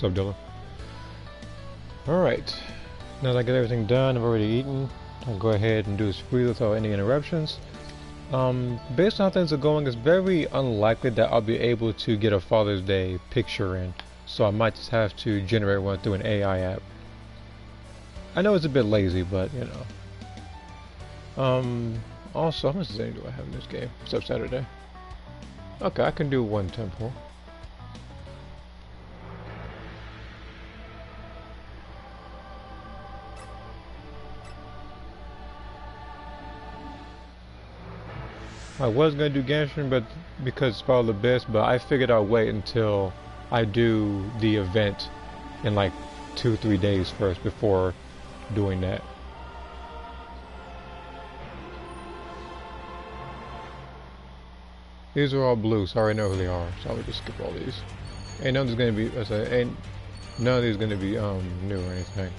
What's up, Dylan? Alright. Now that I get everything done, I've already eaten. I'll go ahead and do this free without any interruptions. Based on how things are going, it's very unlikely that I'll be able to get a Father's Day picture in. So I might just have to generate one through an AI app. I know it's a bit lazy, but you know. Also, how much design do I have in this game? Except Saturday. Okay, I can do one temple. I was gonna do Genshin, but because it's probably the best, but I figured I'll wait until I do the event in like 2-3 days first before doing that. These are all blue, so I already know who they are, so I would just skip all these. Ain't none of these gonna be, ain't none of these gonna be new or anything.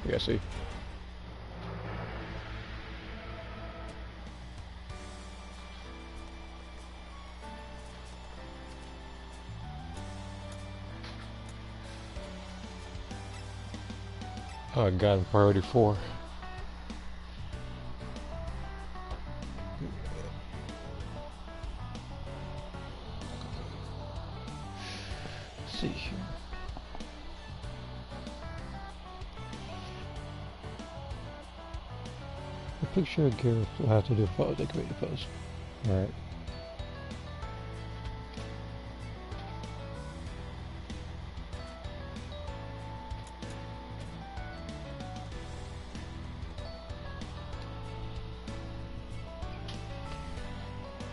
Yeah, see. Oh god, I'm priority 4. Let's see here. A picture of Gareth will have to do a photo, they can make a post. Alright.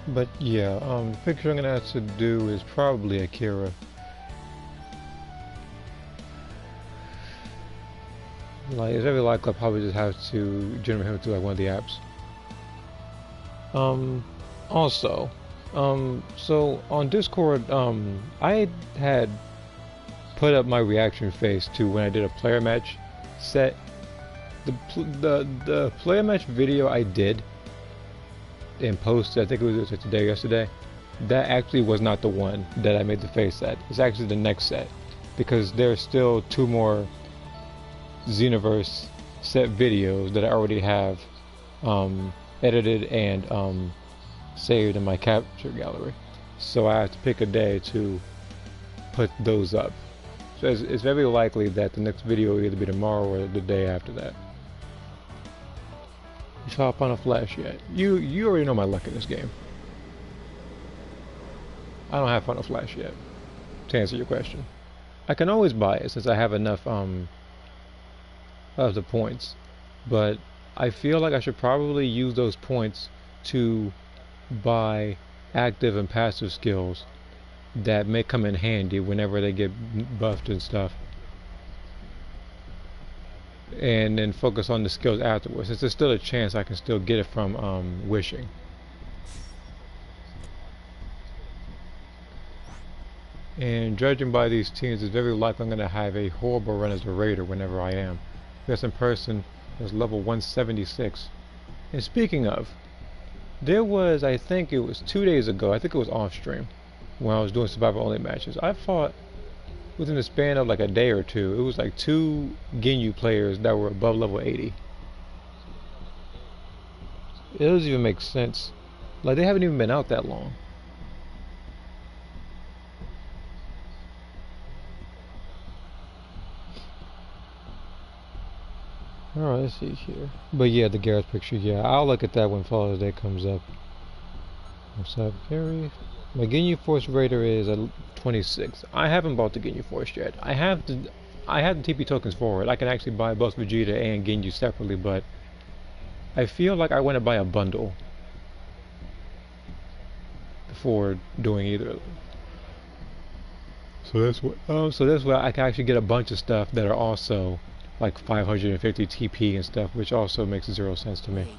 But yeah, the picture I'm gonna have to do is probably Akira. Like, it's very likely I'll probably just have to generate him through like one of the apps. Also, so on Discord, I had put up my reaction face to when I did a player match set. The player match video I did and posted, I think it was like today or yesterday, that actually was not the one that I made the face at. It's actually the next set, because there's still 2 more Xenoverse set videos that I already have edited and saved in my capture gallery. So I have to pick a day to put those up. So it's very likely that the next video will either be tomorrow or the day after that. You saw up on a flash yet? You already know my luck in this game. I don't have Final Flash yet, to answer your question. I can always buy it since I have enough of the points, but I feel like I should probably use those points to buy active and passive skills that may come in handy whenever they get buffed and stuff, and then focus on the skills afterwards, since there's still a chance I can still get it from wishing. And judging by these teams, it's very likely I'm going to have a horrible run as a raider whenever I am. This in person is level 176. And speaking of, there was, I think it was 2 days ago, I think it was off stream, when I was doing survival only matches, I fought within the span of like a day or two. It was like 2 Ginyu players that were above level 80. It doesn't even make sense. Like, they haven't even been out that long. Alright, let's see here. But yeah, the Gareth picture, yeah, I'll look at that when Father's Day comes up. What's up, Gary? My Ginyu Force Raider is at 26. I haven't bought the Ginyu Force yet. I have the TP tokens for it. I can actually buy both Vegeta and Ginyu separately, but I feel like I want to buy a bundle before doing either of them. So that's why I can actually get a bunch of stuff that are also like 550 TP and stuff, which also makes 0 sense to me.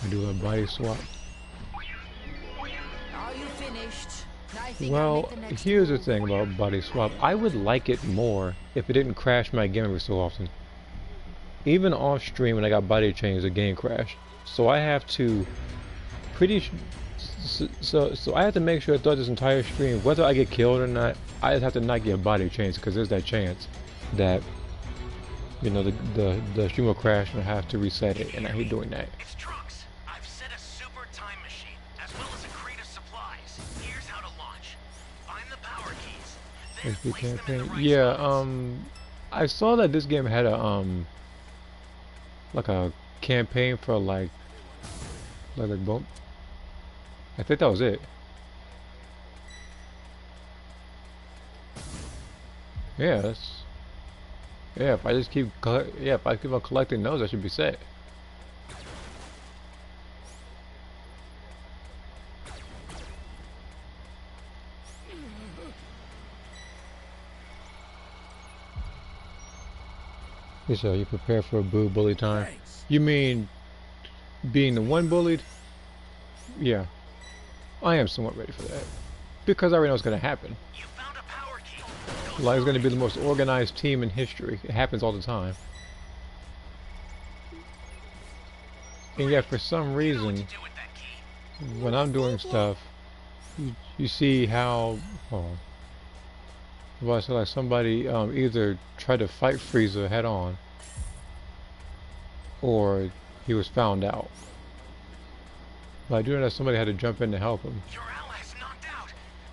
I do a body swap. Well, here's the thing about body swap. I would like it more if it didn't crash my game every so often. even off stream when I got body changed, the game crashed. So I have to so I have to make sure throughout this entire stream, whether I get killed or not, I just have to not get body changed because there's that chance that you know the stream will crash and I have to reset it, and I hate doing that. It's trucks. I've set a super time machine as well as a crate of supplies. Here's how to launch. Find the power keys. Then XP place them in campaign. the right Yeah, spots. I saw that this game had a like a campaign for like boom. I think that was it. Yeah, that's yeah. If I just keep if I keep on collecting those, I should be set. So you prepare for a bully time. Thanks. You mean being the one bullied? Yeah, I am somewhat ready for that because I already know what's gonna happen. You found a power key. Like, it's gonna be the most organized team in history. It happens all the time. And yet, for some You know what reason, to do with that key. when I'm doing stuff, you see how, well, so like somebody either tried to fight Frieza head on, or he was found out. But I do know that somebody had to jump in to help him. Your allies knocked out.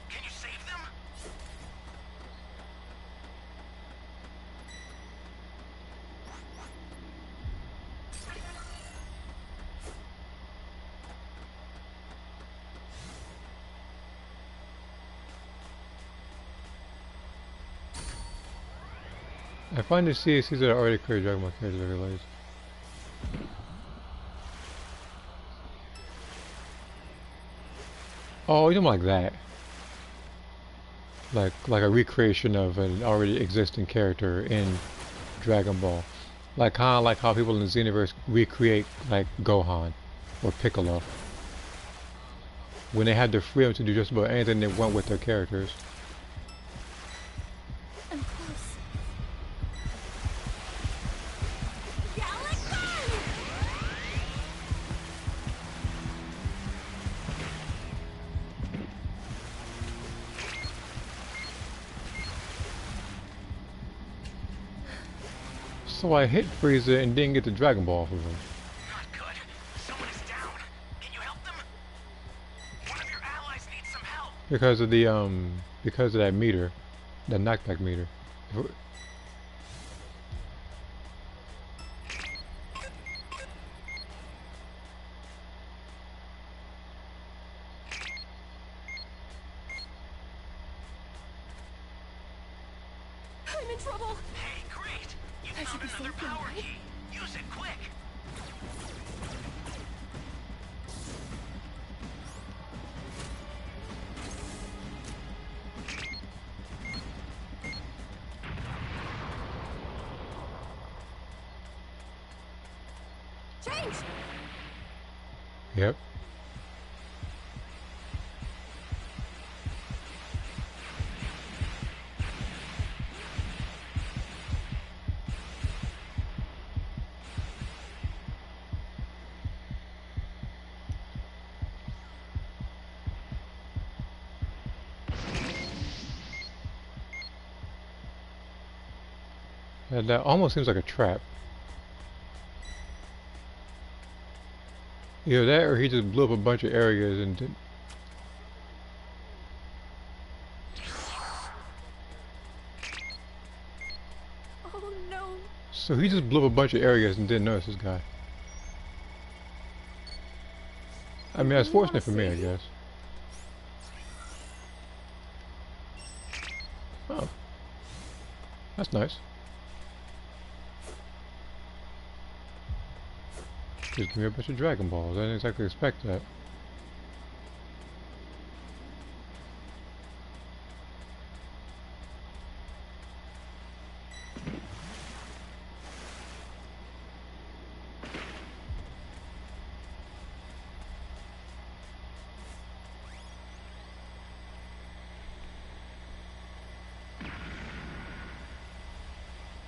Can you save them? I find the CACs that are already cleared Dragon Ball characters very late. Oh, you don't like that. Like a recreation of an already existing character in Dragon Ball. Like kinda like how people in the Xenoverse recreate like Gohan or Piccolo. When they had the freedom to do just about anything they want with their characters. I'm close. Galaxy! So I hit Frieza and didn't get the Dragon Ball from him. Not good. Someone is down. Can you help them? One of your allies needs some help. Because of that meter. That knockback meter. I'm in trouble. Hey, great. You I should found be another safe now, power right? key. Use it quick. Change! Yep. That almost seems like a trap. Either that or he just blew up a bunch of areas and did. Oh no. So he just blew up a bunch of areas and didn't notice this guy. I mean, that's fortunate for me, I guess. Oh. That's nice. Just give me a bunch of Dragon Balls. I didn't exactly expect that.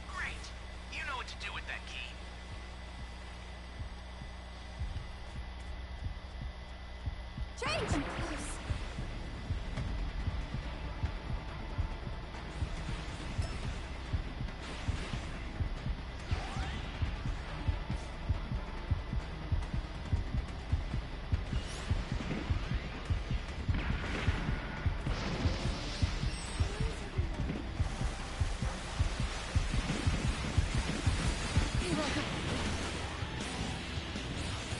Great. You know what to do with that key. Change! I'm close.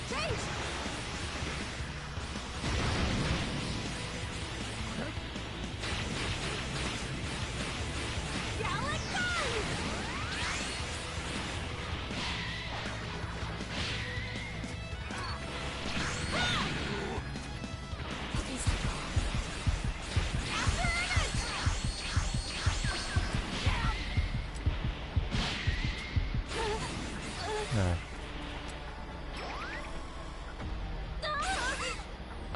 Change! Gallic Nah.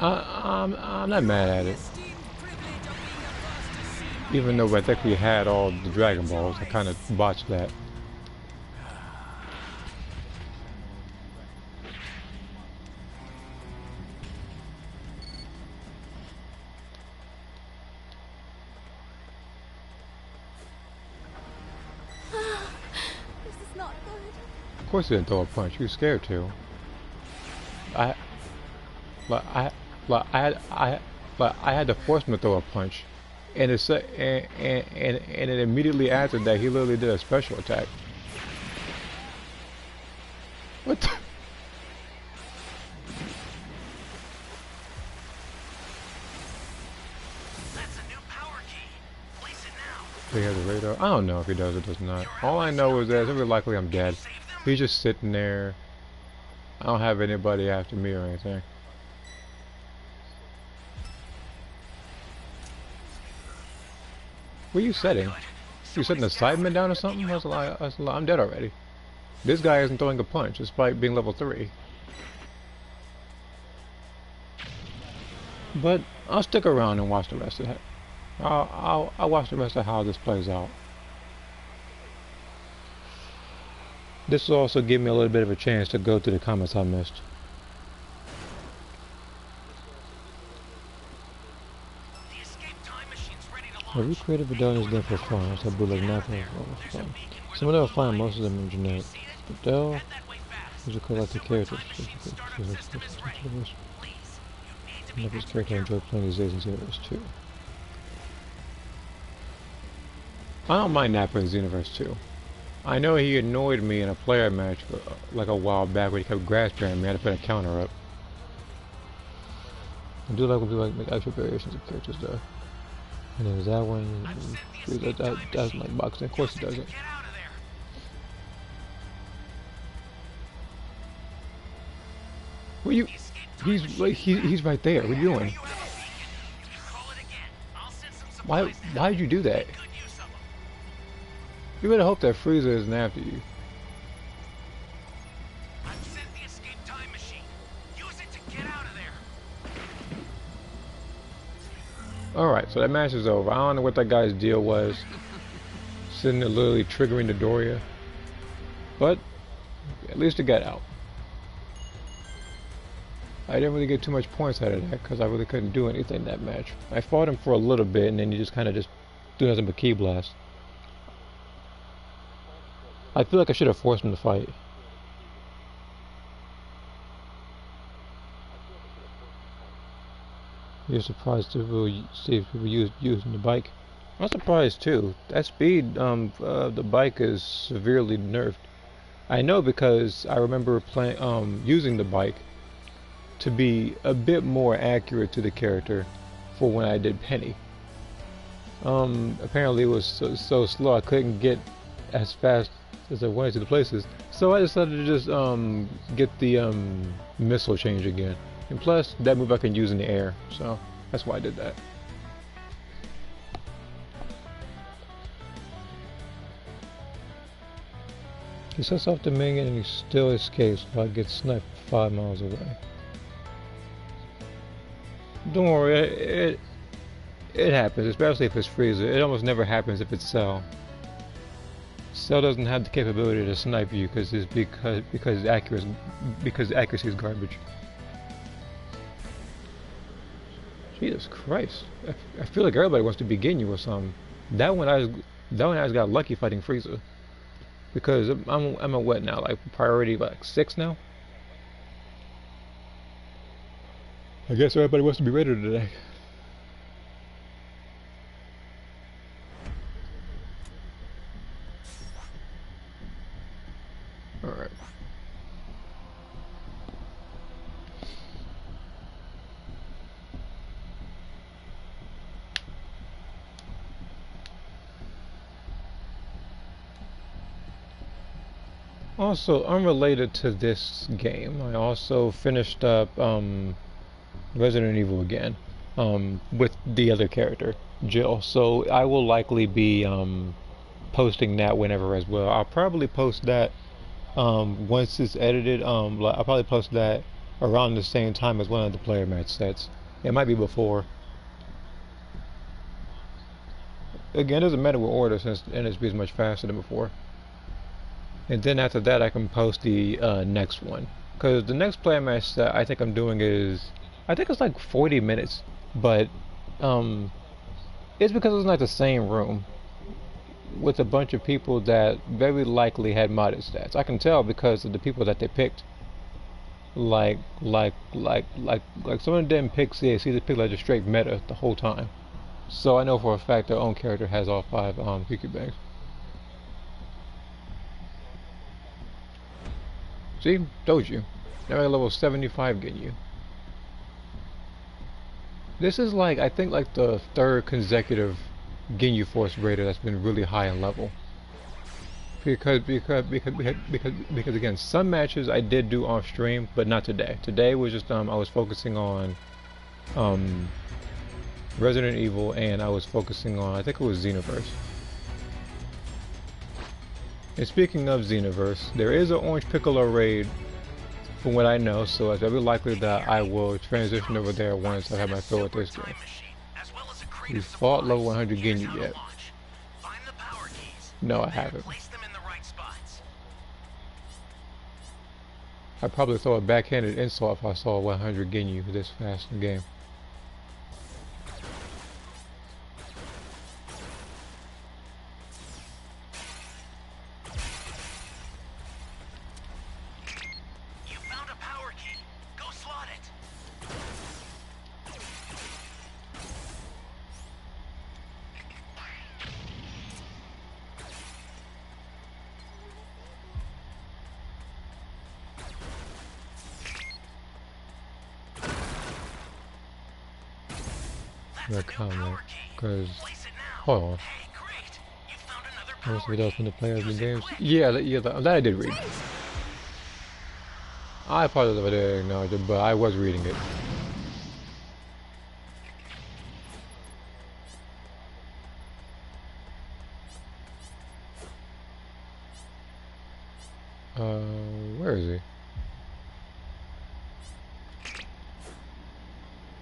I'm not mad at it. Even though I think we had all the Dragon Balls, I kind of botched that. This is not good. Of course he didn't throw a punch. He was scared to. I, but I, but I had to force him to throw a punch, and it immediately after that he literally did a special attack. What? The? That's a new power key. Place it now. He has a radar. I don't know if he does or does not. All I know is that it's very likely I'm dead. He's just sitting there. I don't have anybody after me or anything. What are you setting? You setting the Sidemen down or something? That's a lie. That's a lie. I'm dead already. This guy isn't throwing a punch despite being level 3. But I'll stick around and watch the rest of it. I'll watch the rest of how this plays out. This will also give me a little bit of a chance to go through the comments I missed. The escape time machine's ready to Have you launch. created medallions then for fun? I bootleg nothing. Fun. Some of them are fine, most of them are generic. But Dell, Head that way fast. these are collect the characters. Time machine startup system is ready. Please, you need to be Never character I enjoy playing these days in Xenoverse 2. I don't mind Nappa in Xenoverse 2. I know he annoyed me in a player match like a while back where he kept grass tearing me. I had to put a counter up. I do like when people make extra variations of characters though. And there's that one. That doesn't like boxing. Of course it doesn't. Get out of there. Well, you. The escape time He's machine. like he's right there. What are you doing? You have a beacon. You call it again. I'll send some Why supplies now. why'd you do that? Good use of them. You better hope that Frieza isn't after you. I've sent the escape time machine. Use it to get out of there. Alright, so that match is over. I don't know what that guy's deal was. Sitting there literally triggering the Doria. But at least it got out. I didn't really get too much points out of that because I really couldn't do anything that match. I fought him for a little bit and then he just kind of just do nothing but key blast. I feel like I should have forced him to fight. You're surprised to see if people using the bike. I'm surprised too. That speed, the bike is severely nerfed. I know because I remember playing, using the bike to be a bit more accurate to the character for when I did Penny. Apparently it was so slow I couldn't get as fast as I wanted to the places. So I decided to just get the missile change again. And plus, that move I can use in the air, so that's why I did that. He sets off the minion and he still escapes while he gets sniped 5 miles away. Don't worry, it happens, especially if it's Frieza. It almost never happens if it's Cell. Cell doesn't have the capability to snipe you because accuracy is garbage. Jesus Christ. I feel like everybody wants to be Ginyu or something. That one I just got lucky fighting Frieza. Because I'm at what now? Like priority like 6 now? I guess everybody wants to be ready today. Alright. Also, unrelated to this game, I also finished up Resident Evil again, with the other character, Jill. So I will likely be posting that whenever as well. I'll probably post that once it's edited. I'll probably post that around the same time as one of the player match sets. It might be before. Again, it doesn't matter what order since NSB is much faster than before. And then after that, I can post the next one. Because the next player match that I think I'm doing is, I think it's like 40 minutes, but it's because it's not the same room with a bunch of people that very likely had modded stats. I can tell because of the people that they picked. Like some of them didn't pick CAC, they picked like just straight meta the whole time. So I know for a fact their own character has all 5 PQ banks. See? Told you. Now we're at level 75 getting you. This is like, I think like the 3rd consecutive Ginyu Force Raider that's been really high in level. Because again, some matches I did do off stream, but not today. Today was just I was focusing on Resident Evil, and I was focusing on, I think it was Xenoverse. And speaking of Xenoverse, there is an Orange Piccolo raid from what I know, so it's very likely that I will transition over there once I have my fill with this game. You fought level 100 Ginyu yet? No, I haven't. I'd probably throw a backhanded insult if I saw 100 Ginyu this fast in the game. Comment because hold on. Most of it else from the players in the games. Yeah, that I did read. I apologize if I didn't acknowledge it, but I was reading it. Where is he?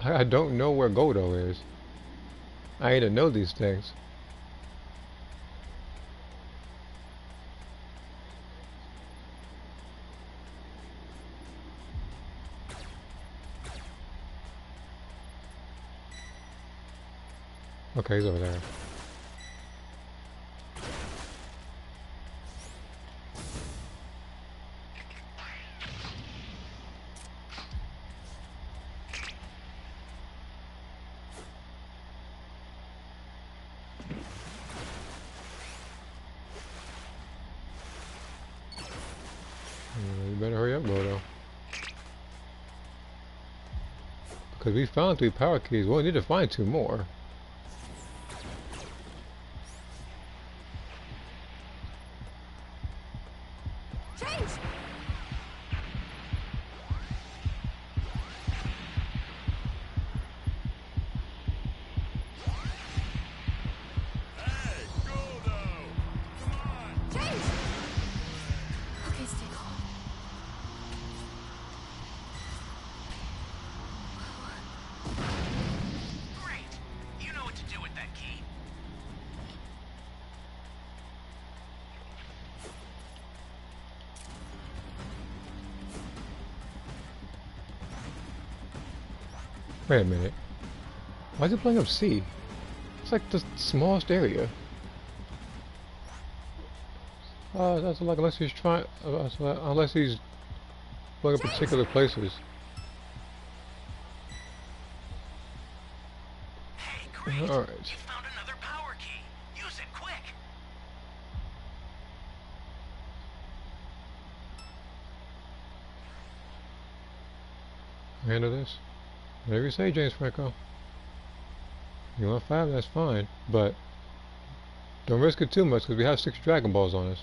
I don't know where Godo is. I need to know these things. Okay, he's over there. You better hurry up, Godo. Because we found 3 power keys, we'll need to find 2 more. Wait a minute. Why is it playing up C? It's like the smallest area. That's like unless he's trying, unless he's going to particular places. Hey, great! All right. You found another power key. Use it quick. Handle this. Whatever you say, James Franco. You want 5? That's fine, but don't risk it too much because we have 6 Dragon Balls on us.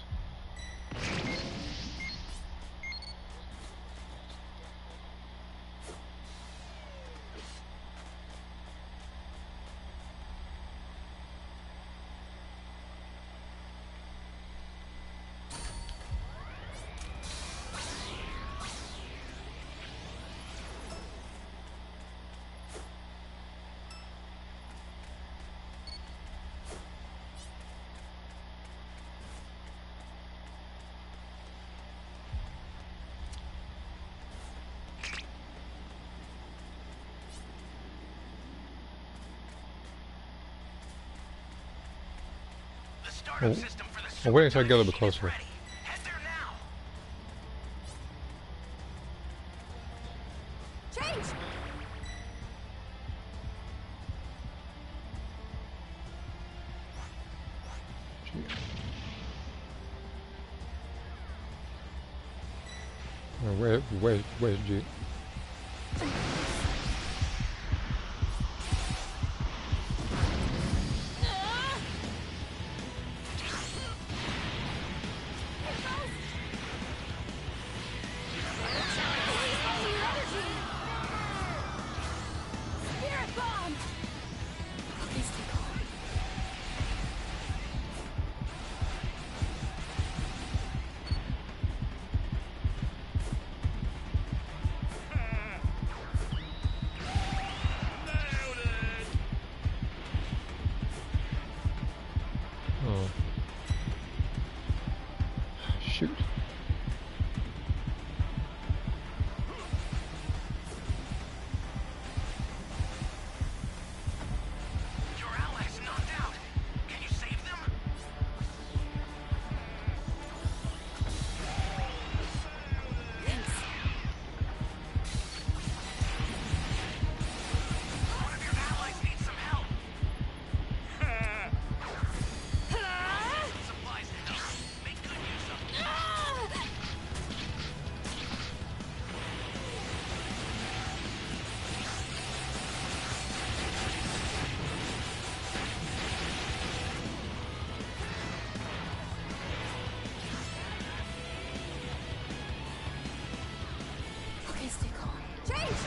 Startup system for the I'll wait until I get a little bit super closer. ready. Head there now. Change! Where's G? Spirit bomb! Okay, stay calm. Oh. Shoot. Your allies knocked out. Can you save them? One of your allies needs some help. Supplies to help. Make good use of them. Okay, stay calm. Change!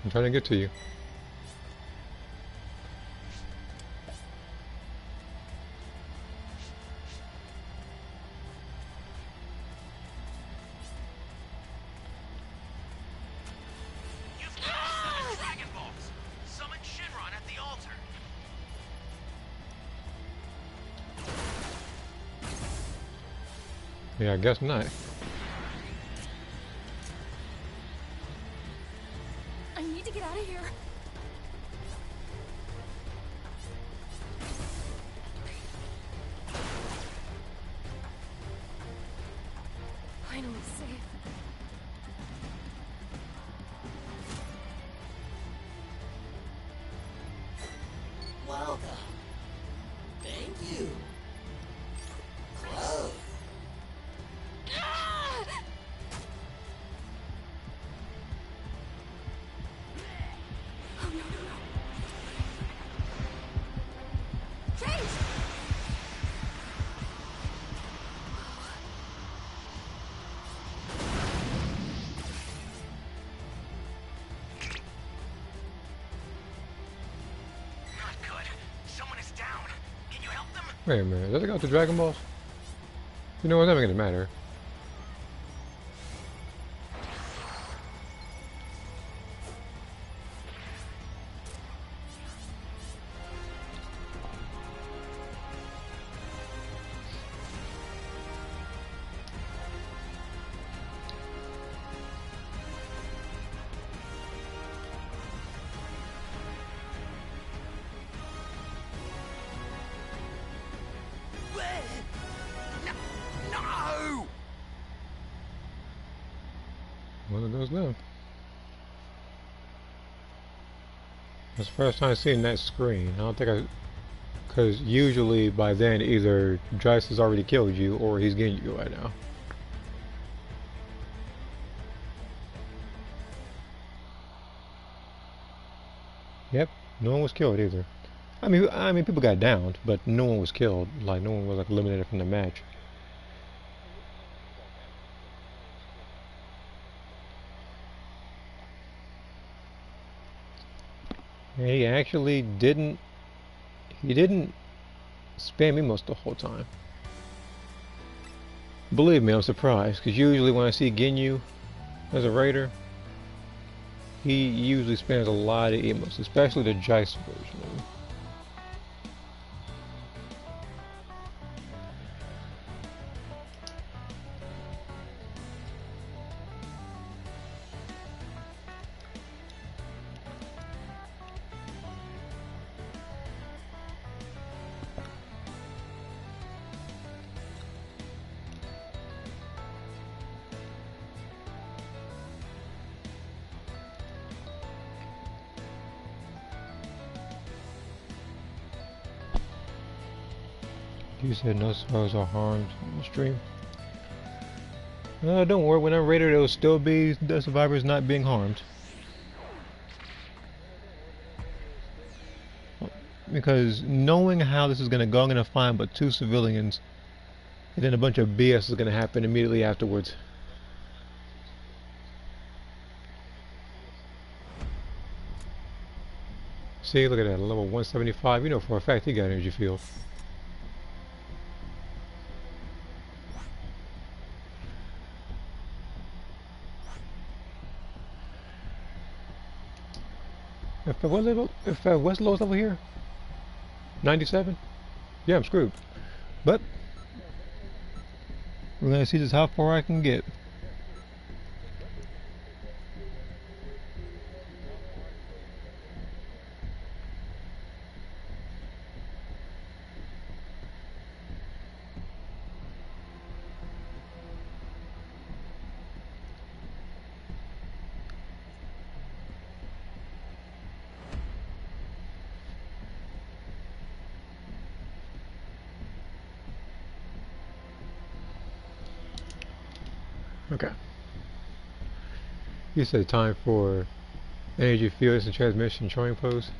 I'm trying to get to you. You've got 7 Dragon Balls. Summon Shinron at the altar. Yeah, I guess not. I need to get out of here. Finally safe. Welcome. Thank you. Close. Ah! Oh no, no, no. Change! Not good. Someone is down. Can you help them? Wait a minute. Does it go to Dragon Balls? You know what? That doesn't matter. Well, it goes them. That's the first time seeing that screen. I don't think I... Because usually by then either Dryce has already killed you or he's getting you right now. Yep, no one was killed either. I mean, people got downed, but no one was killed. Like, no one was like eliminated from the match. And he actually didn't. He didn't spam emos the whole time. Believe me, I'm surprised, because usually when I see Ginyu as a raider, he usually spams a lot of emos, especially the Jice version of him. You said no survivors are harmed in the stream. Don't worry, when I'm raided, there will still be the survivors not being harmed. Because knowing how this is going to go, I'm going to find but 2 civilians, and then a bunch of BS is going to happen immediately afterwards. See, look at that, level 175. You know for a fact he got energy field. If what's the lowest level here? 97? Yeah, I'm screwed. But we're gonna see just how far I can get. Okay. You said time for energy fields and transmission showing post.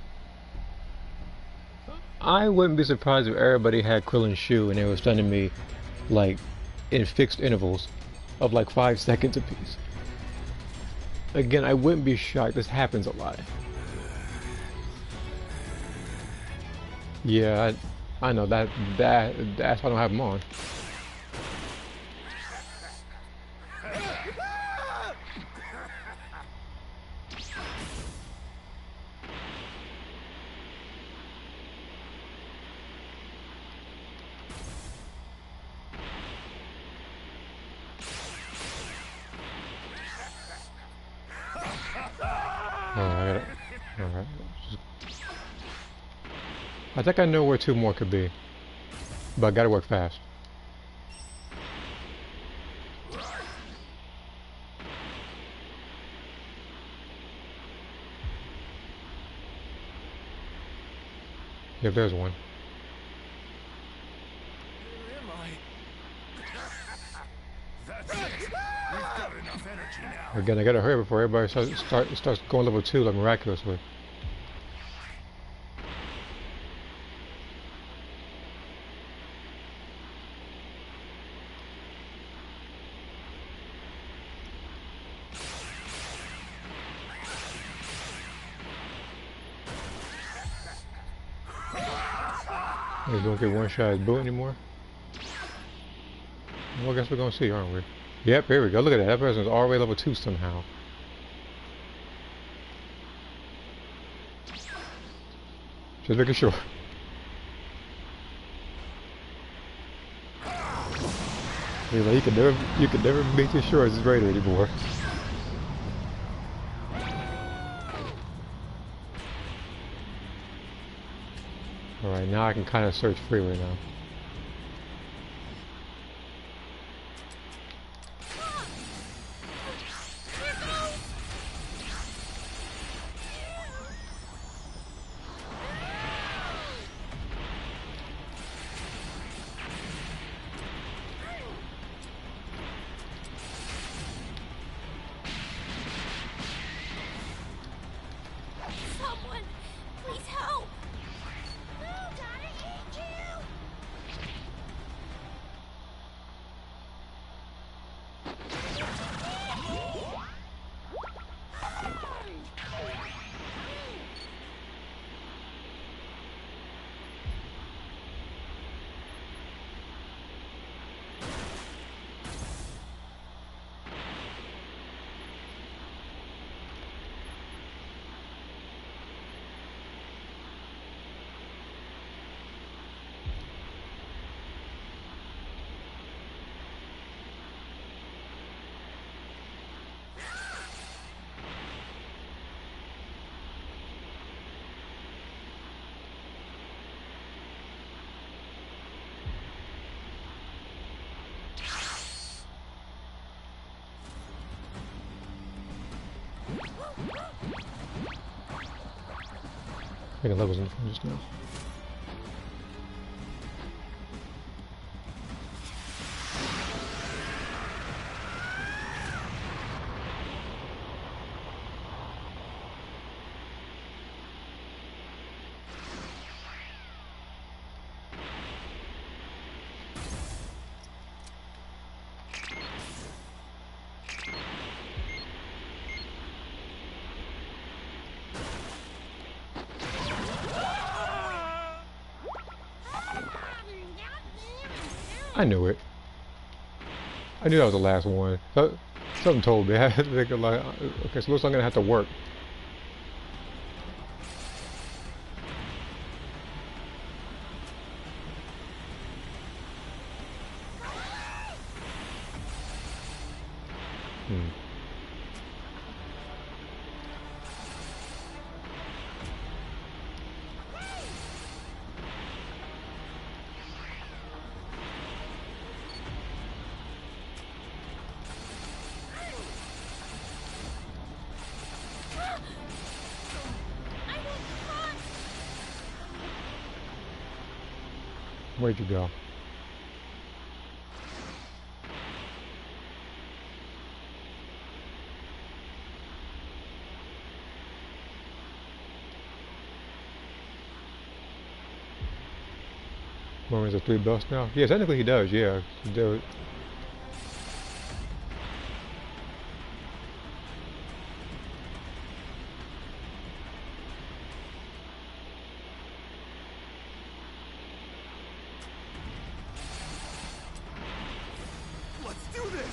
I wouldn't be surprised if everybody had Krillin's shoe and they were stunning me like in fixed intervals of like 5 seconds apiece. Again, I wouldn't be shocked. This happens a lot. Yeah, I know that's why I don't have them on. Alright. I think I know where 2 more could be, but I gotta work fast. Yep, there's one. Where am I? That's it. We've got enough energy now. Again, I gotta hurry before everybody starts going level 2 like miraculously. We don't get one shot at boot anymore. Well, I guess we're gonna see, aren't we? Yep, here we go. Look at that. That person's already level 2 somehow. Just making sure. You can never make too sure it's raider anymore. Alright, now I can kind of search freely now. Making levels in the phone just now. I knew it. I knew that was the last one. So, something told me. I had to think of like, okay, so looks like I'm gonna have to work. Where'd you go? Well, is it 3 belts now? Yeah, technically he does, yeah. Let's do this!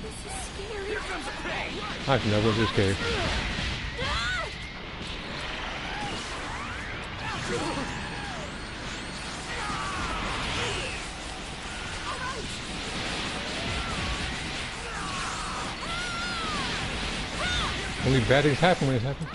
This is scary. Here comes the pain! I can never this cave. Only bad things happen when it happens.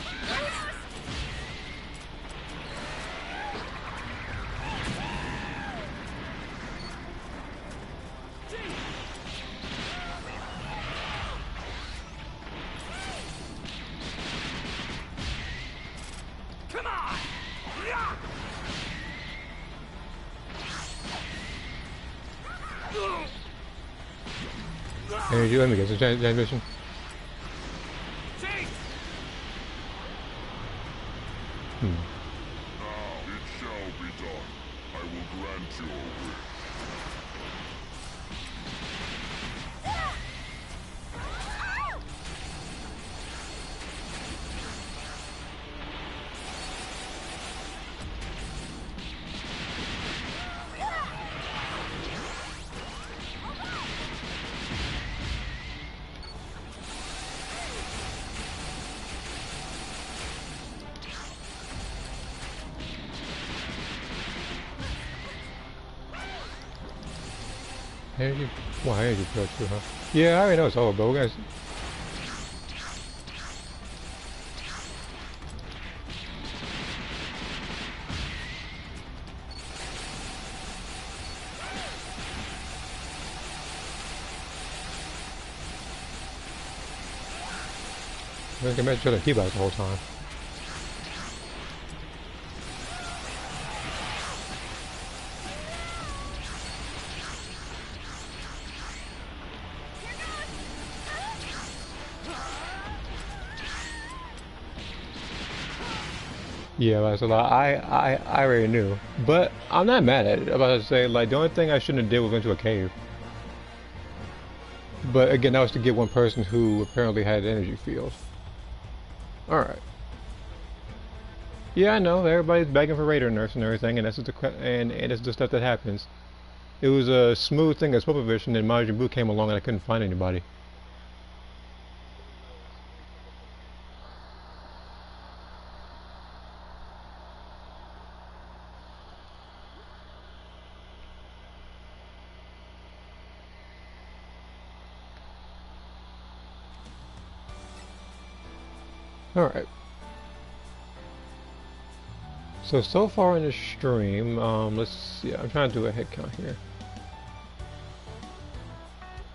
Come on! Hey, let me get the transmission. Now it shall be done. I will grant your wish. Energy? Well, energy killed too, huh? Yeah, I already know it's over, but we're gonna make sure the keyboard the whole time. Yeah, that's a lot. I already knew, but I'm not mad at it. I'm about to say, like, the only thing I shouldn't have did was went into a cave. But again, that was to get one person who apparently had an energy field. All right. Yeah, I know. Everybody's begging for radar nerfs and everything, and that's just and that's the stuff that happens. It was a smooth thing as Popovich, and Majin Buu came along, and I couldn't find anybody. Alright. So far in the stream, let's see. I'm trying to do a head count here.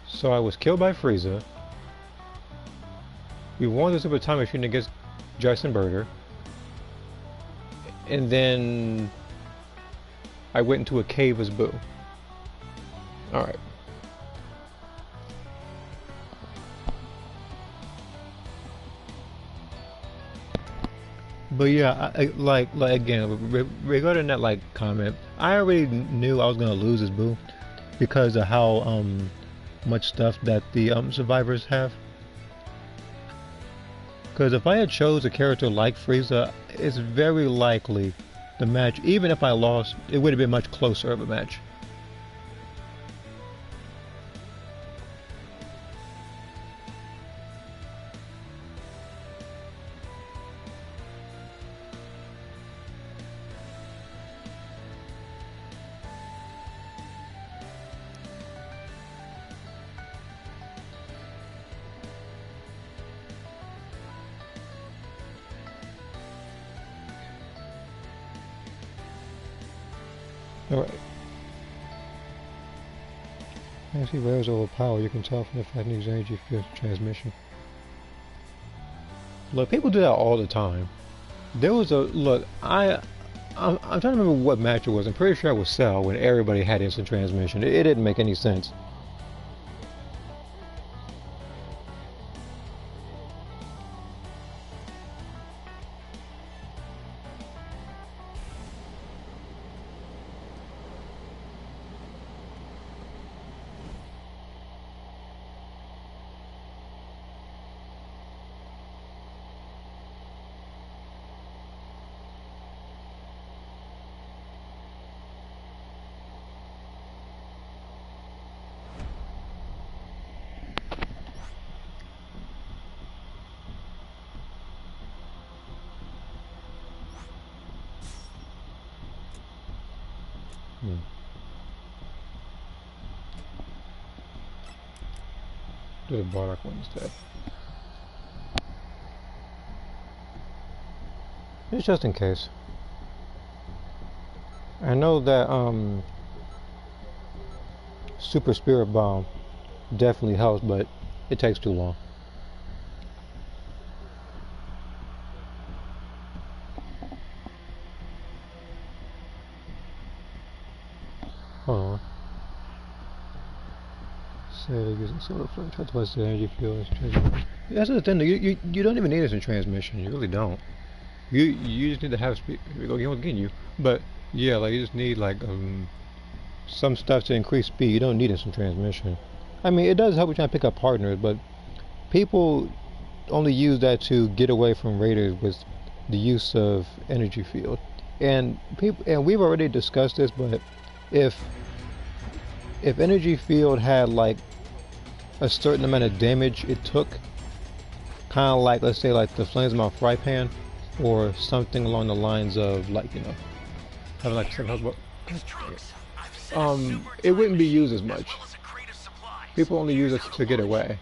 So I was killed by Frieza. We won the Super Time Machine against Jason Birder. And then I went into a cave as Boo. Alright. But yeah, like again, regarding that like comment, I already knew I was gonna lose as Boo because of how much stuff that the survivors have. Because if I had chose a character like Frieza, it's very likely the match, even if I lost, it would have been much closer of a match. Alright. Actually, Rare's overpowered. You can tell from the fact that energy field transmission. Look, people do that all the time. There was a look. I'm trying to remember what match it was. I'm pretty sure it was Cell when everybody had instant transmission. It didn't make any sense. Do the Bardock one instead. It's just in case. I know that Super Spirit Bomb definitely helps, but it takes too long. Hold on. Say using solar flare, try to the energy field. That's the thing. You don't even need instant transmission. You really don't. You just need to have speed. Here we go again, you. But yeah, like you just need like some stuff to increase speed. You don't need instant transmission. I mean, it does help you trying to pick up partners, but people only use that to get away from raiders with the use of energy field. And we've already discussed this, but if energy field had like a certain amount of damage it took, kind of like, let's say, like the flames of my fry pan, or something along the lines of, like, you know, having like a it wouldn't be used as much. People only use it to get away.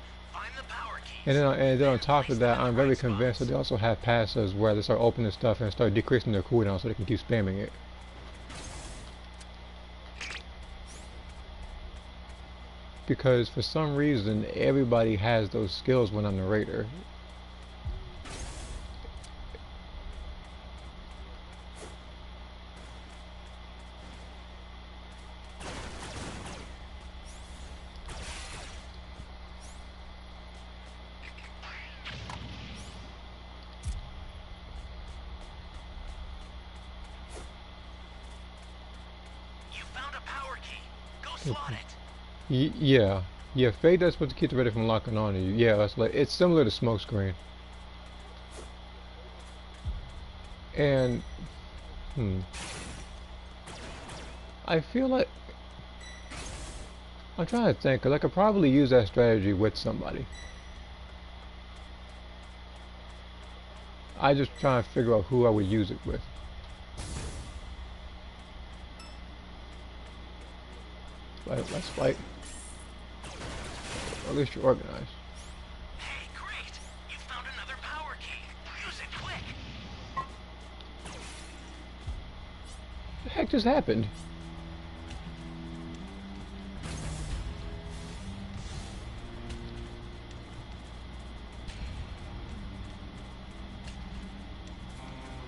And then on top of that, I'm very convinced that they also have passives where they start opening stuff and start decreasing their cooldown so they can keep spamming it. Because for some reason, everybody has those skills when on the raider. You found a power key. Go slot it. Yeah, Fade does supposed to keep the radar from locking on to you. Yeah, that's like, it's similar to Smokescreen. And I feel like I'm trying to think, cause I could probably use that strategy with somebody. I just trying to figure out who I would use it with. Let's fight. At least you're organized. Hey, great! You found another power key. Use it quick. heck just happened?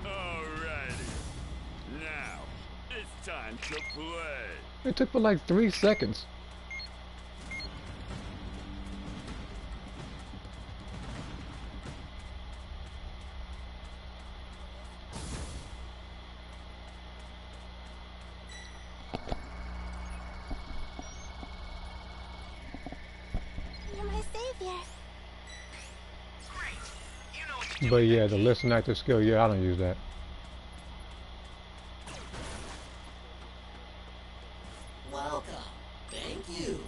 Alrighty. Now, it's time to play. It took for like 3 seconds. You're my savior. Great. You know what to do. But yeah, the listen active skill, yeah, I don't use that. Welcome. Thank you.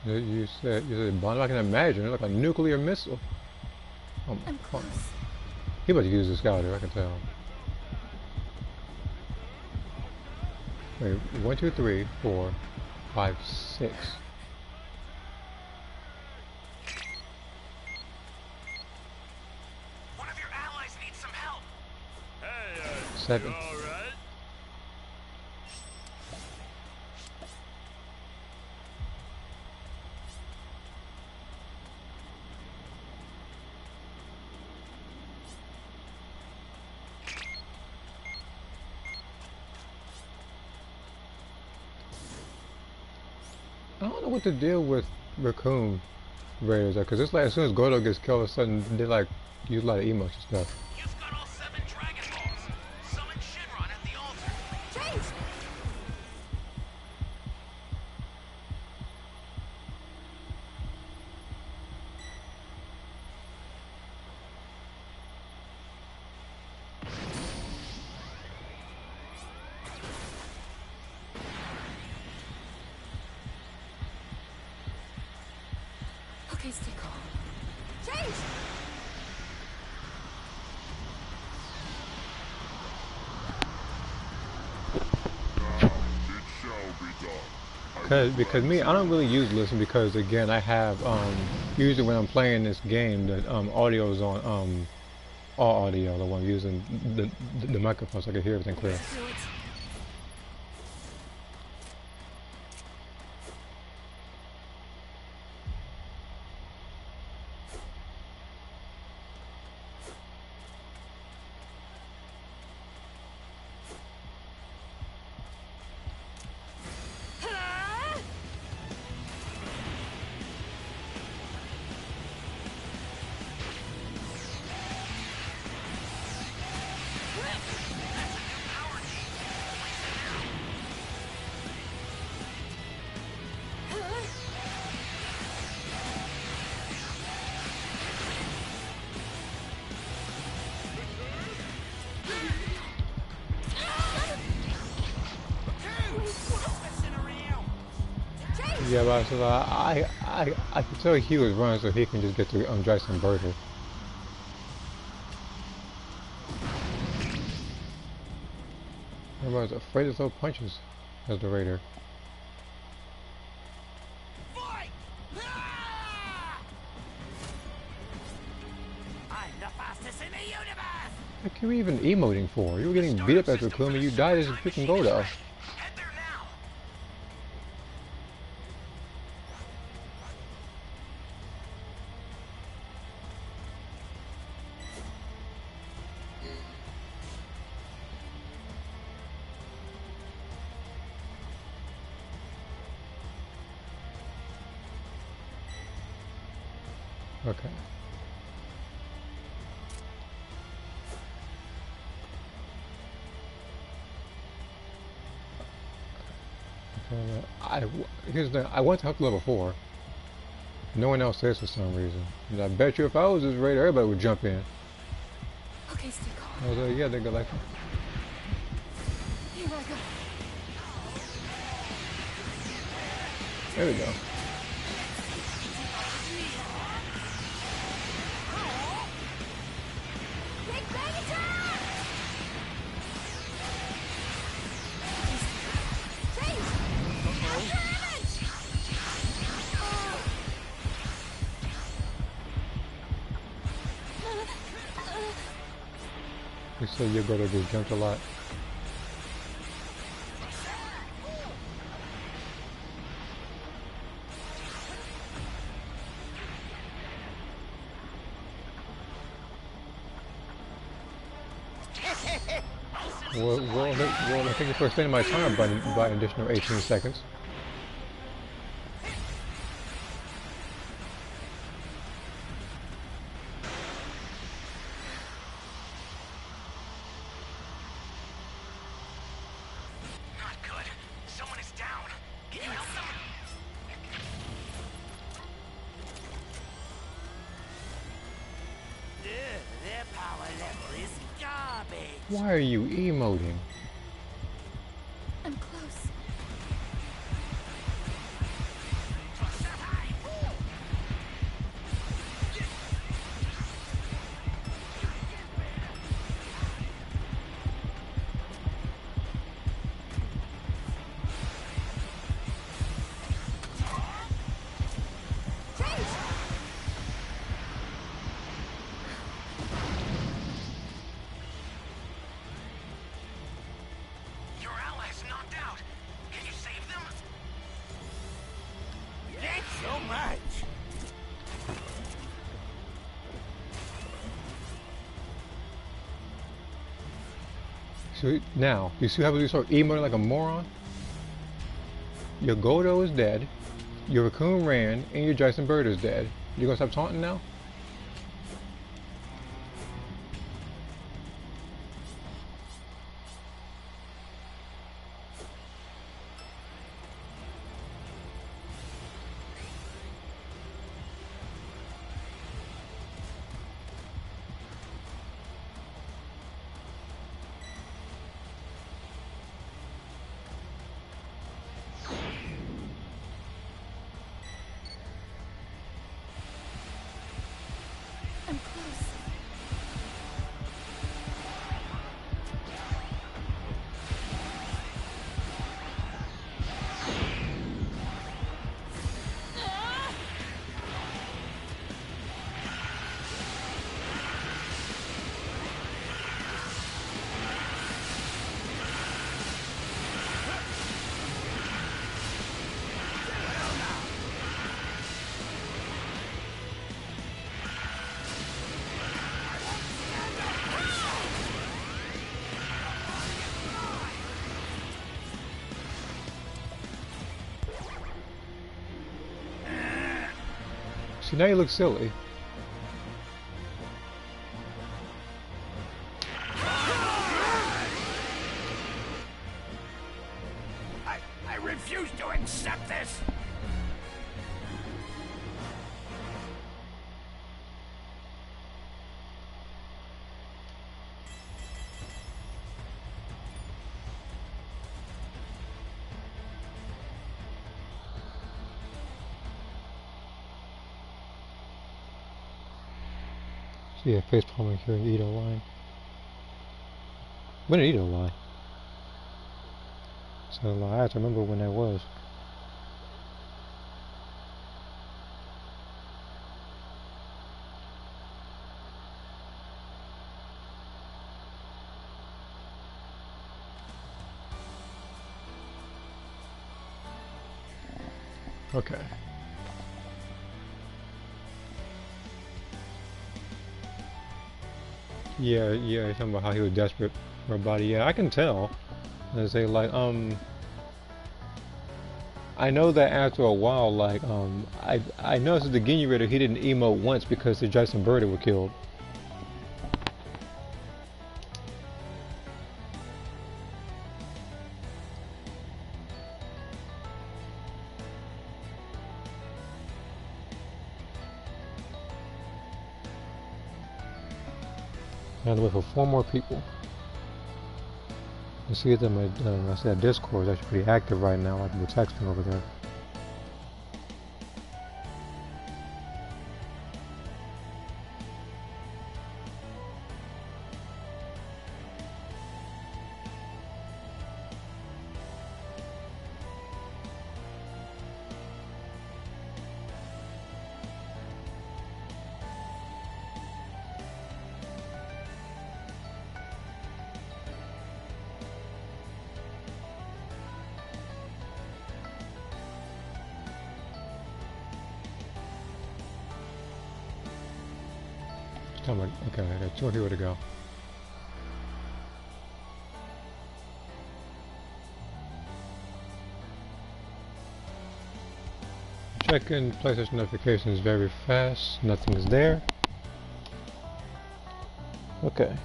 You said bomb. I can imagine. It's like a nuclear missile. Oh, I'm come on. close. He about to use the scouter, I can tell. Wait, 1, 2, 3, 4, 5, 6. One of your allies needs some help. Hey, 7. you alright? I don't know what to deal with raccoon raiders, because it's like as soon as Gordo gets killed, all of a sudden they like use a lot of emotes and stuff. You've got all 7 Dragon Balls. Summon Shinron at the altar. Change! Okay, stay calm. Change! Now, it shall be done. Because me, I don't really use listen because again I have usually when I'm playing this game the audio is on all audio. The one I'm using the microphone so I can hear everything clear. Do it. Yeah, but so I can tell he was running so he can just get to Drax Inverter. Everybody's afraid to throw punches as the raider. Fight! I'm the fastest in the universe! What are you even emoting for? You were getting beat up as a Raccoon and you died as a freaking Goldo. Head there now! Okay. Here's the thing. I went to up to level 4. No one else says for some reason. And I bet you if I was this raider, everybody would jump in. Okay, stay calm. I was like, yeah, they go like, Here I go. there we go. Big bang You said your brother gets jumped a lot. Well, I think if we're extending my time by an additional 18 seconds. Not good. Someone is down. Can you help them? Their power level is garbage. Why are you emoting? I'm close. Your allies knocked out. Can you save them? Thanks so much. So now, you see how you start emoting like a moron? Your Goldo is dead, your Raccoon ran, and your Jason Bird is dead. You gonna stop taunting now? I'm close. See, now you look silly. I refuse to accept this. See a face palming here and Ito line. When did Ito lie? So I have to remember when that was. Okay. Yeah, you're talking about how he was desperate for a body. Yeah, I can tell. And say like, I know that after a while, like, I noticed at the Ginyu Ritter he didn't emote once because the Jason Bird were killed. I have to wait for 4 more people. You see that my I said Discord is actually pretty active right now, like we're texting over there. Tell me, okay, I got 2 more people to go. Checking PlayStation notifications very fast. Nothing's there. Okay.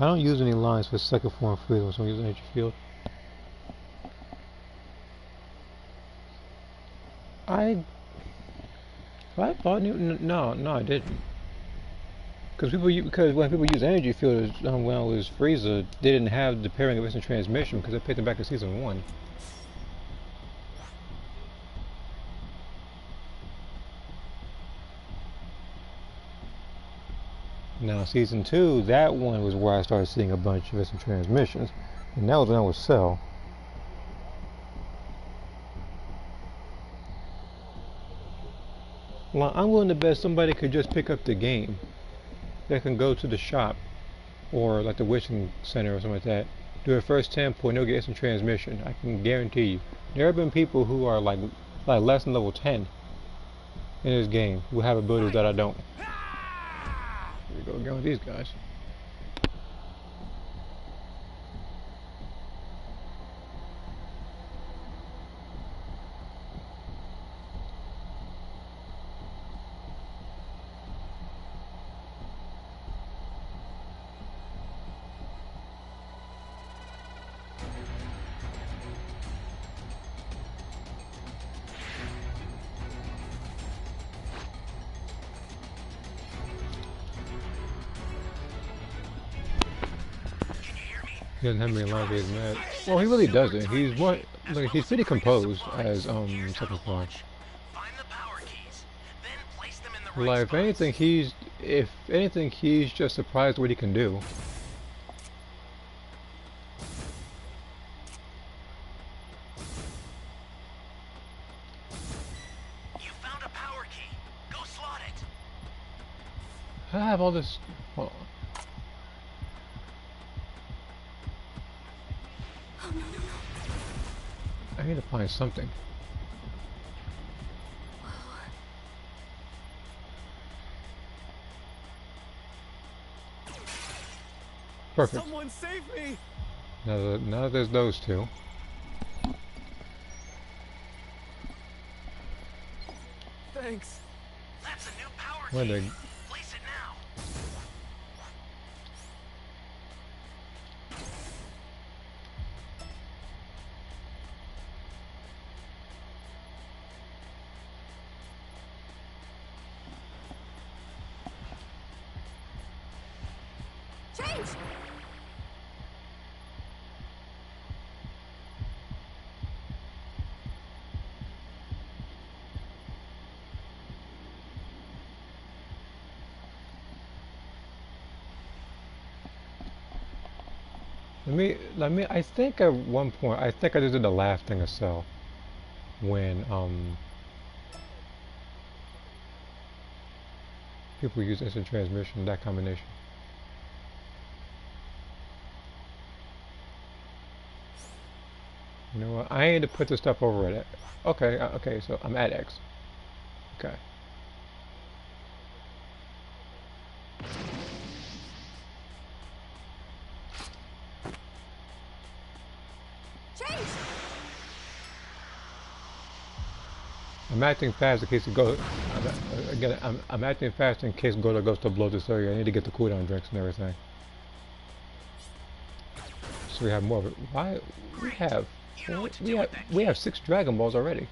I don't use any lines for second form freedom, so I'm using energy field. I bought new. No, I didn't. Because when people use energy field, when I was Frieza, they didn't have the pairing of instant transmission because I picked them back in season 1. Now season 2, that one was where I started seeing a bunch of instant transmissions, and that was when I was Cell. Well, I'm willing to bet somebody could just pick up the game. They can go to the shop, or like the wishing center or something like that, do a first tempo and they'll get instant transmission. I can guarantee you. There have been people who are like less than level 10 in this game who have abilities that I don't. Here we go again with these guys. He doesn't have many lines, he's mad. Well, he really doesn't. He's what? Like, he's pretty composed as second form. Like, if anything, he's just surprised what he can do. You found a power key. Go slot it. I have all this. Hold on. Oh, no, no, no. I need to find something. Perfect. Someone save me! Now that there's those two. Thanks. That's a new power Where key. they? Place it now. Change! Let me. I think at one point, I think I just did the last thing of Cell when people use instant transmission, that combination. You know what? I need to put this stuff over at it. Okay, okay, so I'm at X. Okay. Change! I'm acting fast in case it goes. I'm acting fast in case Goto goes to blow this area. I need to get the cooldown drinks and everything. So we have more of it. Why we have 6 Dragon Balls already.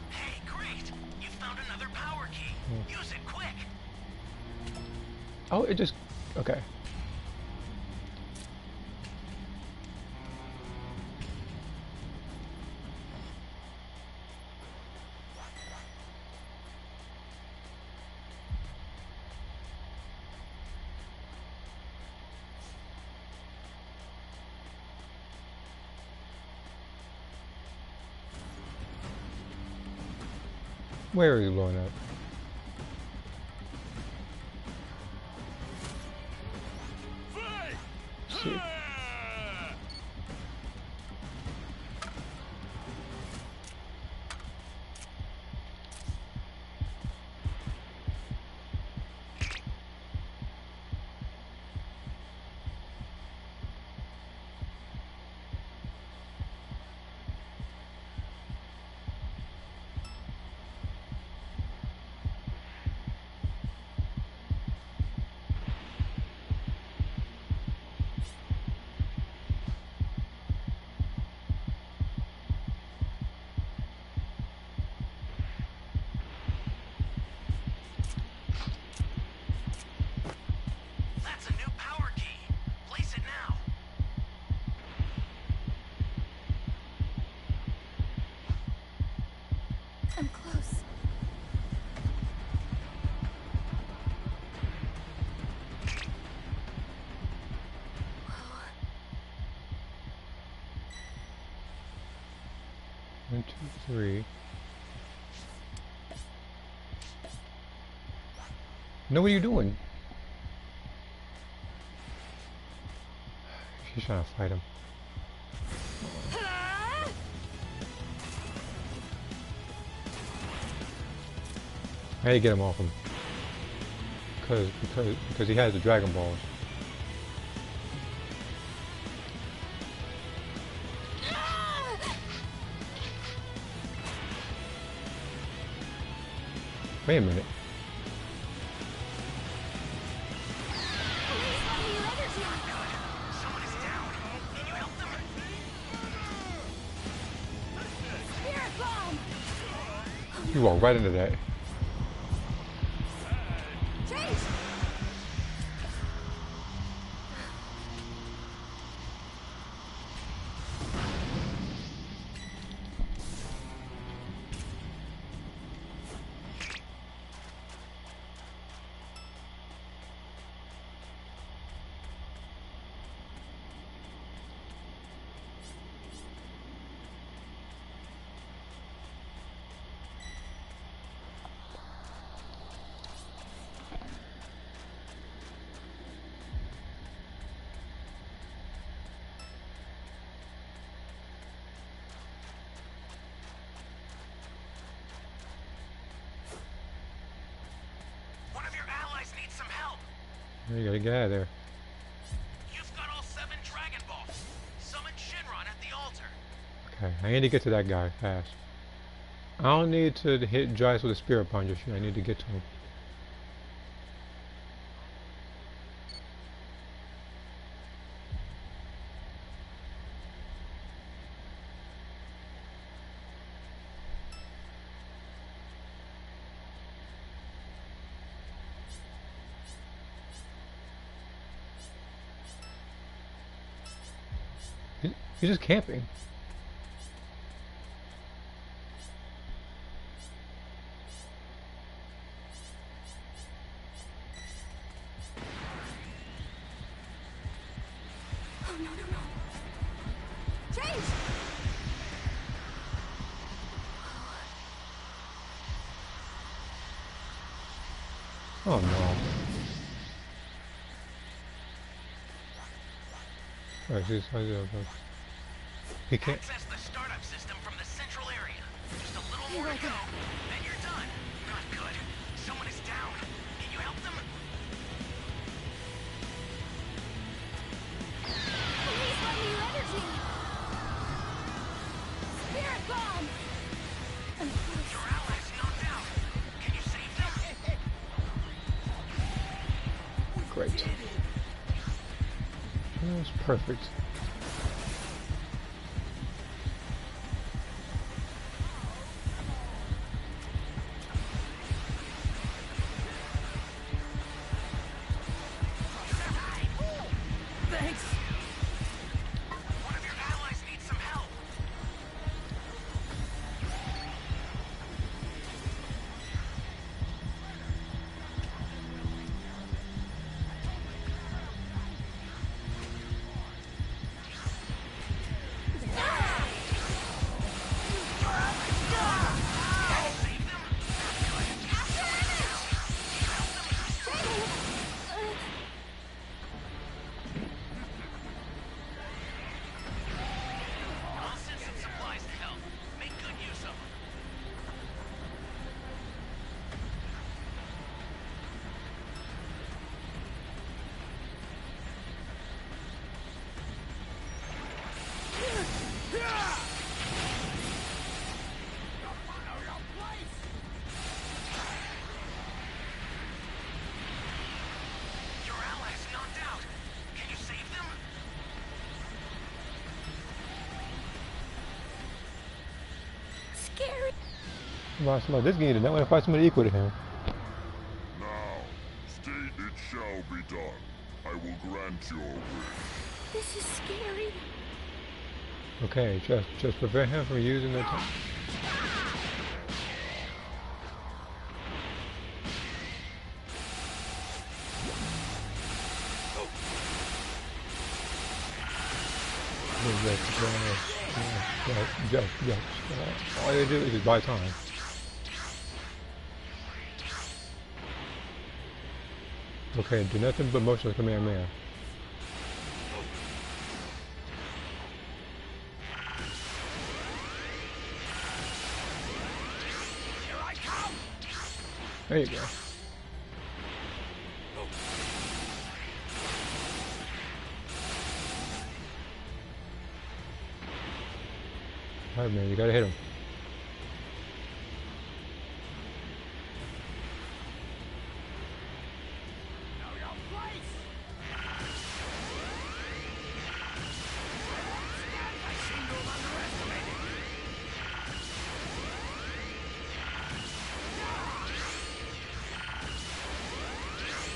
Hey, great! You found another power key. Use it quick. Oh, it just okay. Where are you blowing up? Shit. That's a new power key. Place it now. I'm close. One, two, three. No, what are you doing? She's trying to fight him. I had to get him off him. Because he has the Dragon Balls. Wait a minute. Someone is down. Can you help them? Spirit bomb! You walk right into that. Change! One of your allies needs some help. You gotta get out of there. You've got all 7 Dragon Balls. Summon Shinron at the altar. Okay, I need to get to that guy fast. I don't need to hit Dryce with a Spirit Punch or shit. I need to get to him. He's just camping. Oh, no, no, no. Change! Oh no. Alright, he's he can't. Access the startup system from the central area. Just a little Here more I to go, go. then you're done. Not good. Someone is down. Can you help them? Please let me energy! Spirit bomb! I'm close. Your allies knocked out. Can you save them? Great. That was perfect. Thanks. One of your allies needs some help. This game did not want to fight somebody equal to him. Now, state it shall be done. I will grant your wish. This is scary. Okay, just prevent him from using the time. All you do is just buy time. Okay, do nothing but motion like a man. There you go. Alright, man, you gotta hit him.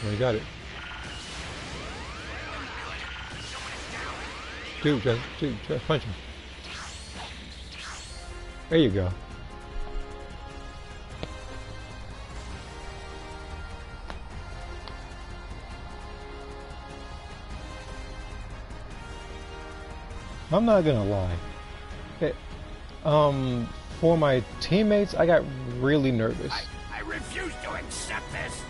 Well, you got it. Dude, just punch him. There you go. I'm not gonna lie. For my teammates, I got really nervous. I refuse to accept this.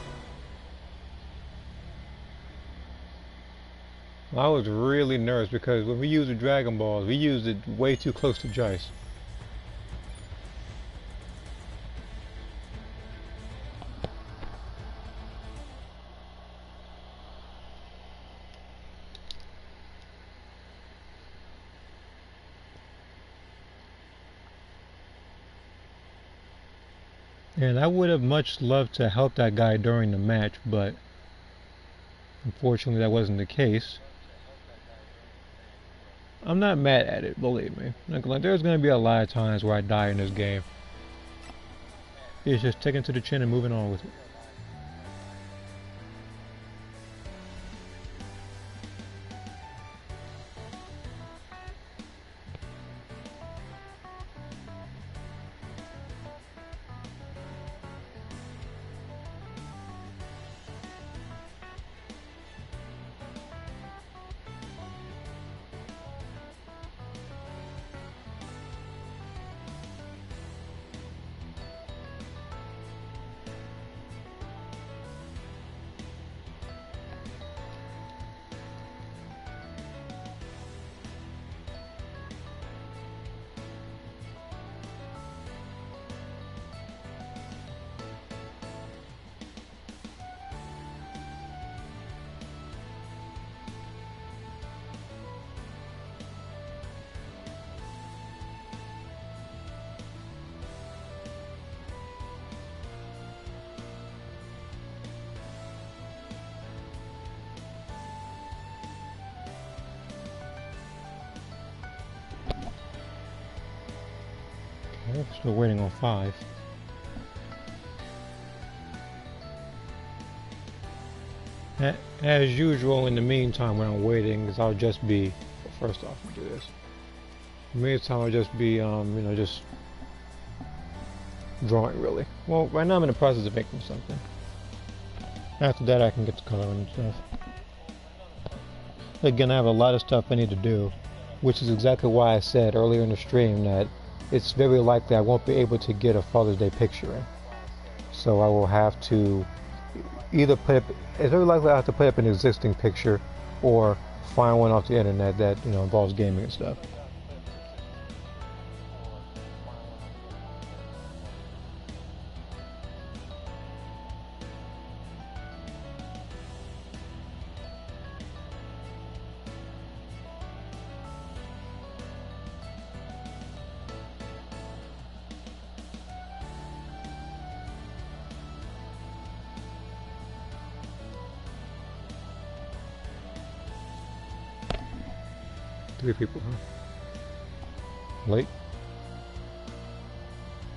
I was really nervous because when we used the Dragon Balls, we used it way too close to Jice. And I would have much loved to help that guy during the match, but unfortunately that wasn't the case. I'm not mad at it, believe me. Like, there's going to be a lot of times where I die in this game. It's just taking to the chin and moving on with it. Okay, still waiting on 5. As usual, in the meantime, when I'm waiting, I'll just be, first off, I'll do this. In the meantime, I'll just be, just drawing, really. Well, right now I'm in the process of making something. After that, I can get to coloring and stuff. Again, I have a lot of stuff I need to do, which is exactly why I said earlier in the stream that it's very likely I won't be able to get a Father's Day picture in. So I will have to either put up, it's very likely I have to put up an existing picture or find one off the internet that, involves gaming and stuff. Three people, huh? Late?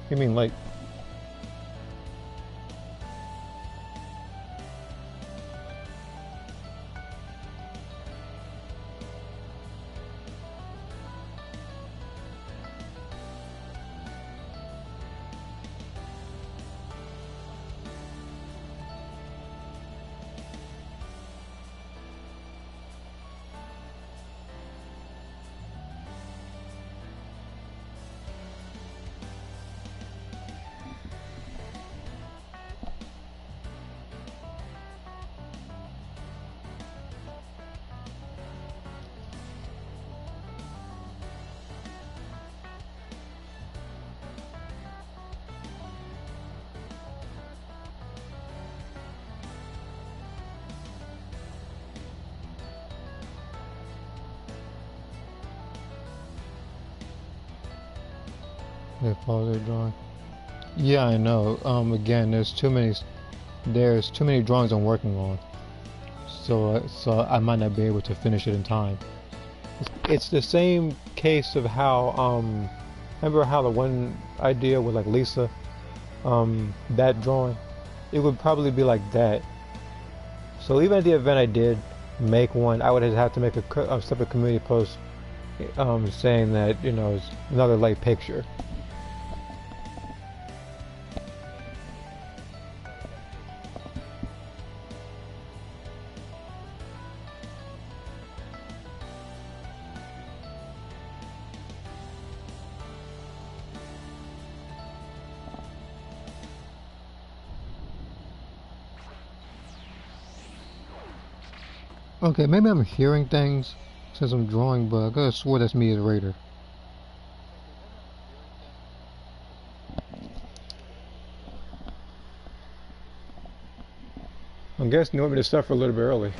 You mean late? They pause their drawing. Yeah, I know. Again, there's too many drawings I'm working on, so I might not be able to finish it in time. It's the same case of how remember how the one idea with like Lisa, that drawing, it would probably be like that. So even at the event I did make one, I would have to make a separate community post, saying that, you know, it's another light picture. Okay, maybe I'm hearing things since I'm drawing, but I could have swore that's me as Raider. I'm guessing you want me to suffer a little bit early.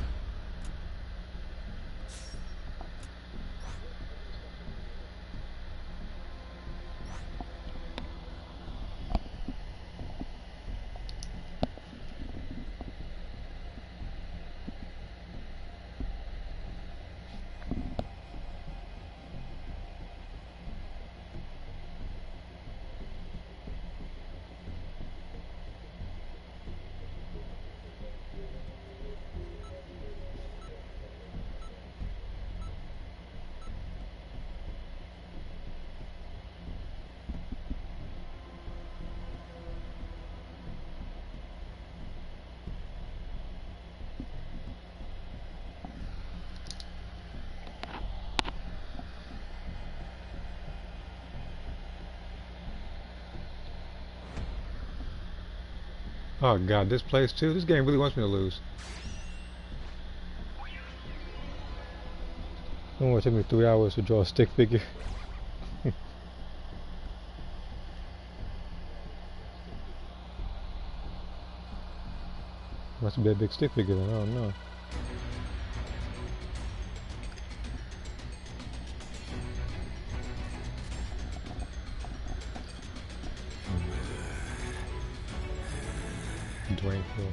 Oh god, this place too? This game really wants me to lose. It only took me 3 hours to draw a stick figure. Must be a big stick figure then, I don't know. Dwayne Phil.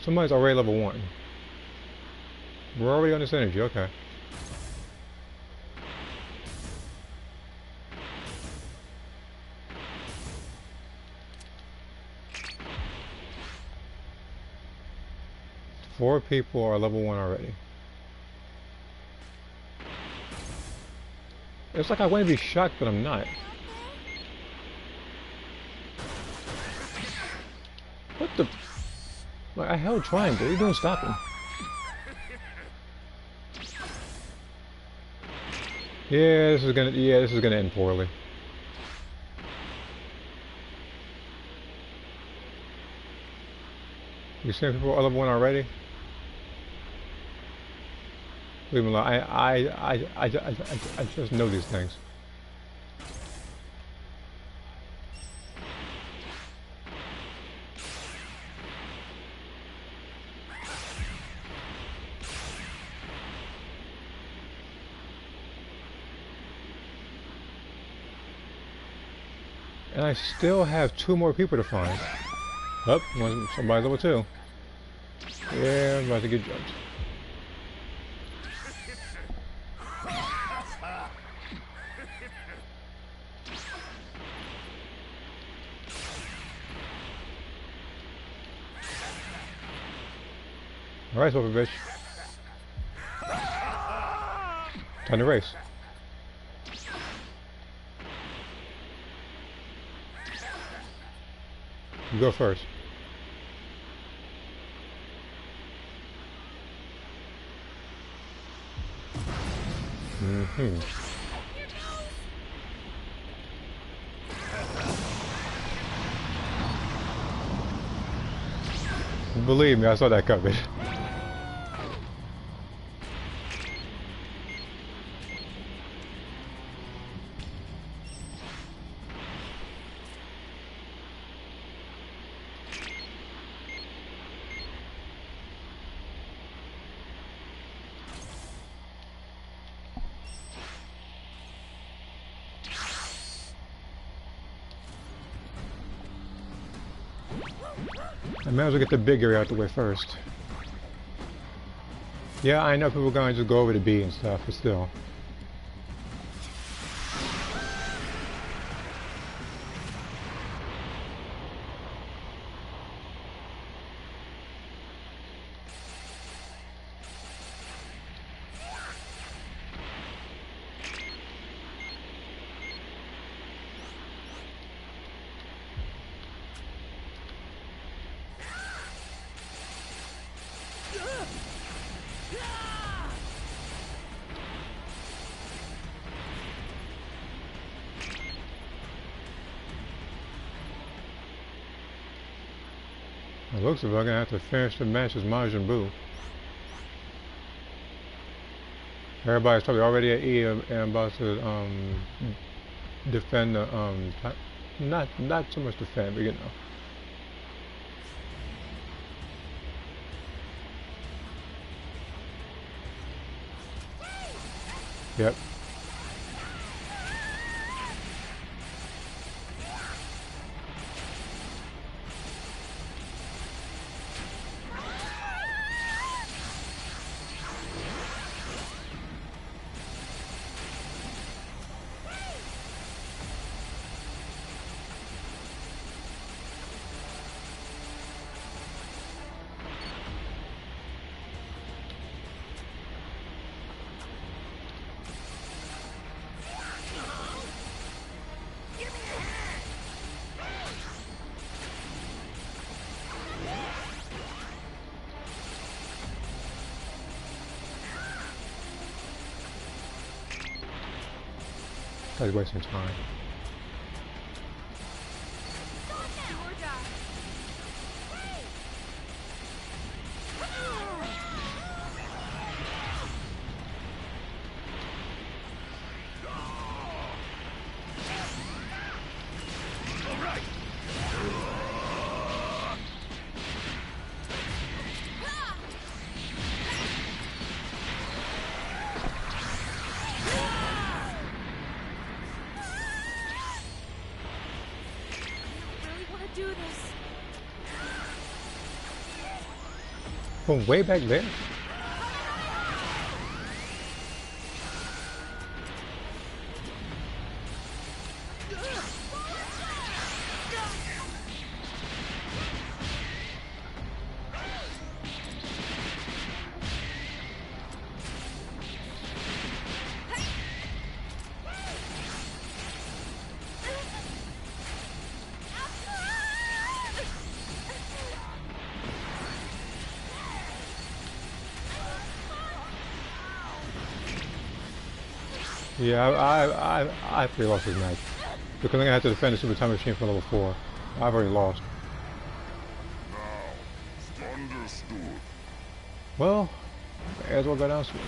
Somebody's already level 1. We're already on this energy, okay. Four people are level 1 already. It's like I want to be shocked, but I'm not. What the? Like, I held triangle. What are you doing stopping? Yeah, this is gonna end poorly. You see people are level 1 already? Leave me alone. I just know these things. And I still have 2 more people to find. Oh, somebody's level 2. Yeah, I'm about to get jumped. Alright, Silver Bitch. Time to race. You go first. Mm-hmm. Believe me, I saw that coming. I may as well get the big area out the way first. Yeah, I know people are going to just go over to B and stuff, but still. It looks like I'm gonna have to finish the match as Majin Buu. Everybody's probably already at E and about to defend the not so much defend, but you know. Yep. Guy's wasting time. Do this. From way back there? Yeah, I pretty lost this match. Because I'm gonna have to defend the Super Time Machine for level 4. I've already lost. Now, understood. Well, may as well go down swinging.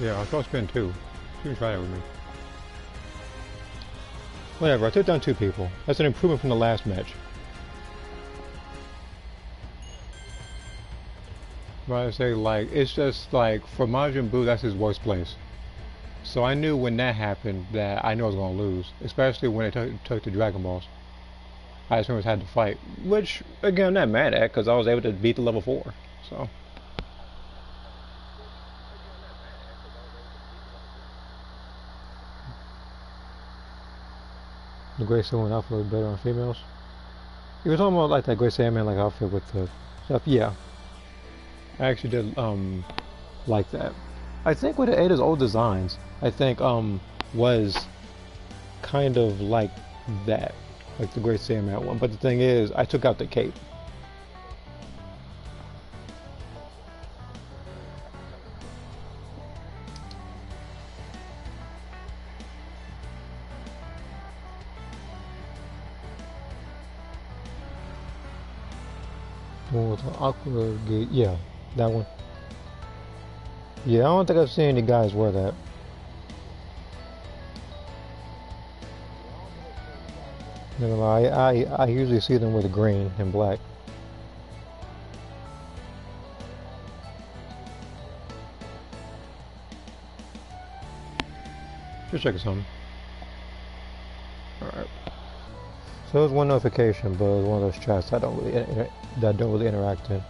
Yeah, I'll go spin 2. You can try that with me. Whatever, I took down 2 people. That's an improvement from the last match. But I say, like, it's just like, for Majin Buu, that's his worst place. So I knew when that happened that I knew I was going to lose. Especially when it took the Dragon Balls. I just had to fight. Which, again, I'm not mad at, because I was able to beat the level 4. So. The Gray Sandman outfit looks better on females. You were talking about like that Gray Sandman like outfit with the stuff. Yeah, I actually did like that. I think with Ada's old designs, I think was kind of like that, like the Gray Sandman one. But the thing is, I took out the cape. One with the aqua gate. Yeah, that one. Yeah, I don't think I've seen any guys wear that. Never mind, I usually see them with the green and black. Just checking something. Alright. So it was one notification, but it was one of those chats I don't really interact in.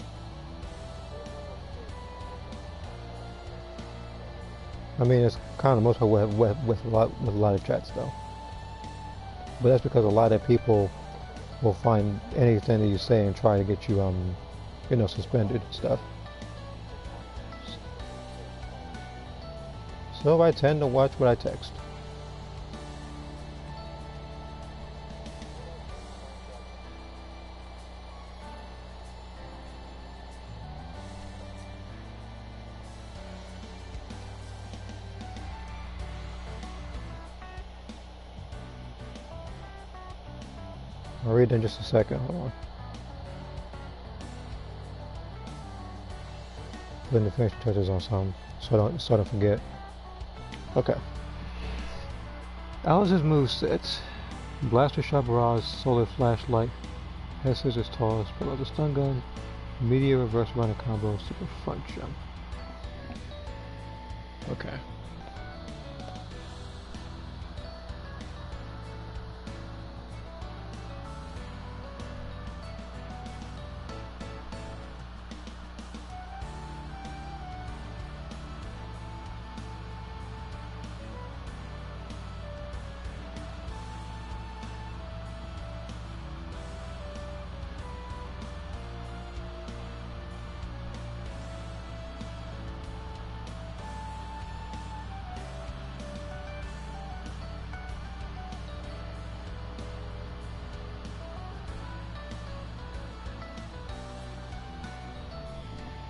I mean, it's kind of mostly with a lot of chats though. But that's because a lot of people will find anything that you say and try to get you, you know, suspended and stuff. So I tend to watch what I text. I'll read in just a second. Hold on. Putting the finishing touches on something, so I don't forget. Okay. Alice's movesets: Blaster Shot Barrage, Solar Flashlight, Head Scissors Toss, Pull out the Stun Gun, Media Reverse Running Combo, Super Front Jump. Okay.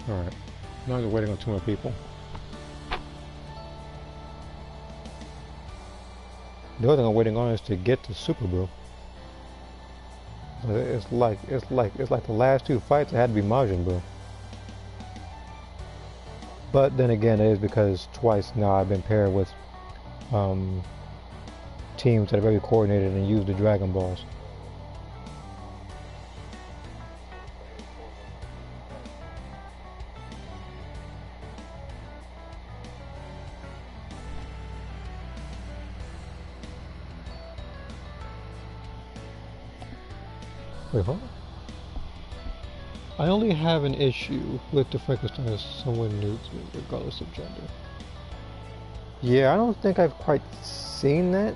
Alright. Now I'm waiting on 2 more people. The other thing I'm waiting on is to get to Super Brew. It's like the last 2 fights it had to be Majin Buu. But then again, it is because twice now I've been paired with teams that are very coordinated and use the Dragon Balls. Wait, hold on. I only have an issue with the Frankenstein as someone new to me, regardless of gender. Yeah, I don't think I've quite seen that.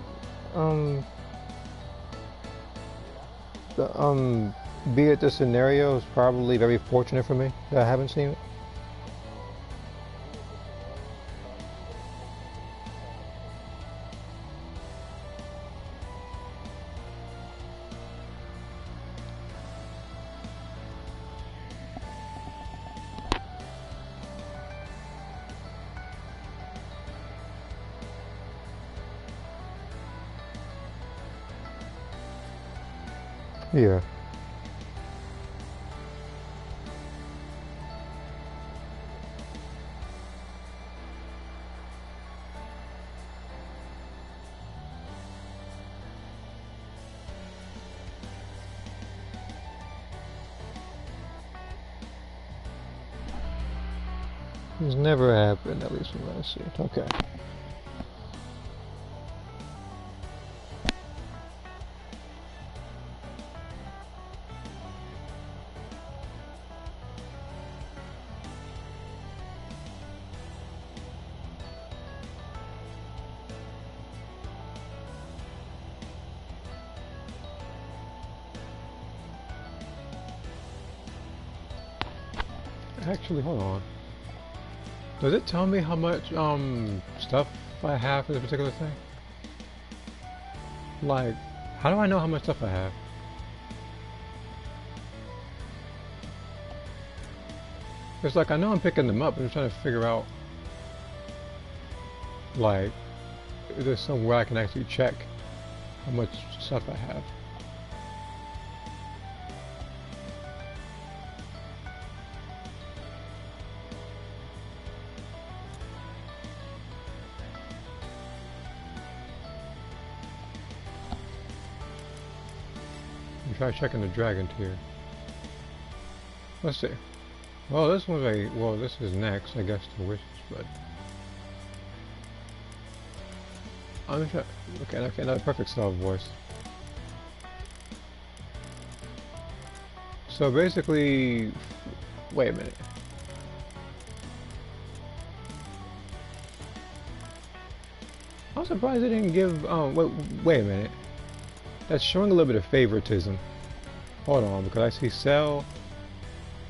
Be it the scenario is probably very fortunate for me that I haven't seen it. Yeah. It's never happened, at least from what I see. Okay. Actually, hold on. Does it tell me how much stuff I have for this particular thing? Like, how do I know how much stuff I have? It's like I know I'm picking them up, but I'm trying to figure out, like, is there somewhere I can actually check how much stuff I have? Try checking the dragon tier. Let's see. Well, this one's well, this is next, I guess, to wishes, but I'm trying. Okay, not a perfect style voice. So basically, wait a minute. I'm surprised they didn't give. Wait a minute. That's showing a little bit of favoritism. Hold on, because I see Cell,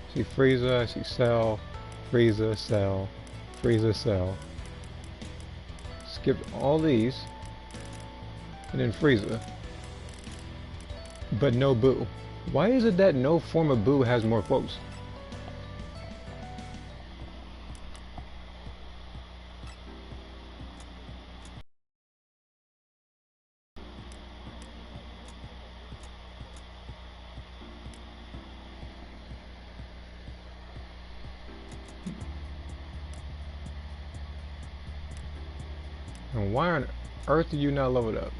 I see Frieza, I see Cell, Frieza, Cell, Frieza, Cell. Skipped all these, and then Frieza. But no Boo. Why is it that no form of Boo has more quotes? And why on earth do you not level it up?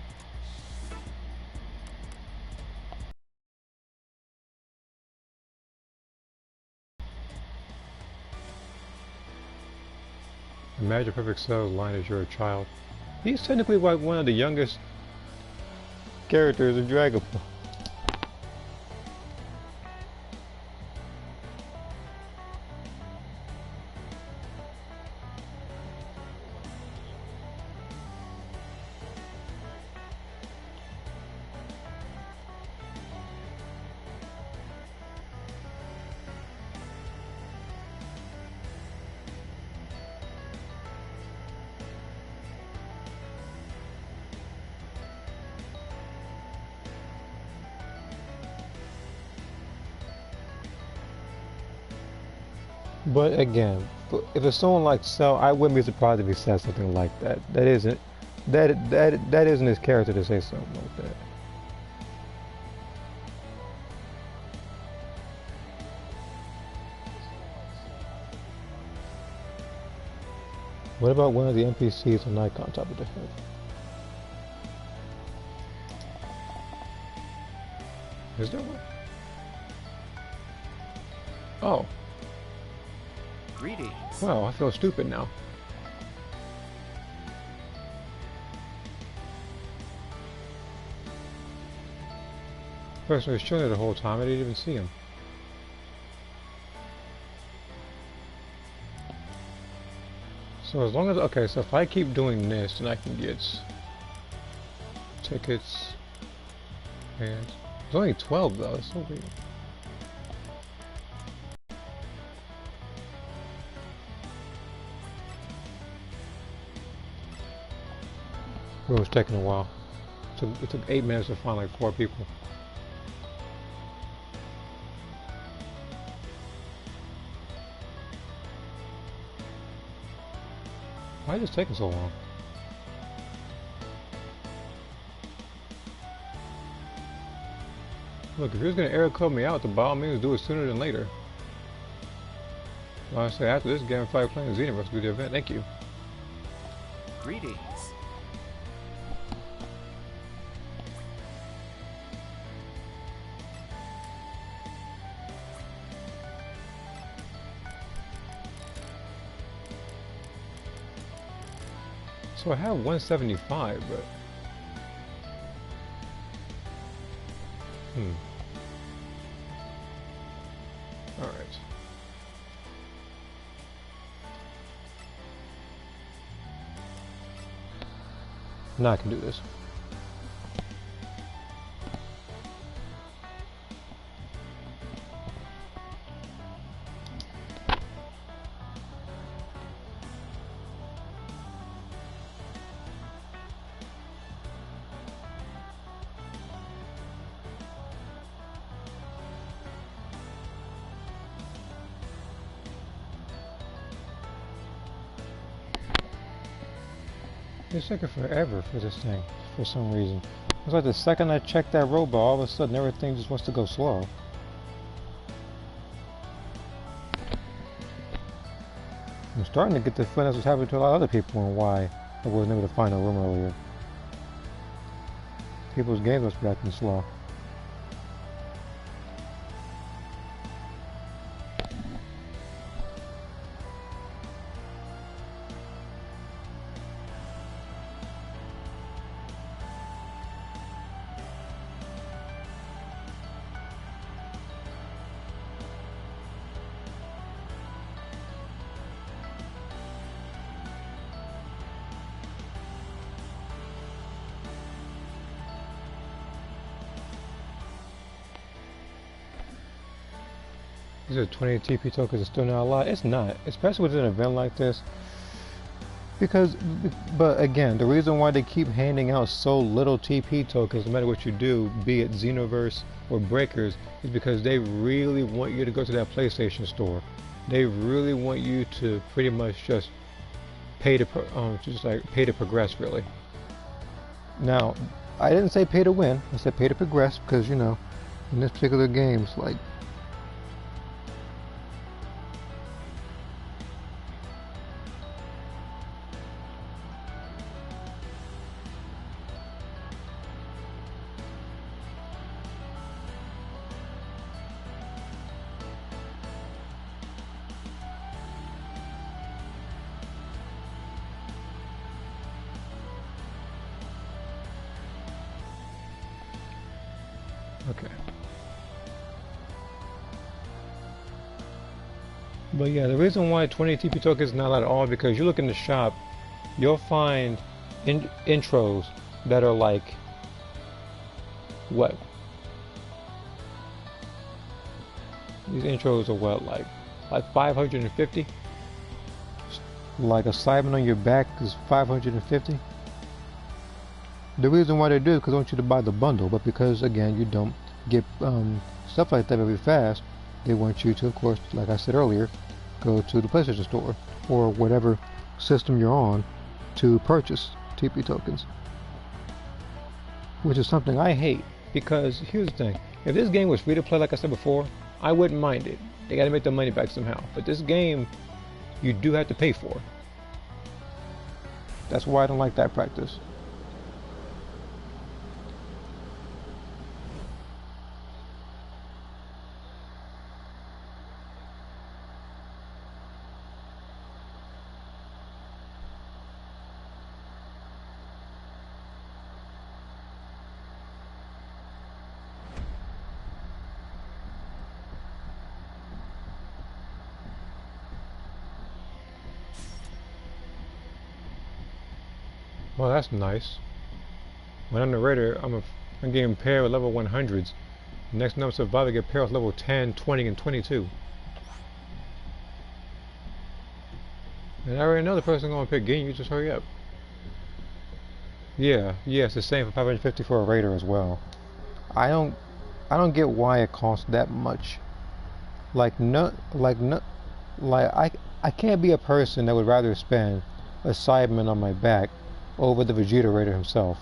Imagine Perfect Cell's line as you're a child. He's technically like one of the youngest characters in Dragon Ball. But again, if it's someone like Cell, I wouldn't be surprised if he said something like that. That isn't his character to say something like that. What about one of the NPCs on Nikon top of the head? Is there one? Oh. Greetings. Well, I feel stupid now. Person was showing it the whole time, I didn't even see him. So as long as, okay, so if I keep doing this, then I can get tickets, and there's only 12 though, it's so weird. It was taking a while. It took 8 minutes to find like 4 people. Why is this taking so long? Look, if you're just gonna error code me out, then by all means do it sooner than later. Well, I say after this game, if I playing Xenoverse, do the event. Thank you. Greetings. So I have 175, but all right. Now I can do this. It's taking forever for this thing, for some reason. It's like the second I check that robot, all of a sudden everything just wants to go slow. I'm starting to get the feeling that's what's happening to a lot of other people and why I wasn't able to find a room earlier. People's games must be acting slow. These are 20 TP tokens are still not a lot. It's not, especially with an event like this. But again, the reason why they keep handing out so little TP tokens, no matter what you do, be it Xenoverse or Breakers, is because they really want you to go to that PlayStation store. They really want you to pretty much just pay to pay to progress, really. Now, I didn't say pay to win. I said pay to progress because, you know, in this particular game, it's like. Okay. But yeah, the reason why 20 TP tokens is not a lot at all, because you look in the shop, you'll find intros that are like, what? These intros are what, like 550? Like a Cyber on your back is 550? The reason why they do it is because they want you to buy the bundle, but because, again, you don't get stuff like that very fast, they want you to, of course, like I said earlier, go to the PlayStation Store or whatever system you're on to purchase TP tokens. Which is something I hate, because here's the thing. If this game was free to play, like I said before, I wouldn't mind it. They gotta make their money back somehow. But this game, you do have to pay for. That's why I don't like that practice. Well, that's nice. When I'm the raider, I'm getting paired with level 100s. Next number survivor get paired with level 10, 20, and 22. And I already know the person going to pick Ginyu, just hurry up. Yeah, it's the same for 550 for a raider as well. I don't get why it costs that much. I can't be a person that would rather spend a Cyberman on my back over the Vegeta Raider himself.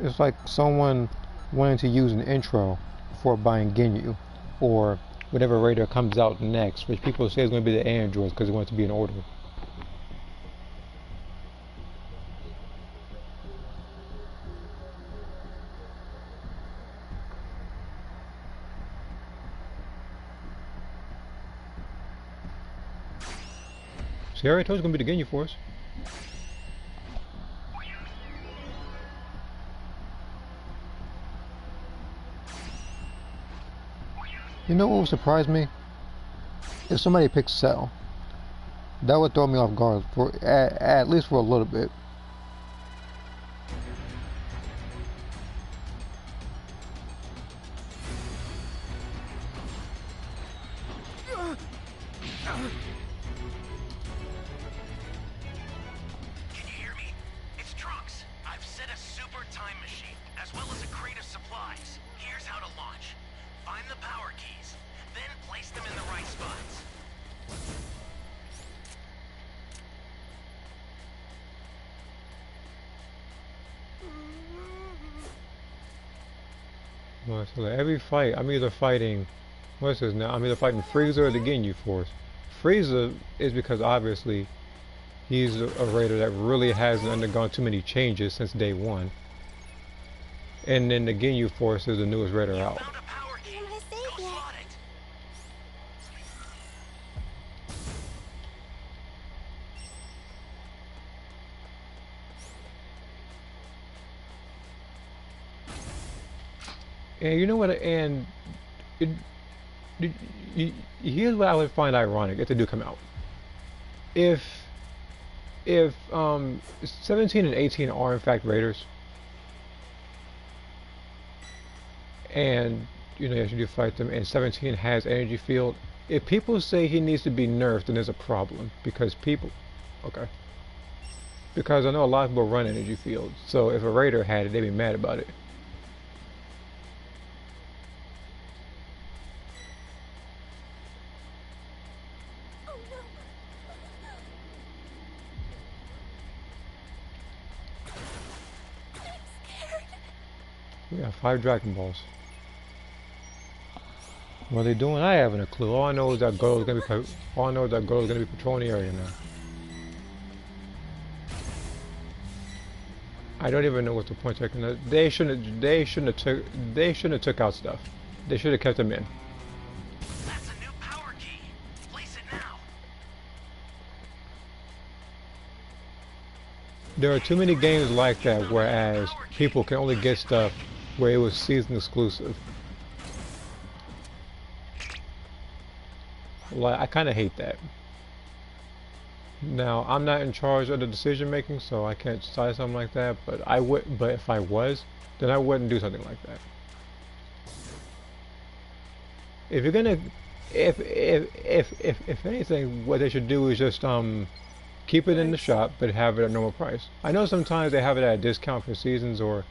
It's like someone wanting to use an intro before buying Ginyu, or whatever Raider comes out next, which people say is going to be the androids because they want it to be in order. See, I already told you it's going to be the Ginyu Force. You know what would surprise me? If somebody picks Cell. That would throw me off guard for at least for a little bit. Well, so like every fight, I'm either fighting, what's this now? I'm either fighting Frieza or the Ginyu Force. Frieza is because obviously he's a raider that really hasn't undergone too many changes since day one. And then the Ginyu Force is the newest raider out. Found a power key. What am I Go saying yet? slot it. And you know what? And it, here's what I would find ironic if they do come out. If 17 and 18 are in fact raiders, and you know you actually do fight them, and 17 has energy field. If people say he needs to be nerfed, then there's a problem because people, okay, because I know a lot of people run energy fields. So if a raider had it, they'd be mad about it. Oh no. I'm scared. We got 5 Dragon Balls. What are they doing? I haven't a clue. All I know is that Goto's gonna be. All I know is that Goto's gonna be patrolling the area now. I don't even know what's the point. Checking that. They shouldn't. They shouldn't have took. They shouldn't have took out stuff. They should have kept them in. That's a new power key. Place it now. There are too many games like that, whereas people can only get stuff where it was season exclusive. Like, I kind of hate that. Now, I'm not in charge of the decision making, so I can't decide something like that. But I would. But if I was, then I wouldn't do something like that. If you're gonna, if anything, what they should do is just keep it in the shop, but have it at normal price. I know sometimes they have it at a discount for seasons or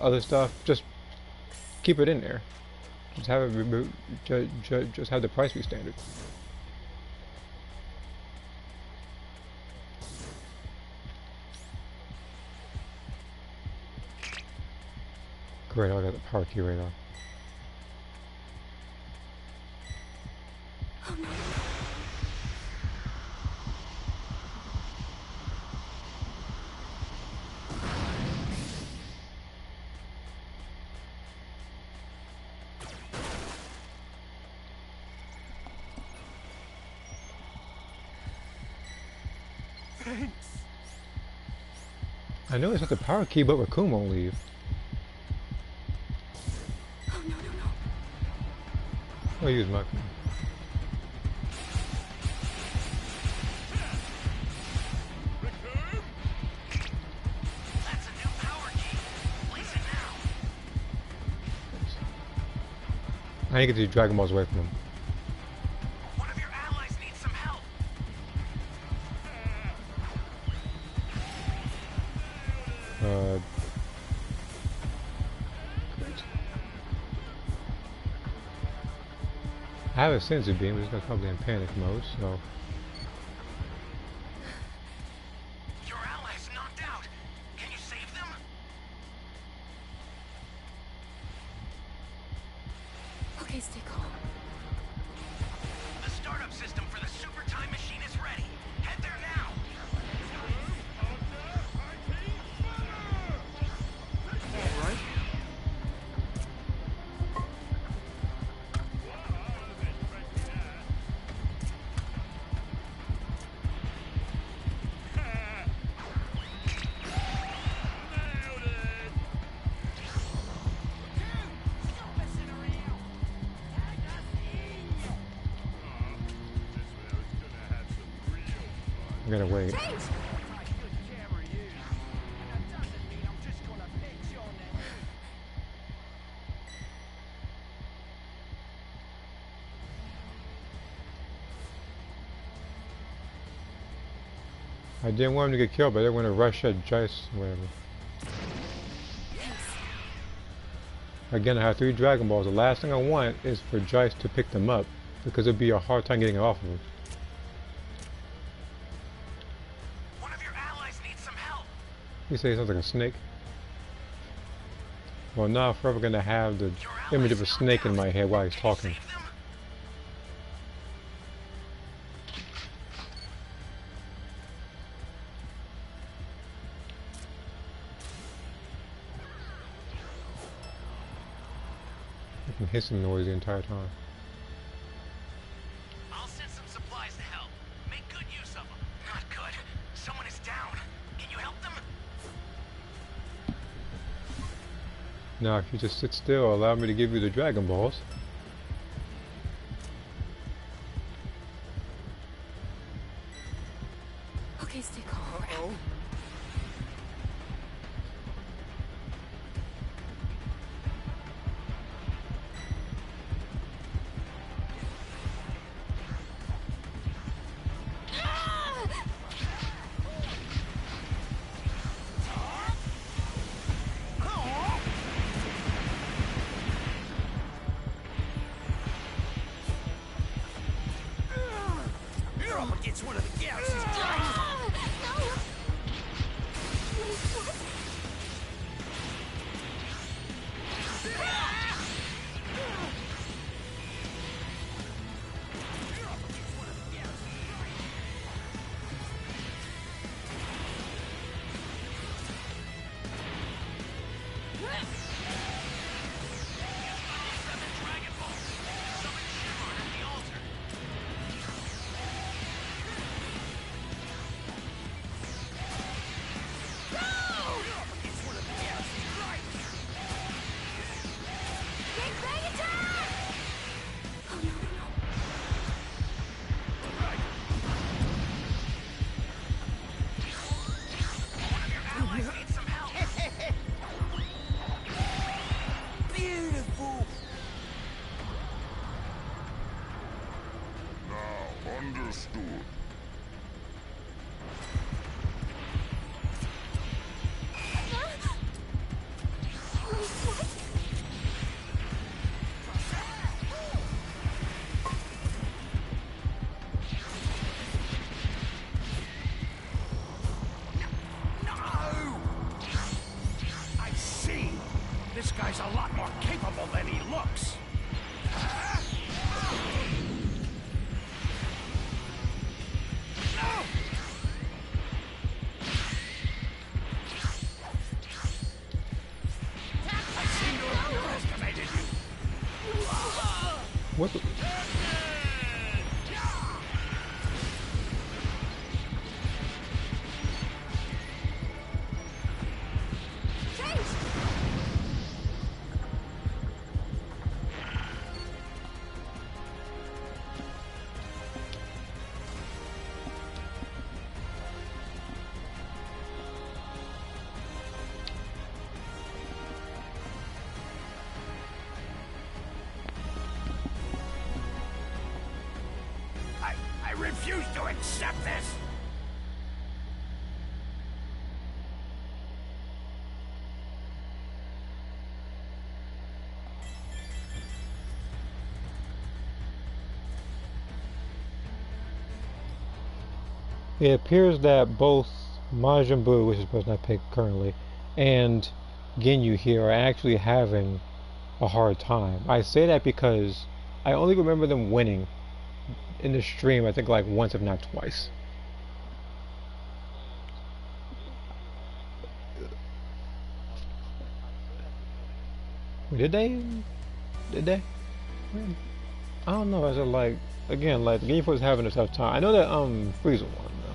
other stuff. Just keep it in there. Just have it. Just have the price be standard. Great, I got the power key radar. Oh no. I know it's not the power key, but Raccoon won't leave. Oh no, no, no. I'll use my. That's a new power key. Place it now. I need to get these Dragon Balls away from him. One of your allies needs some help. Great. I have a Senzu Beam, but it's not probably in panic mode, so. Your allies knocked out. Can you save them? Okay, stay calm. The startup system for the super time machine is ready. Head there now. I'm gonna wait. I didn't want him to get killed, but they want to rush at Jice, whatever. Again, I have 3 Dragon Balls. The last thing I want is for Jice to pick them up, because it'd be a hard time getting off of him. One of your allies needs some help. You say he sounds like a snake? Well, now I'm forever gonna have the image of a snake in my head while he's talking. Save them? Making hissing noise the entire time. I'll send some supplies to help. Make good use of them. Not good. Someone is down. Can you help them? Now, if you just sit still, allow me to give you the Dragon Balls. Okay, stay calm. Uh-oh. You're up against one of the galaxy's giants. Dragon Ball. Summon Shimmer at the altar. One of your allies needs some help. Beautiful. Now, understood. No! I see. This guy's a lot more capable than he looks. No! I seem to have underestimated you. What the? I refuse to accept this. It appears that both Majin Buu, which is the person I picked currently, and Ginyu here are actually having a hard time. I say that because I only remember them winning in the stream, I think like once if not twice. Did they? Did they? I don't know. Is it like again like the Ginyu was having a tough time? I know that Frieza won though.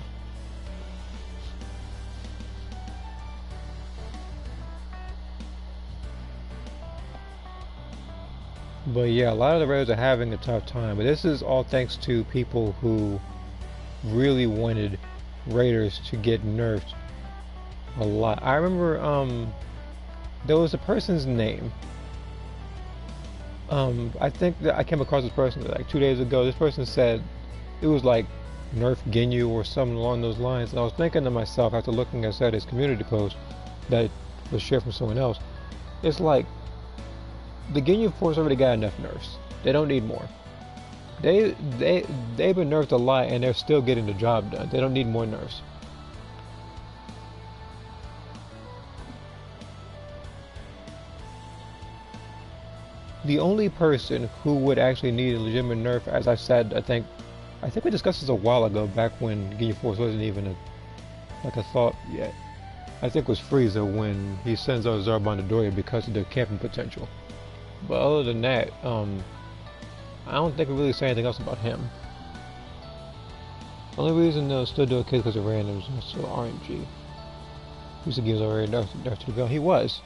But yeah, a lot of the Raiders are having a tough time. But this is all thanks to people who really wanted Raiders to get nerfed a lot. I remember there was a person's name. I think that I came across this person like 2 days ago. This person said it was like Nerf Ginyu or something along those lines. And I was thinking to myself after looking at his community post that was shared from someone else. It's like the Ginyu Force already got enough nerfs. They don't need more. They've been nerfed a lot and they're still getting the job done. They don't need more nerfs. the only person who would actually need a legitimate nerf, as I said, I think we discussed this a while ago, back when Ginyu Force wasn't even a thought yet. I think it was Frieza when he sends out Zarbon Dodoria because of their camping potential. But other than that, I don't think we really say anything else about him. The only reason they'll still do a kid because of randoms is still RNG. Frieza gives already nerfed to the gun. He was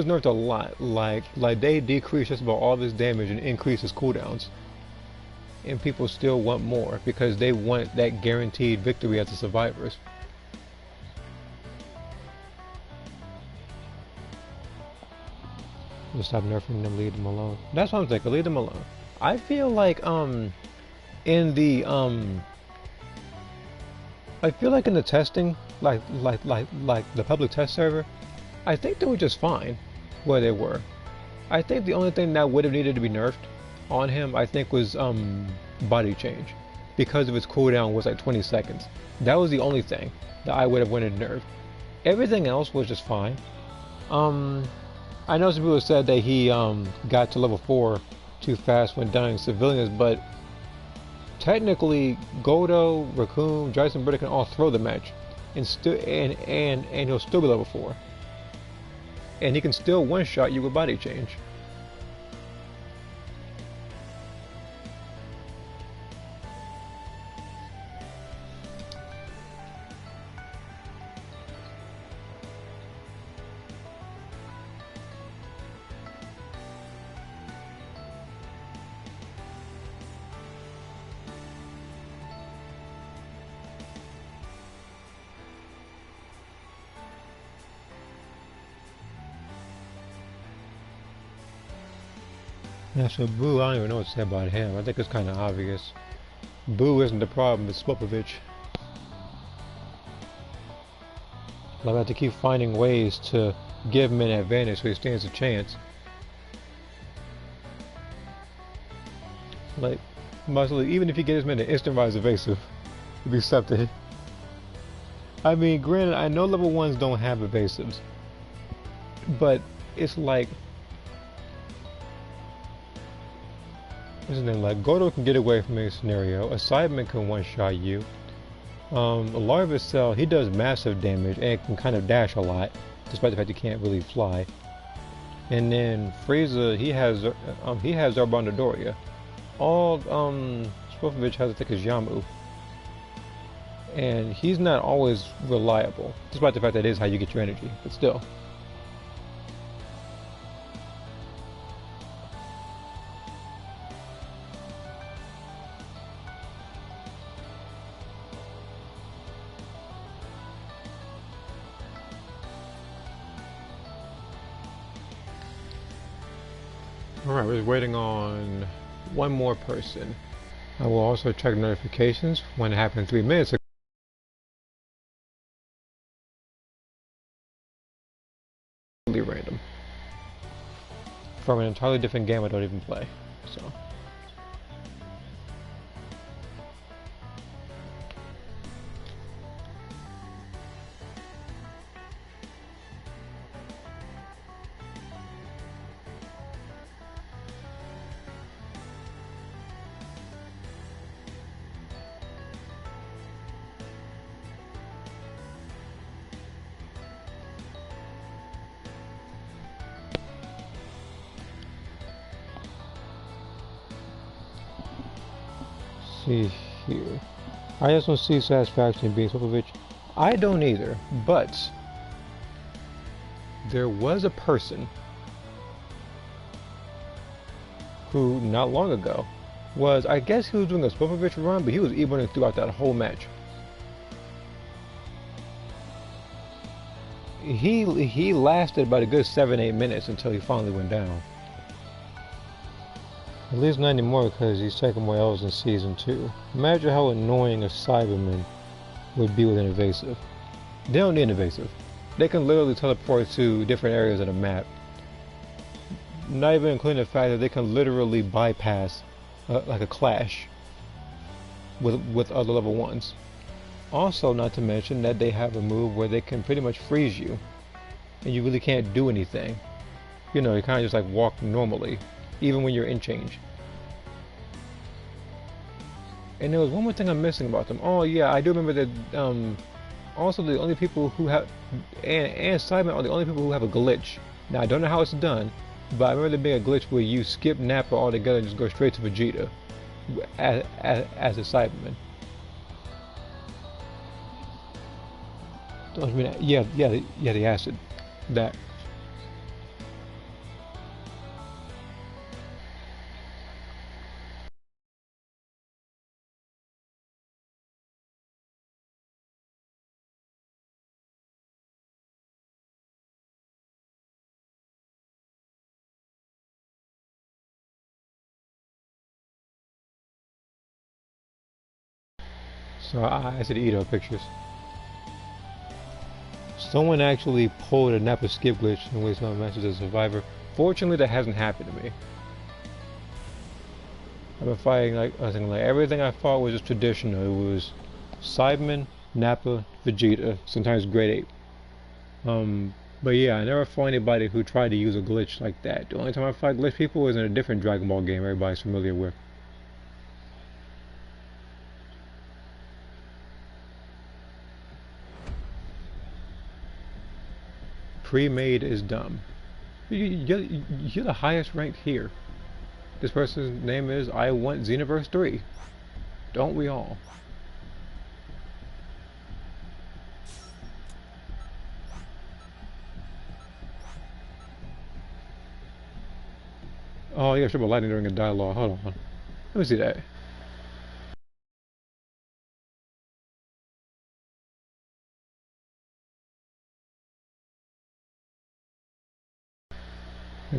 nerfed a lot. Like they decreased just about all of his damage and increased his cooldowns. And people still want more because they want that guaranteed victory as the survivors. Just stop nerfing them, leave them alone. That's what I'm thinking, leave them alone. I feel like in the testing, like the public test server, I think they were just fine where they were. I think the only thing that would have needed to be nerfed on him, I think, was body change, because of his cooldown was like 20 seconds. That was the only thing that I would have wanted nerfed. Everything else was just fine. I know some people said that he got to level 4 too fast when dying civilians, but technically Godo, Raccoon, Jason Britta can all throw the match and he'll still be level 4. And he can still one-shot you with body change. Yeah, so Boo, I don't even know what to say about him. I think it's kind of obvious. Boo isn't the problem, it's Spopovich. I have to keep finding ways to give him an advantage so he stands a chance. Like, mostly, even if he gets him in an instant rise evasive, he'd be accepted. I mean, granted, I know level 1s don't have evasives, but it's like, isn't it like Godo can get away from a scenario, a Cyberman can one-shot you, a Larva Cell, he does massive damage and can kind of dash a lot, despite the fact he can't really fly. And then Frieza, he has Zarbon Dodoria. All Spopovich has, I think, is Yamu. And he's not always reliable, despite the fact that it is how you get your energy, but still. Alright, we're waiting on one more person. I will also check notifications when it happened 3 minutes ago. Random. From an entirely different game I don't even play. So. See here. I just don't see satisfaction in being Spopovich. I don't either, but there was a person who, not long ago, was, I guess he was doing a Spopovich run, but he was E-running throughout that whole match. He lasted about a good 7-8 minutes until he finally went down. At least not anymore because he's taking more L's in Season 2. Imagine how annoying a Cyberman would be with an evasive. They don't need an evasive. They can literally teleport to different areas of the map. Not even including the fact that they can literally bypass like a clash with other level 1s. Also, not to mention that they have a move where they can pretty much freeze you. And you really can't do anything. You know, you kind of just like walk normally. even when you're in change. And there was one more thing I'm missing about them. Oh yeah, I do remember that. Also, the only people who have and Simon are the only people who have a glitch. Now I don't know how it's done, but I remember there being a glitch where you skip Nappa altogether and just go straight to Vegeta as a Cyberman. I mean, yeah, the acid, that. So I said Edo pictures. Someone actually pulled a Nappa skip glitch and wasted my matches as a survivor. Fortunately, that hasn't happened to me. I've been fighting like I think like everything I fought was just traditional. It was Cyberman, Nappa, Vegeta, sometimes Grade 8. But yeah, I never fought anybody who tried to use a glitch like that. The only time I fought glitch people was in a different Dragon Ball game everybody's familiar with. Pre-made is dumb. You're the highest ranked here. This person's name is I Want Xenoverse 3. Don't we all? Oh yeah, triple lightning during a dialogue. Hold on. Let me see that.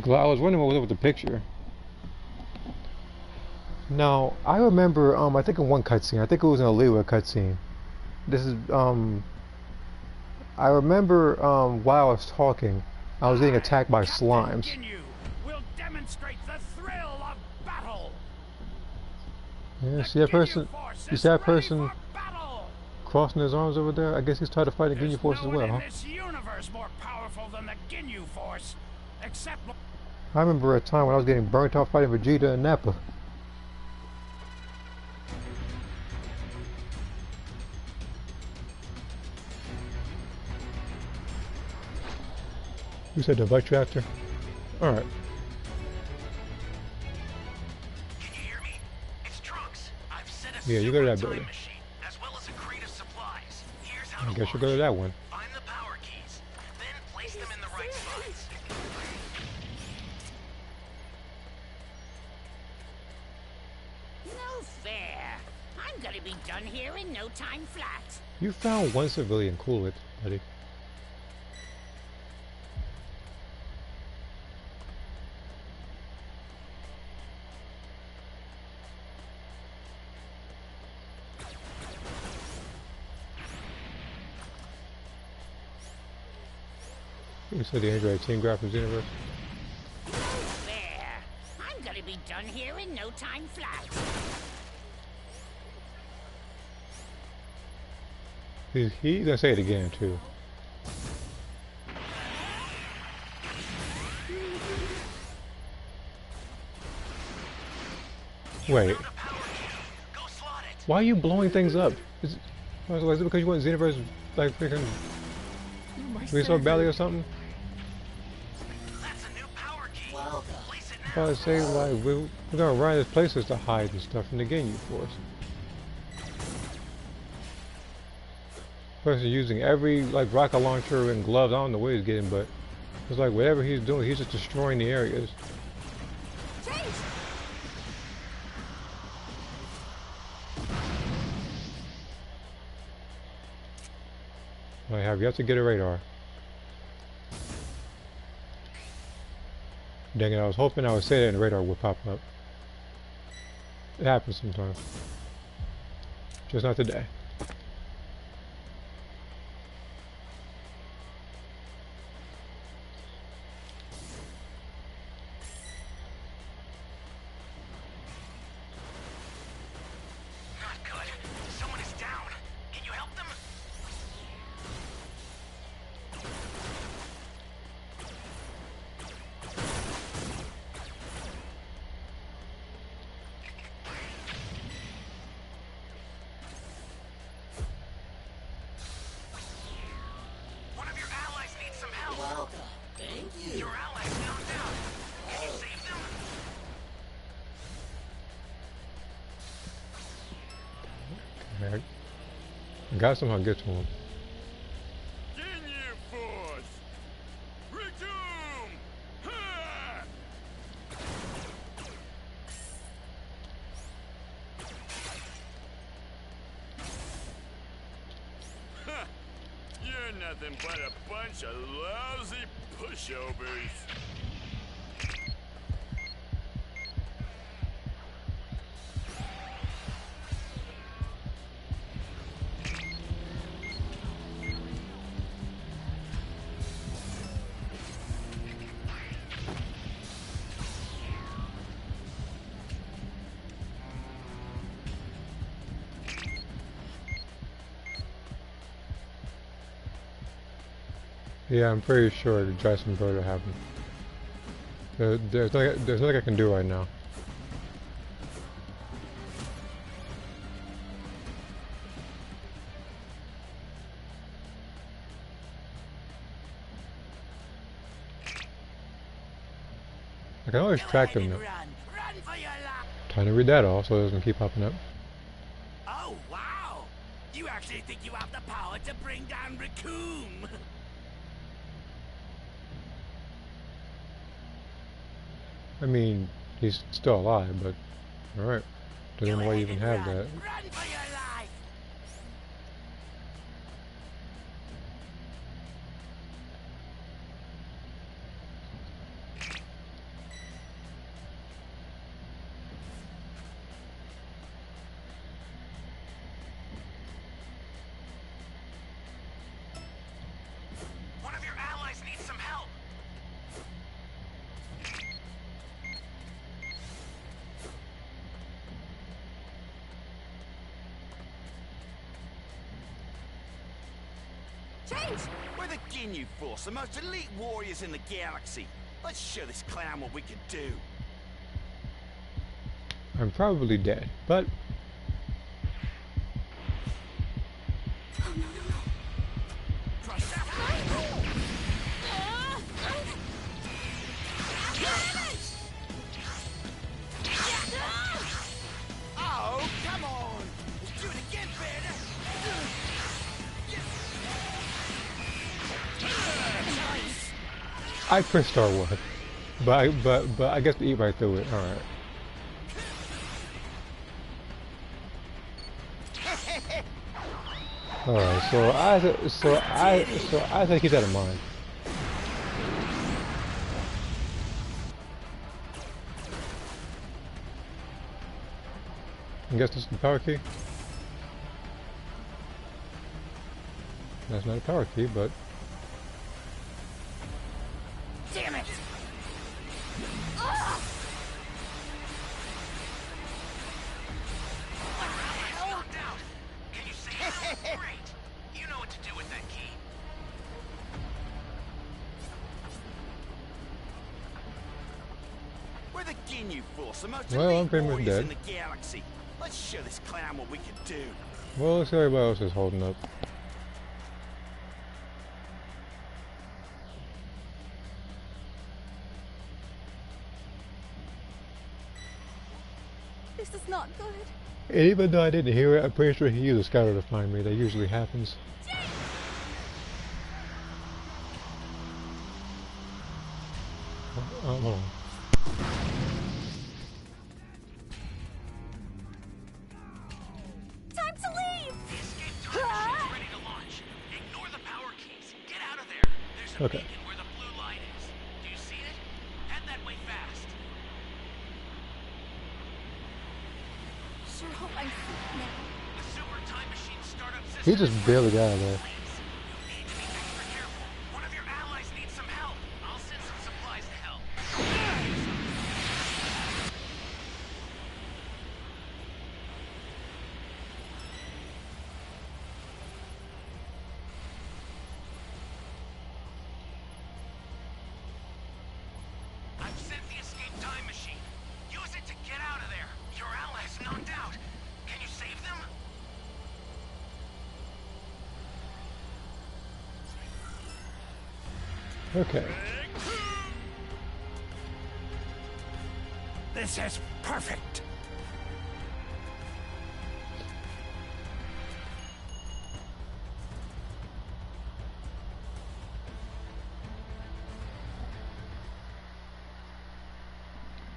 I was wondering what was up with the picture. Now, I remember, I think in one cutscene, I think it was in a Lewa cutscene. This is, I remember, while I was talking, I was getting attacked by slimes. We'll demonstrate the thrill of battle. Yeah, see that person? You see that person crossing his arms over there? I guess he's trying to fight the Ginyu Force as well, huh? This universe more powerful than the Ginyu Force, except. I remember a time when I was getting burnt out fighting Vegeta and Nappa. Who said the bike tractor? Alright. Can you hear me? It's Trunks. I've set a Yeah, you go to that super building. time machine, as well as a crate of supplies. Here's how I to guess you'll go to that one. Find the power keys, then place them in the right spots. No fair. I'm gonna be done here in no time flat. You found one civilian, cool it, buddy. You said the Android team graphics universe. No fair. I'm gonna be done here in no time flat. He's gonna say it again too. Wait. Why are you blowing things up? Is it because you want Xenoverse like freaking Resource Valley or something? That's a new power key. Place it I now. was saying like we're gonna run this places to hide and stuff from the Ginyu Force. Person using every like rocket launcher and gloves. I don't know what he's getting, but it's like whatever he's doing, he's just destroying the areas. I have yet to get a radar. Dang it, I was hoping I would say that and the radar would pop up. It happens sometimes. Just not today. Not good. Someone is down. Can you help them? I gotta somehow get to him. Ginyu Force! Resume! Ha! Ha! You're nothing but a bunch of lousy pushovers. Yeah, I'm pretty sure the Jason Bird will happen. There's nothing I can do right now. I can always track them though. Run for your life. Trying to read that off so it doesn't keep popping up. Oh, wow. You actually think you have the power to bring down Raccoon? I mean, he's still alive, but alright. Doesn't know why you even have that. Run for your life. One of your allies needs some help. Change! We're the Ginyu Force, the most elite warriors in the galaxy. Let's show this clown what we can do. I'm probably dead, but Oh, no, no, no. Crush that. Oh, come on! Let's do it again, Banner! I pressed R1. But I guess to eat right through it. Alright. Alright, so I think keep that in mind. I guess this is the power key. That's not a power key, but Damn it! Knocked out. Can you save him? Great. You know what to do with that key. We're the Ginyu Force, the most Well, I'm elite pretty much warriors dead. in the galaxy. Let's show this clown what we can do. well, let's see what everybody else is holding up. This is not good. And even though I didn't hear it, I'm pretty sure he used a scouter to find me. That usually happens. Hold on. Time to leave! The escape time machine's ready to launch. Ignore the power keys. Get out of there. There's a Okay. beacon where the blue light is. Do you see it? Head that way fast. Sure hope I'm safe now. The super time machine startup system. He just barely got out of there. Please. You need to be extra careful. One of your allies needs some help. I'll send some supplies to help. I've sent the escape time machine. Use it to get out of there. Your allies knocked out. Can you save them? Okay. This is perfect.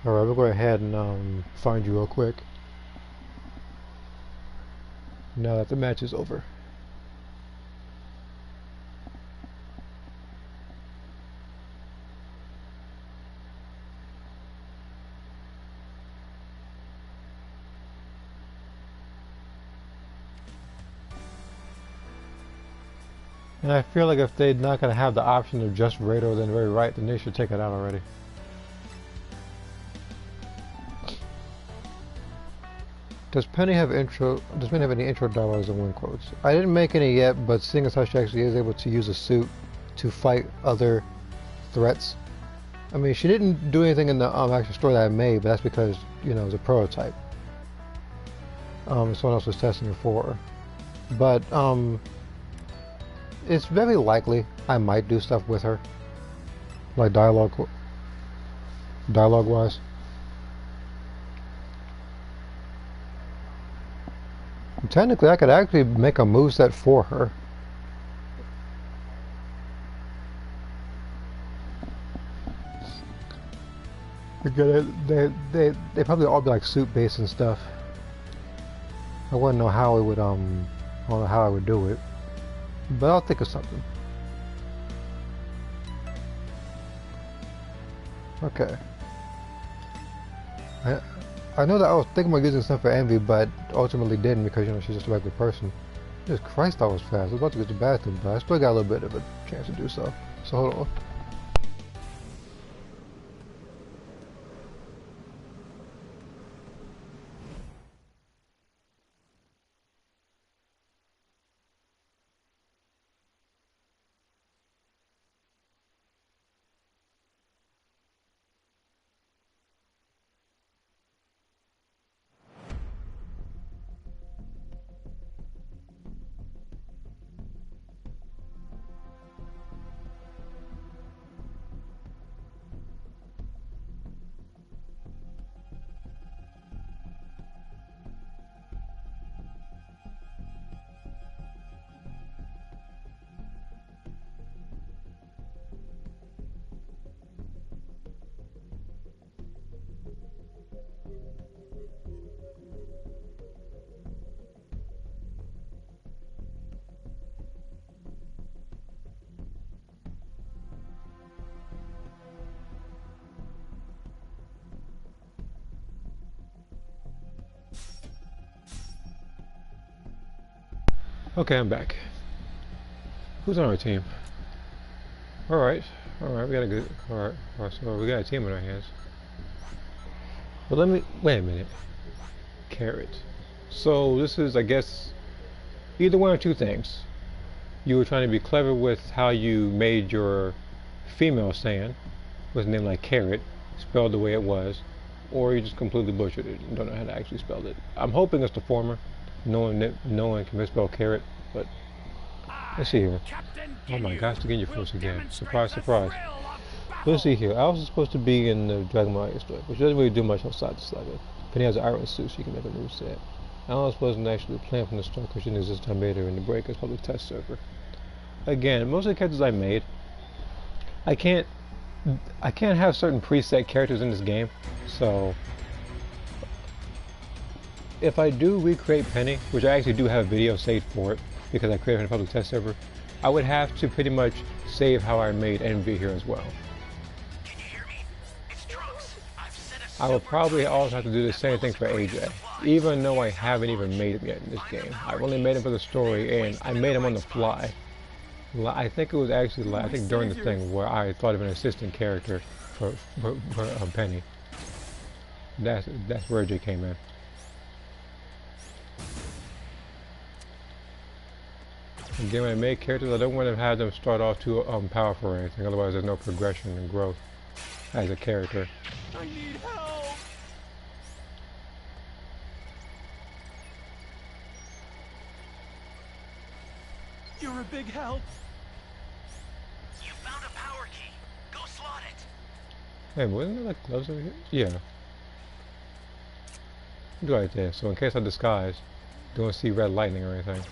Alright, we'll go ahead and find you real quick. Now that the match is over. And I feel like if they're not going to have the option of just radar then very right, then they should take it out already. Does Penny have any intro dialogues and win quotes? I didn't make any yet, but seeing as how she actually is able to use a suit to fight other threats. I mean, she didn't do anything in the actual story that I made, but that's because, you know, it was a prototype. Someone else was testing it for her. But, it's very likely I might do stuff with her. Like dialogue-wise. Technically, I could actually make a moveset for her. They probably all be like suit based and stuff. I wouldn't know how it would I don't know how I would do it, but I'll think of something. Okay. I know that I was thinking about using stuff for Envy, but ultimately didn't because, you know, she's just a regular person. Jesus Christ, that was fast. I was about to go to the bathroom, but I still got a little bit of a chance to do so. So hold on. Okay, I'm back. Who's on our team? Alright, we got a good... Alright, so we got a team in our hands. But let me... Wait a minute. Carrot. So this is, I guess, either one or two things. You were trying to be clever with how you made your female Saiyan, was named like Carrot, spelled the way it was, or you just completely butchered it and don't know how to actually spell it. I'm hoping it's the former. No one can misspell carrot, but let's see here. Oh my gosh, to get your force again. Surprise, surprise. Let's see here. I was supposed to be in the Dragon Ball story, which doesn't really do much outside the saga. Penny has an iron suit, so you can make a move set. Alice wasn't actually planned from the start because she didn't exist until I made her in the break as public test server. Again, most of the characters I made, I can't have certain preset characters in this game, so if I do recreate Penny, which I actually do have a video saved for it because I created it in a public test server, I would have to pretty much save how I made Envy here as well. Can you hear me? It's Trunks. I've set a I will probably also have to do the same thing for AJ, even though I haven't even made him yet in this game. I've only made him for the story, and I made him on the fly. I think it was actually, I think during the thing where I thought of an assistant character for Penny. That's where AJ came in. Again, when I make characters, I don't want to have them start off too powerful or anything, otherwise there's no progression and growth as a character. I need help! You're a big help! You found a power key. Go slot it. Hey, wasn't there like gloves over here? Yeah. Right there, so in case I disguise, don't see red lightning or anything.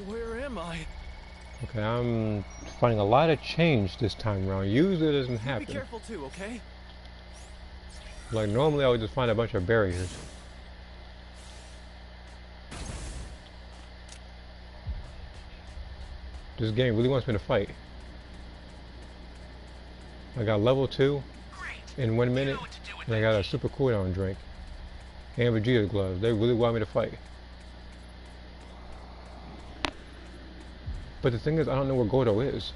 Where am I? Okay, I'm finding a lot of change this time around. Usually it doesn't Be happen. careful too, okay? Like normally I would just find a bunch of barriers. This game really wants me to fight. I got level 2 in 1 minute, and I got a super cooldown drink. And Vegeta gloves. They really want me to fight. But the thing is, I don't know where Gordo is.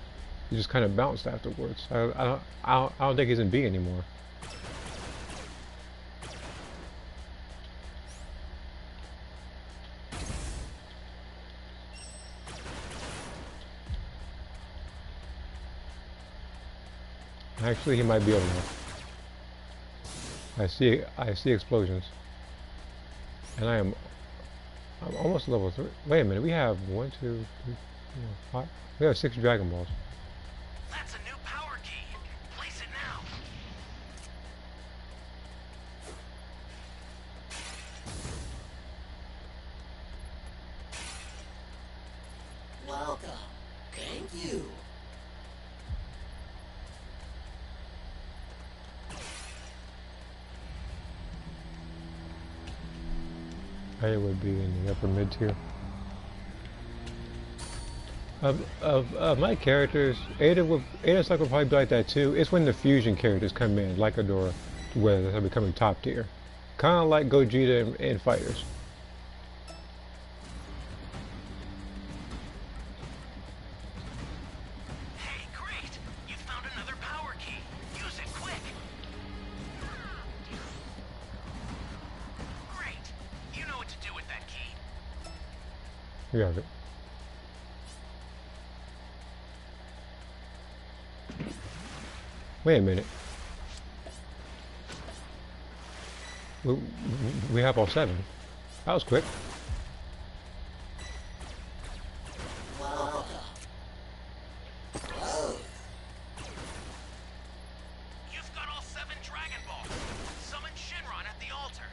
He just kind of bounced afterwards. I don't think he's in B anymore. Actually, he might be over there. I see explosions. And I'm almost level 3. Wait a minute, we have 1, 2, 3, 4, 5. We have 6 Dragon Balls. That's a new power key. Place it now. Welcome. Thank you. I would be in the upper mid tier. Of my characters, Ada's like would probably be like that too. It's when the fusion characters come in, like Adora, where they're becoming top tier. Kind of like Gogeta in Fighters. Hey, great! You found another power key. Use it quick. Great. You know what to do with that key. You have it. Wait a minute. We have all 7. That was quick. Welcome. Whoa. You've got all 7 Dragon Balls. Summon Shinron at the altar.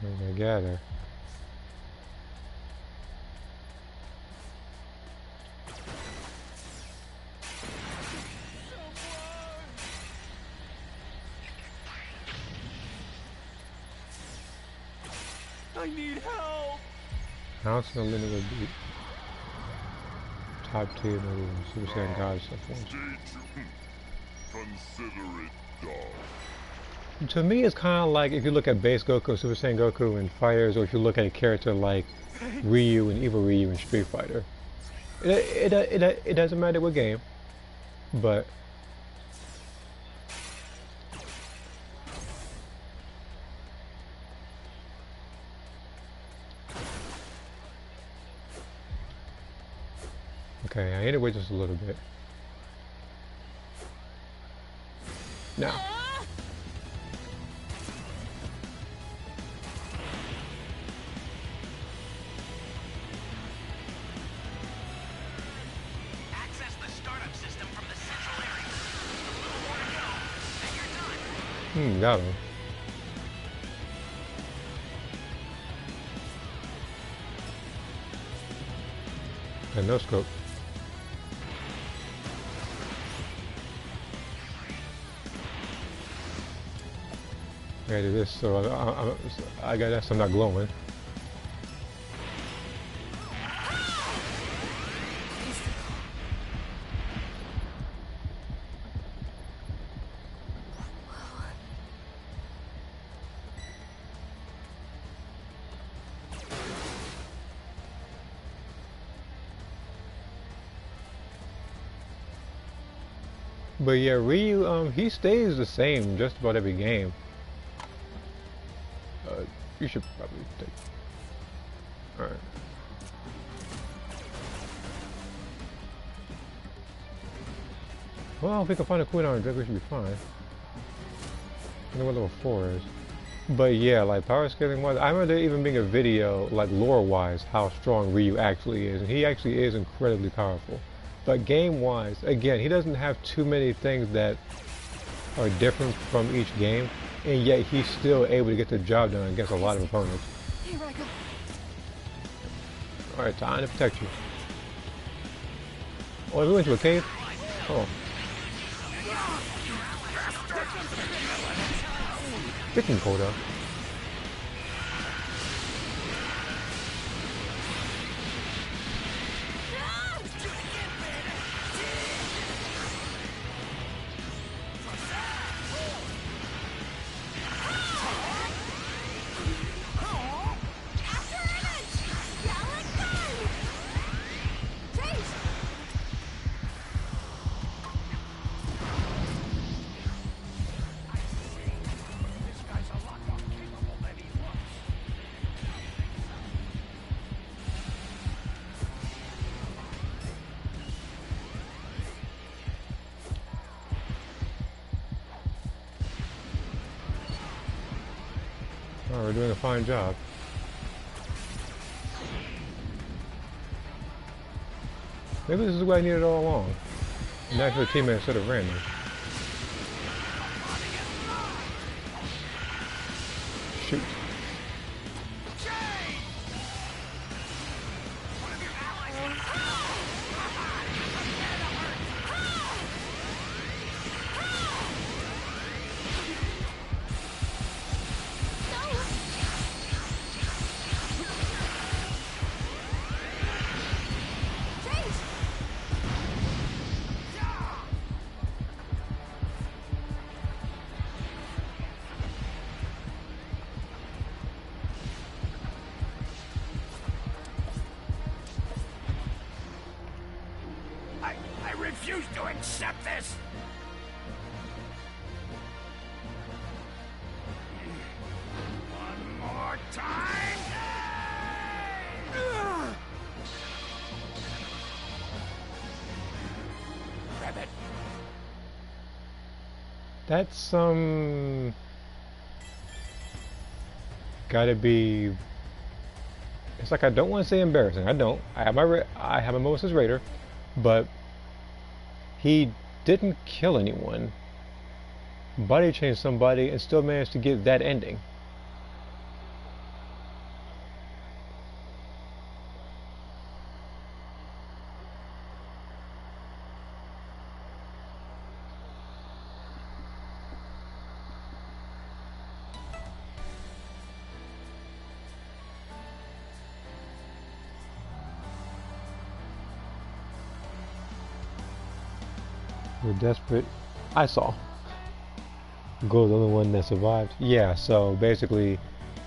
I gather. I need help. House no limit would be top tier, maybe Super Saiyan God stuff. Stay tuned. Consider it done. To me, it's kind of like if you look at base Goku, Super Saiyan Goku in Fighters, or if you look at a character like Ryu and Evil Ryu in Street Fighter. It doesn't matter what game, but okay, I hit it with just a little bit. Now. Access the startup system from the central area. Just a little more to go, then you're done. Got him. And no scope. I do this, so I got that, so I'm not glowing. But yeah, Ryu, he stays the same just about every game. You should probably take. Alright. Well, if we can find a cooldown drink, we should be fine. I know what level 4 is. But yeah, like power scaling wise, I remember there even being a video, like lore wise, how strong Ryu actually is. And he actually is incredibly powerful. But game wise, again, he doesn't have too many things that are different from each game. And yet he's still able to get the job done against a lot of opponents. Here I go. Alright, time to protect you. Oh, we went to a cave? Oh. Freaking cold out. Oh, we're doing a fine job. Maybe this is what I needed all along. Natural teammate instead of random. Shoot. I refuse to accept this! One more time! Grab it. That's gotta be. It's like I don't want to say embarrassing. I don't. I have my moments as Raider, but he didn't kill anyone, body changed somebody, and still managed to get that ending. We're desperate. I saw. Go's the only one that survived. Yeah, so basically,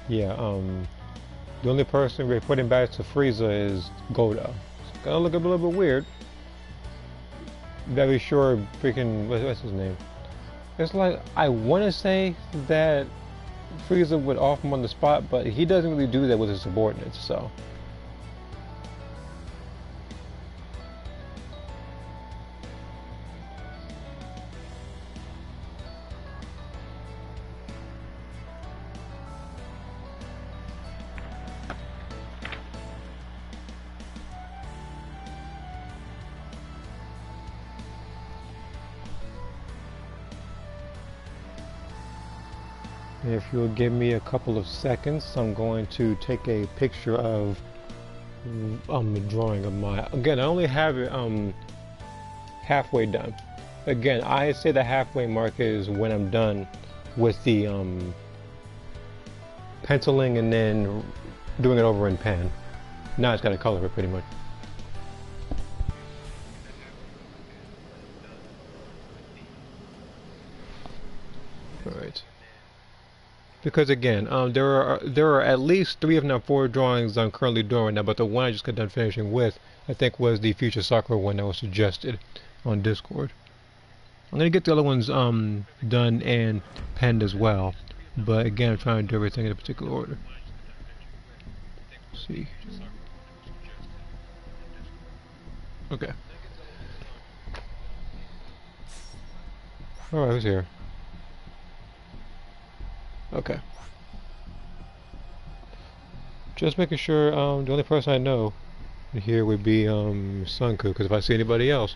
yeah, the only person reporting back to Frieza is Golda. It's gonna look a little bit weird. Very sure freaking, what's his name? It's like, I want to say that Frieza would off him on the spot, but he doesn't really do that with his subordinates, so. If you'll give me a couple of seconds, I'm going to take a picture of the drawing of my. Again, I only have it halfway done. Again, I say the halfway mark is when I'm done with the penciling and then doing it over in pen. Now it's got to color it pretty much. All right. Because again, there are at least 3 if not 4 drawings I'm currently doing right now, but the one I just got done finishing with, I think, was the Future Sakura one that was suggested on Discord. I'm gonna get the other ones done and penned as well, but again, I'm trying to do everything in a particular order. Let's see. Okay. All right, who's here? Okay. Just making sure. The only person I know here would be Sunku, because if I see anybody else,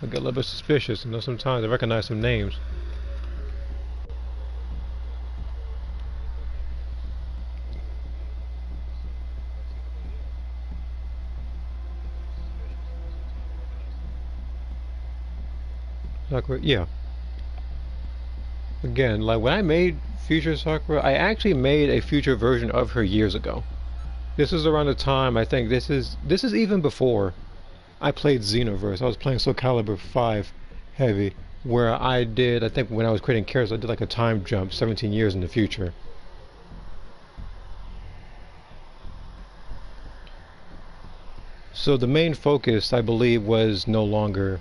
I get a little bit suspicious. You know, sometimes I recognize some names. Sakura, yeah. Again, like when I made Future Sakura, I actually made a future version of her years ago. This is around the time I think this is even before I played Xenoverse. I was playing Soul Calibur 5 Heavy, where I think when I was creating characters, I did like a time jump 17 years in the future. So the main focus, I believe, was no longer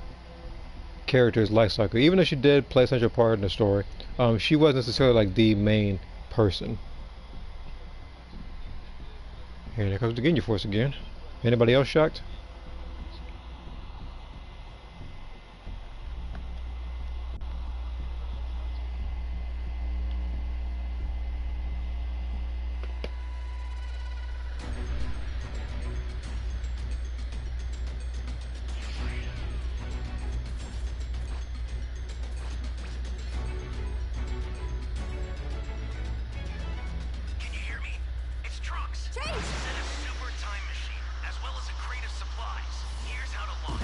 character's life cycle. Even though she did play a central part in the story, she wasn't necessarily like the main person. And here comes the Ginyu Force again. Anybody else shocked? Can you hear me? It's Trunks. Set a super time machine, as well as a crate of supplies. Here's how to launch.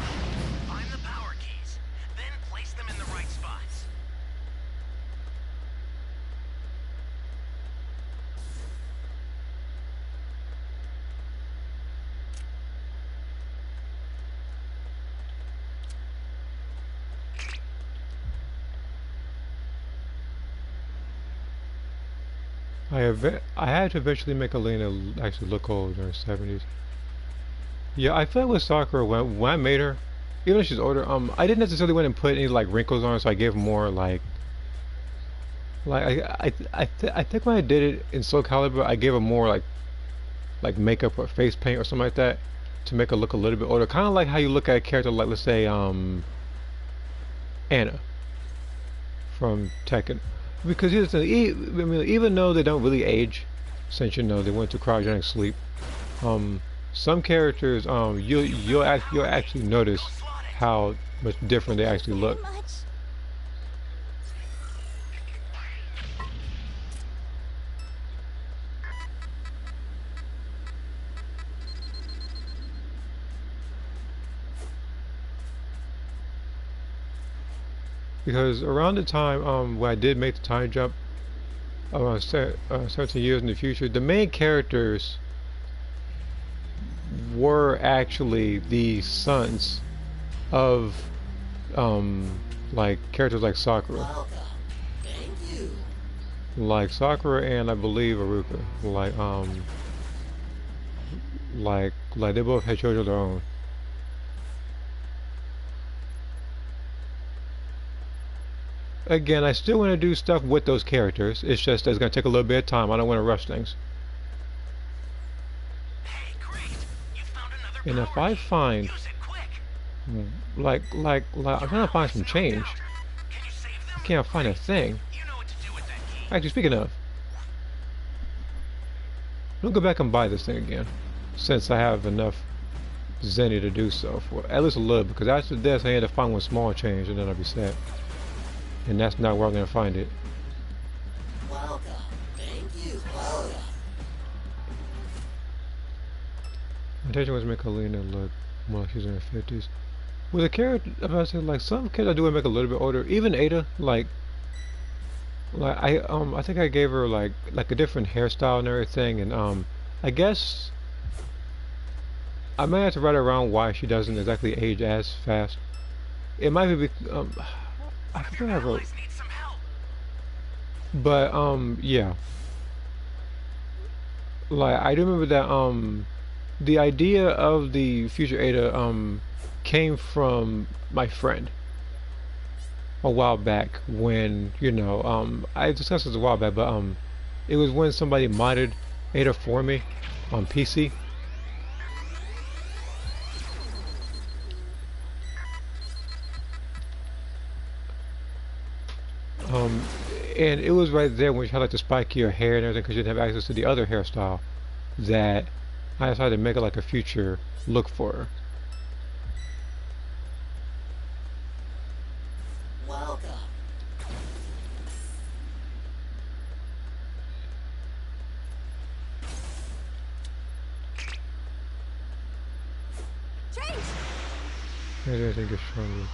Find the power keys, then place them in the right spots. I had to eventually make Elena actually look old in her 70s. Yeah, I feel like with Sakura, when I made her, even though she's older, I didn't necessarily want to put any like wrinkles on her, so I gave more I think when I did it in Soul Calibur, I gave her more like makeup or face paint or something like that to make her look a little bit older. Kind of like how you look at a character like, let's say, Anna from Tekken. Because here's the thing, I mean, even though they don't really age, since you know they went to cryogenic sleep, some characters you'll actually notice how much different they actually look. Because around the time when I did make the time jump, 17 years in the future, the main characters were actually the sons of like characters like Sakura. Welcome. Thank you. Like Sakura and I believe Aruka. Like they both had children of their own. Again, I still want to do stuff with those characters. It's just that it's going to take a little bit of time. I don't want to rush things. Hey, great! You found another And if power I key. find, Use it quick. I'm trying to find some change. Can you save I them? can't find a thing. You know what to do with that key. Actually, speaking of, let me go back and buy this thing again, since I have enough Zenny to do so for at least a little. Because after this, I had to find one small change, and then I'll be set. And that's not where I'm going to find it. Welcome. Thank you. Welcome. My intention was to make Alina look more like she's in her 50s. With a character, if I say like some kids I do want to make a little bit older. Even Ada, like I think I gave her like a different hairstyle and everything, and I guess I might have to write around why she doesn't exactly age as fast. It might be I forget what I wrote, Allies need some help. but yeah. Like I do remember that the idea of the future Ada came from my friend a while back when, you know, I discussed this a while back, but it was when somebody modded Ada for me on PC. And it was right there when she had like the spikier hair and everything because she didn't have access to the other hairstyle that I decided to make it like a future look for her. Welcome. Maybe I think it's stronger.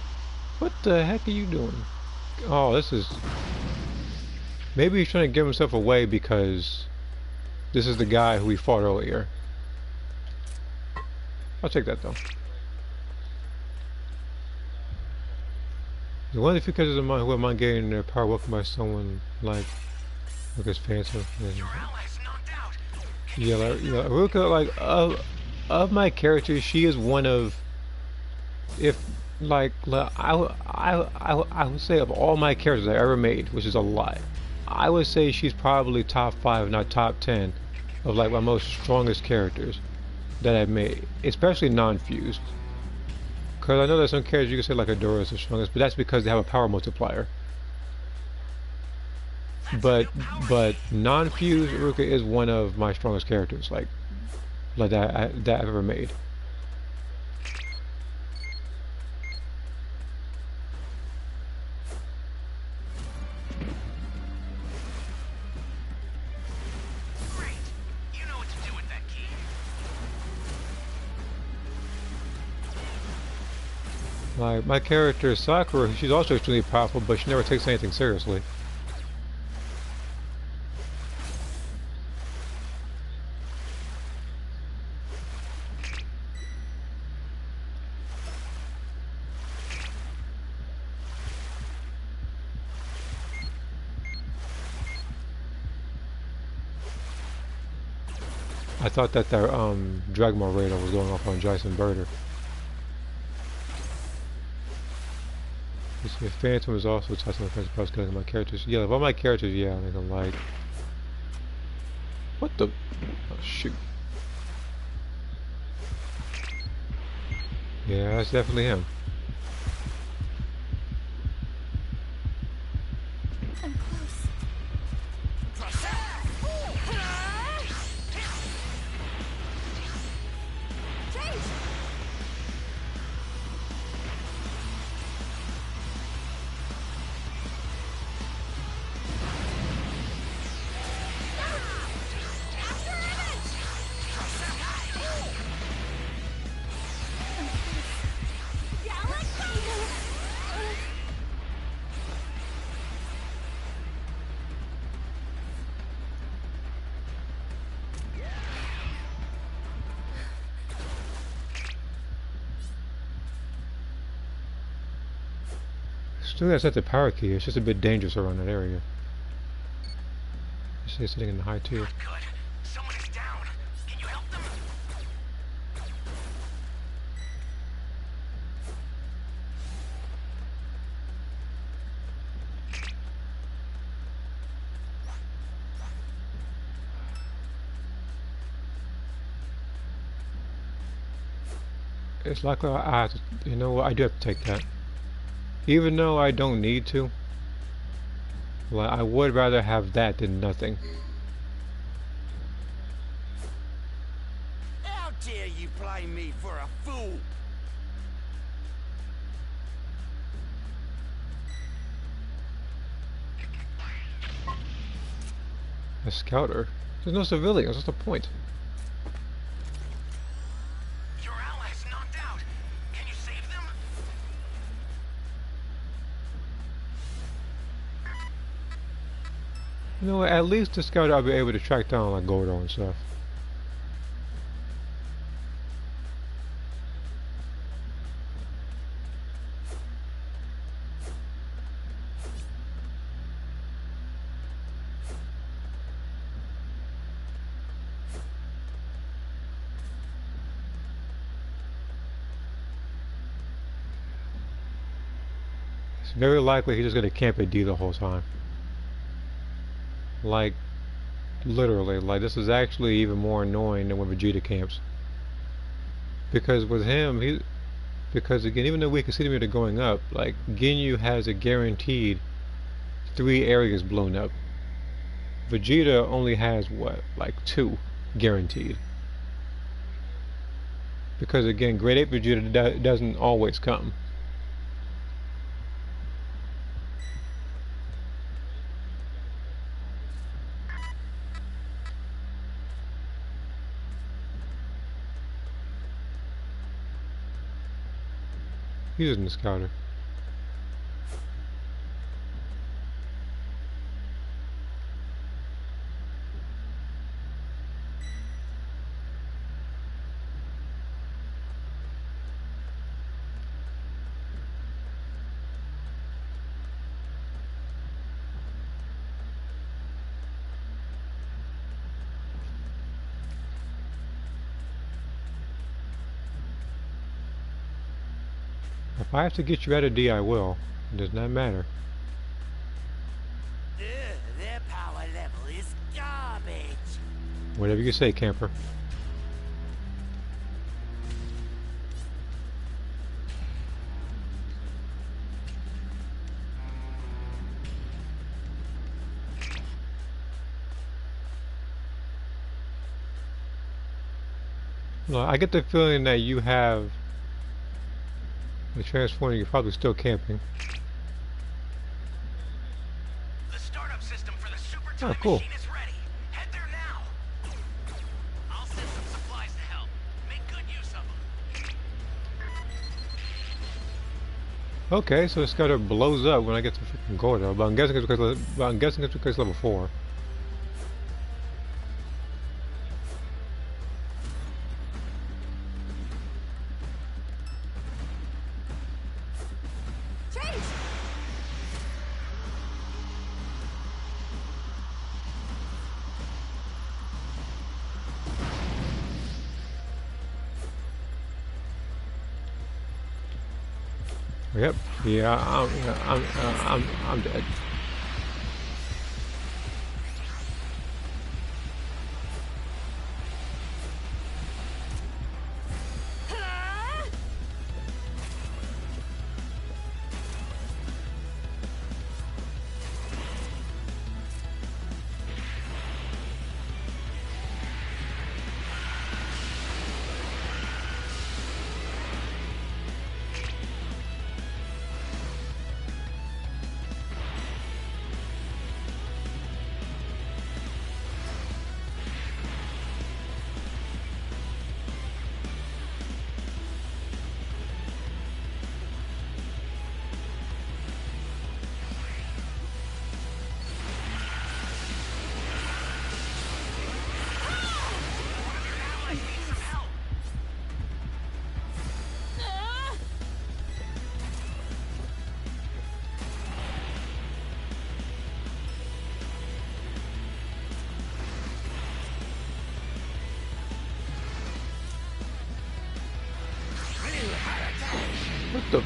What the heck are you doing? Oh, this is... Maybe he's trying to give himself away because this is the guy who we fought earlier. I'll take that though. One of the few characters of mine who am I getting their power welcomed by someone like Lucas Phantom. Your allies knocked out. Yeah, Ruka, like of my characters, she is one of, if like I would say of all my characters I ever made, which is a lot, I would say she's probably top 5, if not top 10, of like my most strongest characters that I've made, especially non-fused. Because I know there's some characters you can say like Adora is the strongest, but that's because they have a power multiplier. But non-fused Ruka is one of my strongest characters, like that I've ever made. Great. You know what to do with that key. Like my character Sakura, she's also extremely powerful, but she never takes anything seriously. I thought that their Dragma radar was going off on Jason Birder. You see, Phantom is also touching the defensive plus killing my characters. Yeah, of all my characters, yeah, I think I'm like... What the... Oh, shoot. Yeah, that's definitely him. I'm close. Still gotta set the power key, it's just a bit dangerous around that area. You see it's sitting in the high tier. Not good. Someone is down. Can you help them? It's likely I have to, you know what, I do have to take that. Even though I don't need to. Well, I would rather have that than nothing. How dare you play me for a fool? A scouter? There's no civilians, what's the point? Your allies knocked out. Can you save them? You know what, at least the scouter I'll be able to track down like Gordo and stuff. It's very likely he's just gonna camp at D the whole time. Like, literally, like this is actually even more annoying than when Vegeta camps. Because with him, because again, even though we can see the meter going up, like Ginyu has a guaranteed 3 areas blown up. Vegeta only has what, like 2. guaranteed. Because again, grade 8 Vegeta doesn't always come. Using the scouter. If I have to get you out of D, I will. It does not matter. Their power level is garbage. Whatever you say, camper. No, I get the feeling that you have the transporter. You're probably still camping. The startup system for the super time cool. machine is ready. Head there now. I'll send some supplies to help. Make good use of them. Okay, so the scouter blows up when I get to freaking Gordo, but I'm guessing it's because level 4. Yep. Yeah, I'm dead. What the?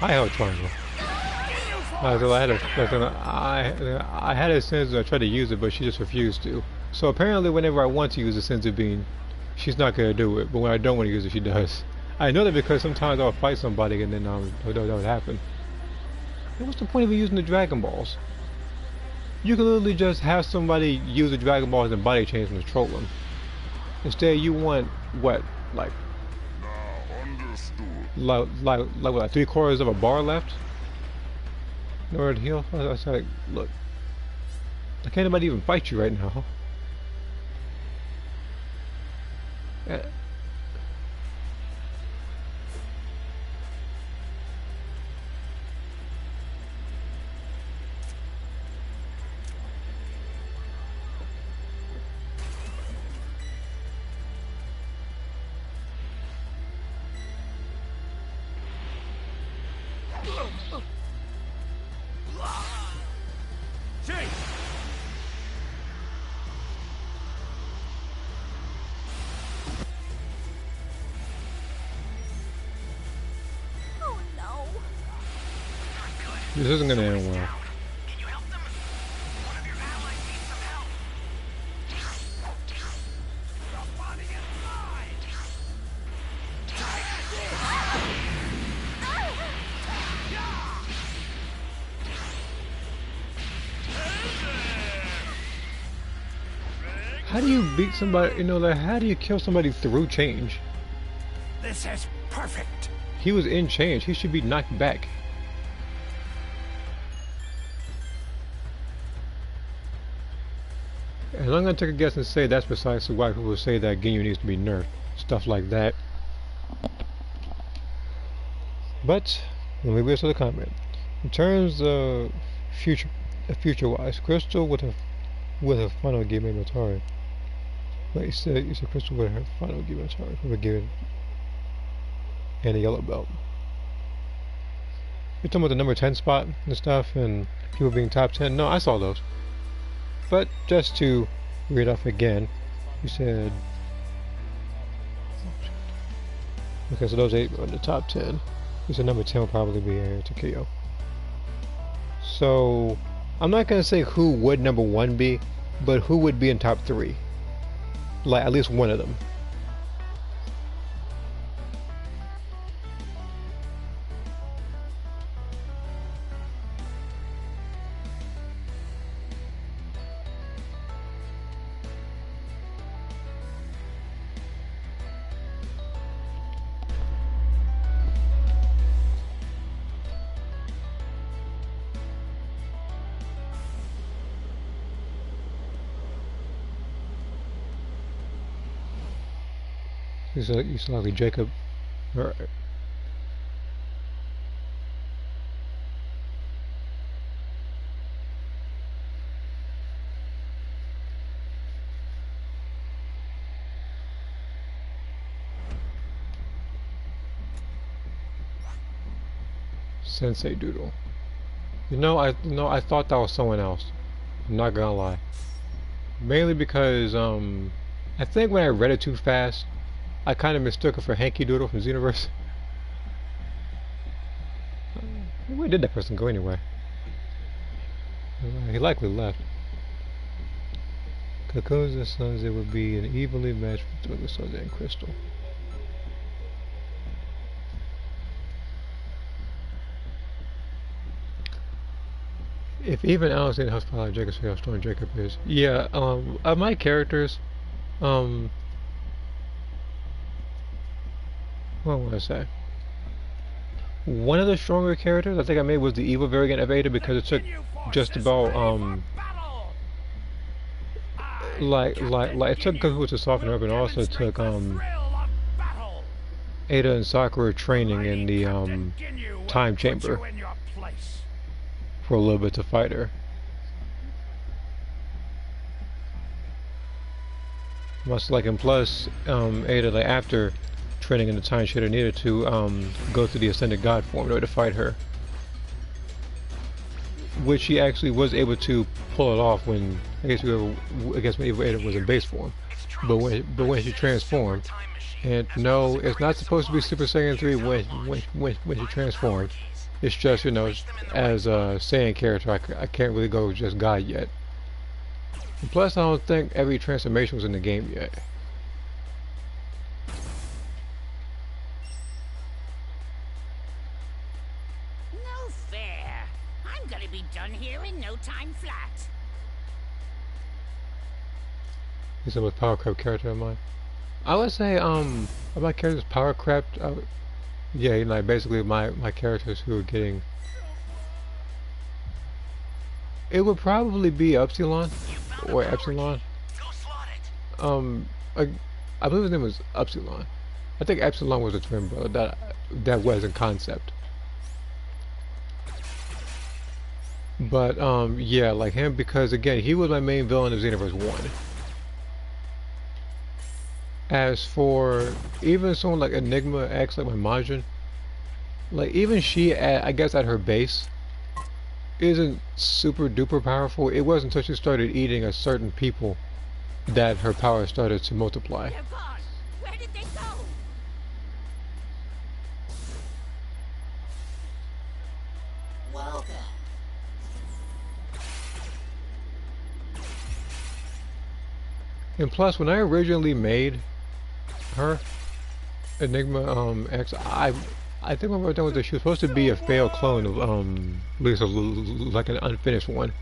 I held triangle. I had a sense I tried to use it, but she just refused to. So apparently, whenever I want to use a sense of being, she's not gonna do it. But when I don't want to use it, she does. I know that because sometimes I'll fight somebody and then that would happen. And what's the point of using the Dragon Balls? You can literally just have somebody use the Dragon Balls and body change and control them. Instead, you want what, like what, 3/4 of a bar left in order to heal? I was like, look, I can't anybody even fight you right now. Oh no. This isn't gonna end well. Can you help them? One of your allies needs some help. Stop running inside. How do you beat somebody, you know, like, how do you kill somebody through change? This is perfect. He was in change. He should be knocked back. And I'm gonna take a guess and say that's precisely why people say that Ginyu needs to be nerfed. Stuff like that. But let me read to the comment. In terms of future-wise, Crystal with her final game in Atari. Like you said Crystal with her final game in Atari for given and a yellow belt. You're talking about the number 10 spot and stuff, and people being top 10. No, I saw those. But just to read off again, you said. Okay, so those 8 were in the top 10. You said number 10 will probably be Takeo. So I'm not gonna say who would number 1 be, but who would be in top 3? Like at least one of them. You saw like Jacob. Alright. Sensei Doodle. I thought that was someone else. I'm not gonna lie. Mainly because I think when I read it too fast, I kind of mistook it for Hanky Doodle from Xenoverse. Where did that person go anyway? He likely left. Cocoons and Sons, it would be an evenly matched between the Sons and Crystal. If even Alex didn't help follow Jacob, see how strong Jacob is. Yeah, of my characters, what would I say? One of the stronger characters I think I made was the evil variant of Ada, because it took just about like it took Goku to soften her up, and also it took Ada and Sakura training in the time chamber for a little bit to fight her. Much like, and plus Ada, like after training in the time shader, needed to go through the ascended god form in order to fight her, which she actually was able to pull it off when when Ada was in base form. But when she transformed, and no, it's not supposed to be Super Saiyan 3 when she transformed. It's just, you know, as a Saiyan character, I can't really go just God yet. And plus, I don't think every transformation was in the game yet. Be done here in no time flat. He's the most power crept character of mine. I would say my characters power crept. Yeah, like basically my characters who are getting. It would probably be Upsilon or Epsilon. I believe his name was Upsilon. I think Epsilon was a twin brother that was in concept. But yeah, like him, because again, he was my main villain of Xenoverse 1. As for even someone like Enigma X, like my Majin, like even she, I guess at her base, isn't super duper powerful. It wasn't until she started eating a certain people that her power started to multiply. They're gone. Where did they go? Welcome. And plus, when I originally made her, Enigma X, I think when we were done with it, she was supposed to be a failed clone of Lisa, like an unfinished one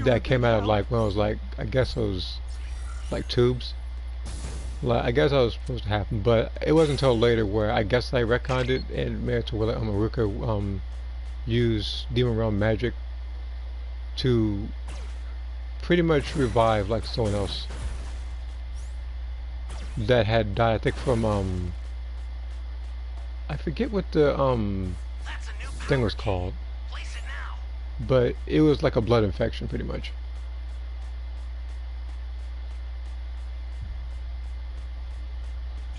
that came out of like when I was like, I guess it was like tubes. Like, I guess that was supposed to happen, but it wasn't until later where I guess I retconned it and made it to where Aruka use Demon Realm magic to pretty much revive like someone else that had died. I think from I forget what the thing was called, but it was like a blood infection pretty much.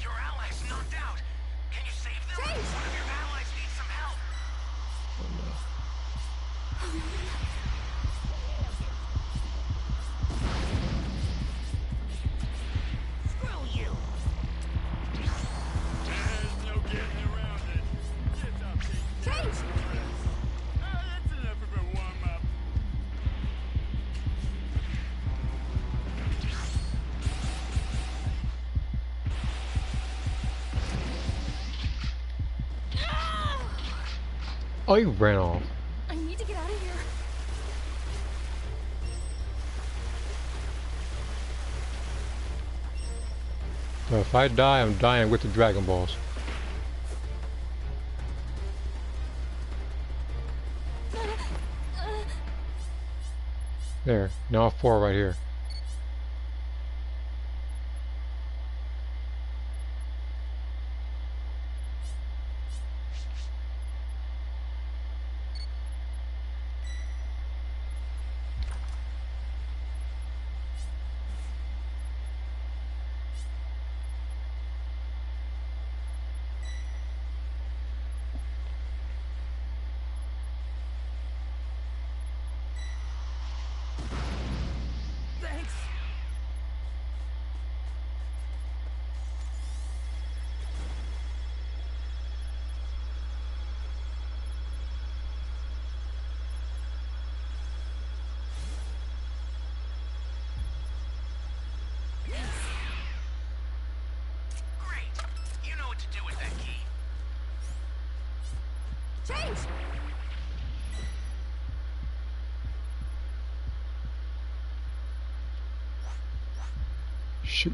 Your allies knocked out. Can you save them? One of your allies needs some help. Screw you. There's no getting around it. Get up, Change! that's enough of a warm-up. Oh, he ran off. I need to get out of here. But if I die, I'm dying with the Dragon Balls. There, now 4 right here. Thanks. Great. You know what to do with that key. Change! Shoot.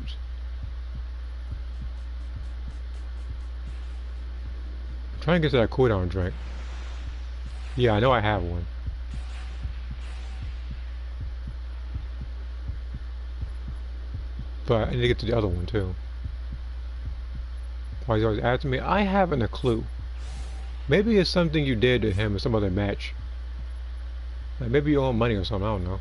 I'm trying to get to that cooldown drink. Yeah, I know I have one. But I need to get to the other one too. Why he's always asking me? I haven't a clue. Maybe it's something you did to him in some other match. Like maybe you owe him money or something, I don't know.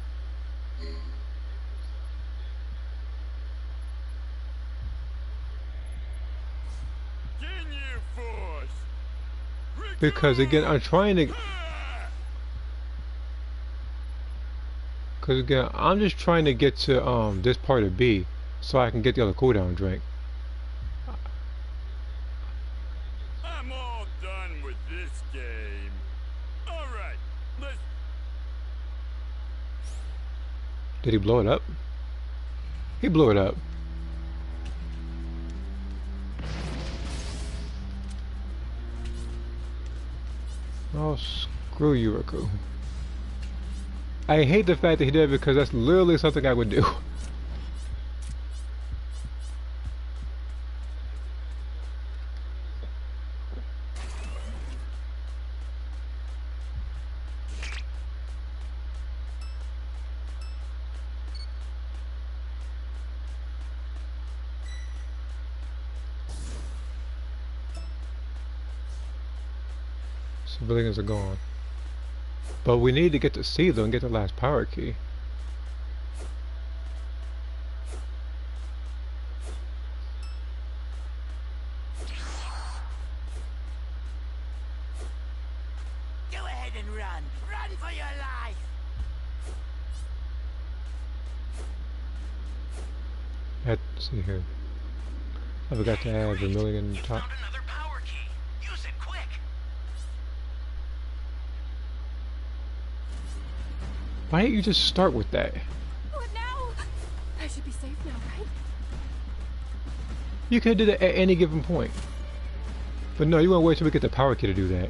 Ginyu Force. Because again, I'm trying to... Because again, I'm just trying to get to this part of B so I can get the other cooldown drink. I'm all done with this game. All right, let's. Did he blow it up? He blew it up. Oh, screw you, Riku. I hate the fact that he did it because that's literally something I would do. Civilians are gone. But we need to get to C though and get the last power key. Go ahead and run. Run for your life. Let's see here. I forgot to add Vermilion You top. found another power key. Use it quick. Why didn't you just start with that? What now? I should be safe now, right? You could have did it at any given point. But no, you want to wait till we get the power key to do that.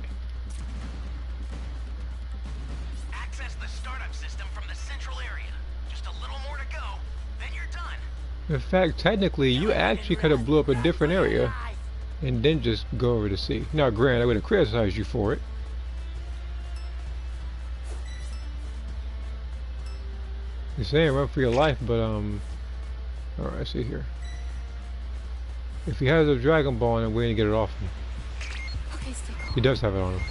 Access the startup system from the central area. Just a little more to go. Then you're done. In fact, technically, you actually could have blew up a different area and then just go over to sea. Now, granted, I would have criticized you for it. You're saying run for your life, but alright, see here. If he has a Dragon Ball and we're gonna get it off him. Okay, stay calm. He does have it on him.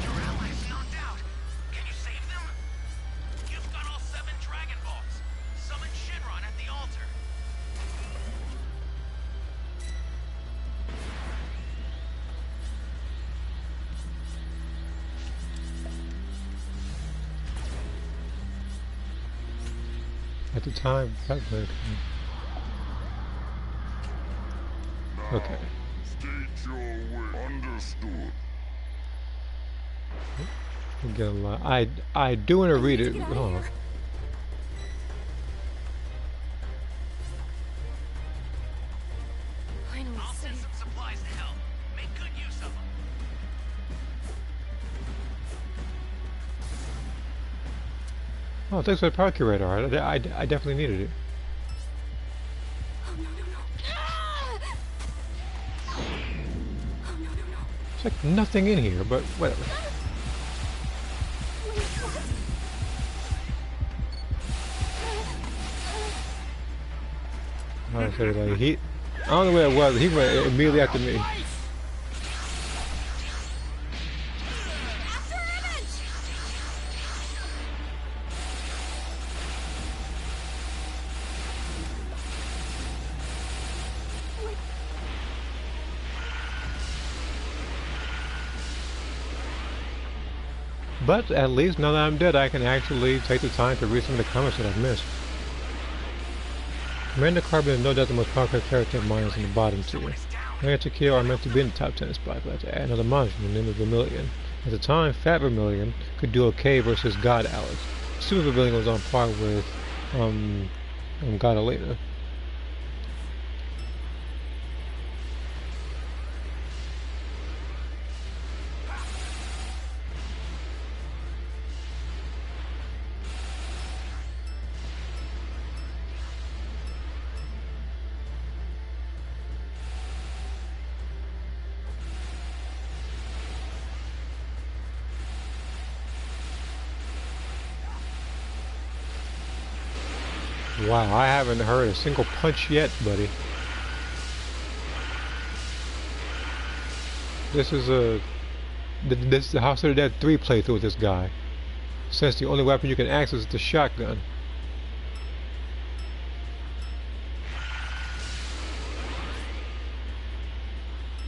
Your allies knocked out. Can you save them? You've got all 7 Dragon Balls. Summon Shinron at the altar. At the time, that was okay. State your will. Understood. I'm getting a lot. I do want to read it. Hold on. Finally I'll send safe. some supplies to help. Make good use of them. Oh, thanks for the power curator. I definitely needed it. Oh no no no. Oh no no no. It's like nothing in here, but whatever. Wait, what? I said like he. I don't know where it was. He went immediately after me. But at least now that I'm dead, I can actually take the time to read some of the comments that I've missed. Commander Carbon is no doubt the most popular character of mine is in the bottom tier. I to kill are meant to be in the top 10 spot, but I had to add another monster in the name of Vermilion. At the time, Fat Vermilion could do okay versus God Alex. Super Vermilion was on par with God Elena. Wow, I haven't heard a single punch yet, buddy. This is the House of the Dead 3 playthrough with this guy. Since the only weapon you can access is the shotgun.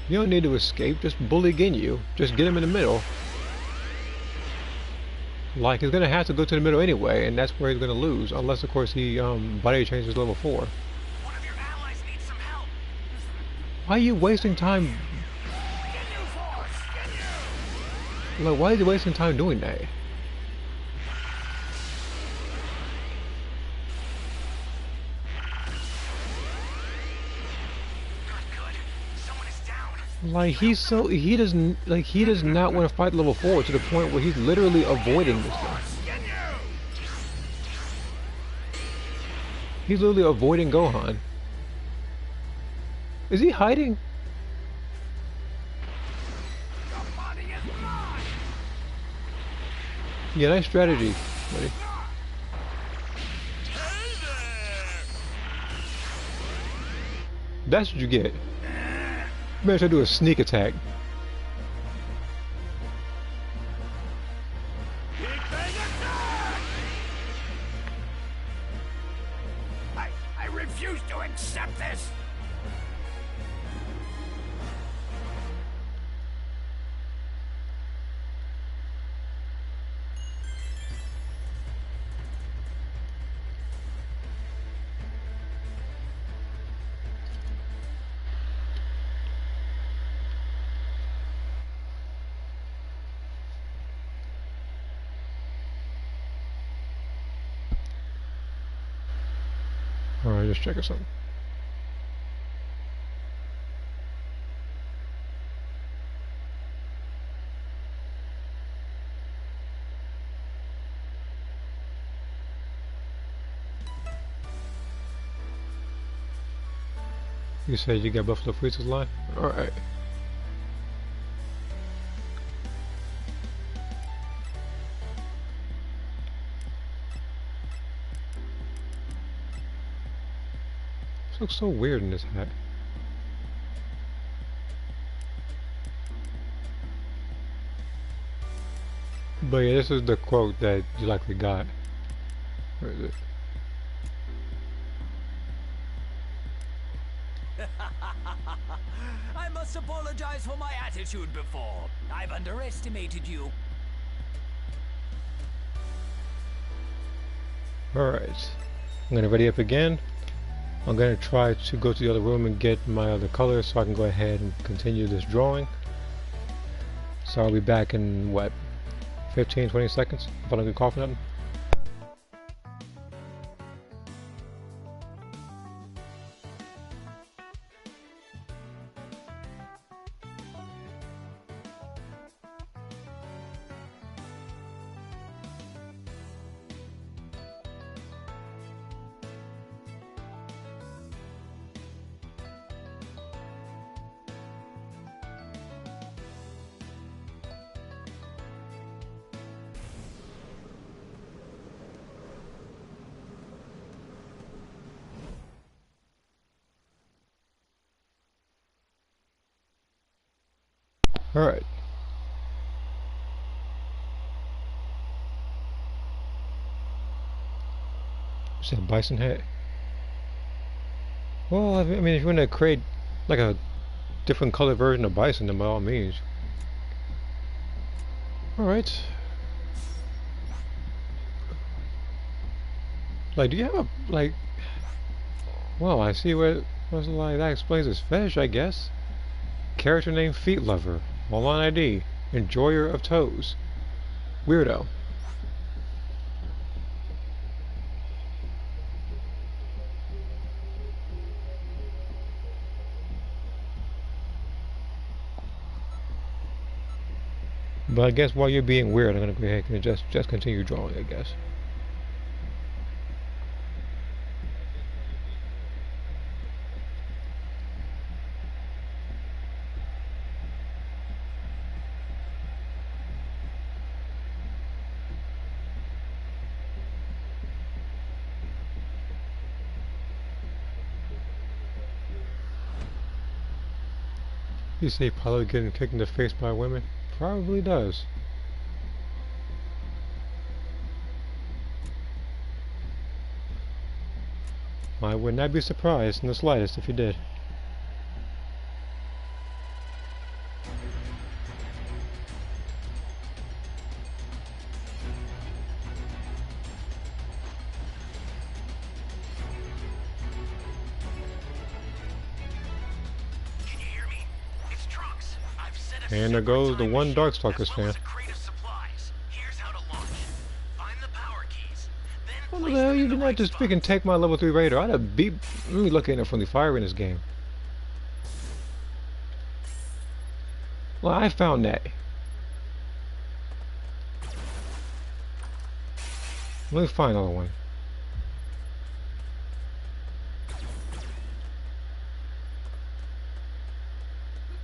You don't need to escape, just bully Ginyu. Just get him in the middle. Like, he's gonna have to go to the middle anyway, and that's where he's gonna lose. Unless, of course, he body changes level 4. One of your allies needs some help. Why are you wasting time? Like, why is he wasting time doing that? Not good. Someone is down. Like, he does not want to fight level 4 to the point where he's literally avoiding this thing. He's literally avoiding Gohan. Is he hiding? Yeah, nice strategy, buddy. That's what you get. Better try to do a sneak attack. I refuse to accept this. Alright, just checking something. You said you got Buffalo Freezer's line? Alright. This looks so weird in this hat. But yeah, this is the quote that you likely got. Where is it? I must apologize for my attitude before. I've underestimated you. Alright. I'm gonna ready up again. I'm gonna try to go to the other room and get my other colors so I can go ahead and continue this drawing. So I'll be back in what, 15-20 seconds if I don't get caught for nothing. Alright. Is that a bison hat? Well, I mean, if you want to create like a different color version of bison, then by all means. Alright. Like, do you have a, like... Well, I see where... What's like, that explains his fetish, I guess. Character name Feet Lover. All on ID. Enjoyer of toes. Weirdo. But I guess while you're being weird, I'm gonna go ahead and just continue drawing, I guess. You say probably getting kicked in the face by women? Probably does. I would not be surprised in the slightest if you did. And there goes the one Darkstalkers fan. What the hell, you did not just freaking take my level 3 raider. I'd have beat... Let me look at it from the fire in this game. Well, I found that. Let me find another one.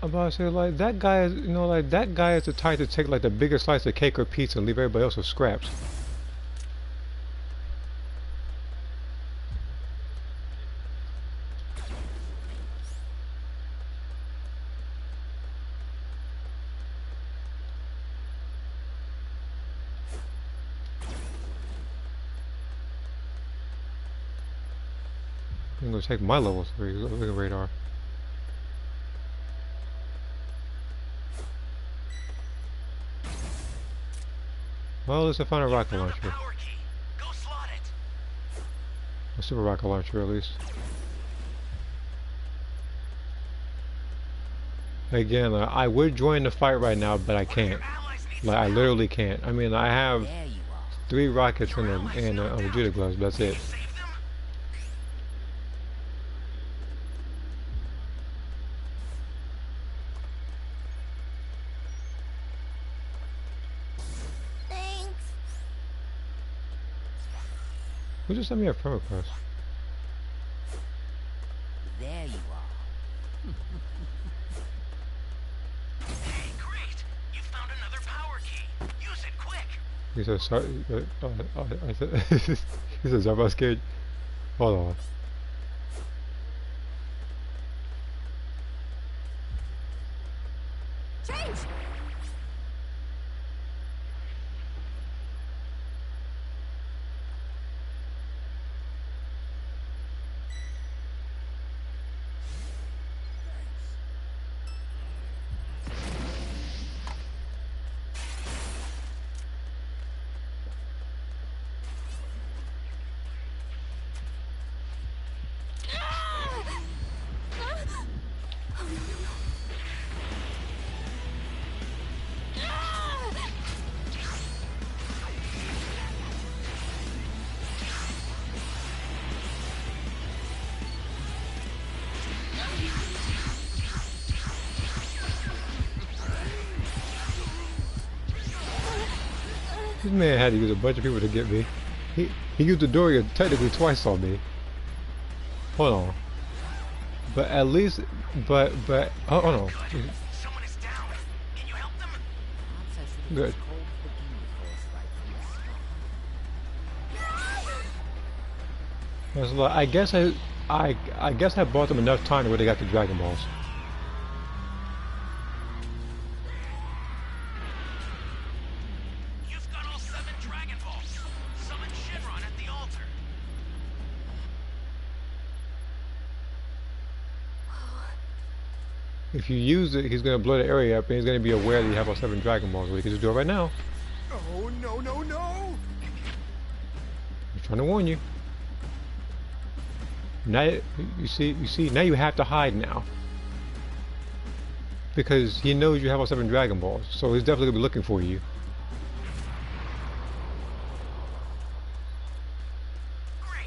I'm about to say, like, that guy is, you know, like, that guy is the type to take, like, the bigger slice of cake or pizza and leave everybody else with scraps. I'm gonna take my level 3 radar. Well, let's find a rocket launcher. A super rocket launcher, at least. Again, I would join the fight right now, but I can't. Like, I literally can't. I mean, I have 3 rockets and a Vegeta gloves, but that's it. Who just sent me a friend request? There you are. Hey, great! You found another power key. Use it quick. He said, sorry. I said, he said, sorry about scared. Hold on. Change! This man had to use a bunch of people to get me. He used the door technically twice on me. Hold on. But at least, but oh no. Someone is down. Can you help them? Good. I guess I guess I bought them enough time to where they got the Dragon Balls. You've got all 7 Dragon Balls. Summon Shinron at the altar. If you use it, he's gonna blow the area up, and he's gonna be aware that you have all 7 Dragon Balls. So you can just do it right now. Oh, no, no, no! I'm trying to warn you. Now you see. Now you have to hide now, because he knows you have all 7 Dragon Balls, so he's definitely gonna be looking for you. Great.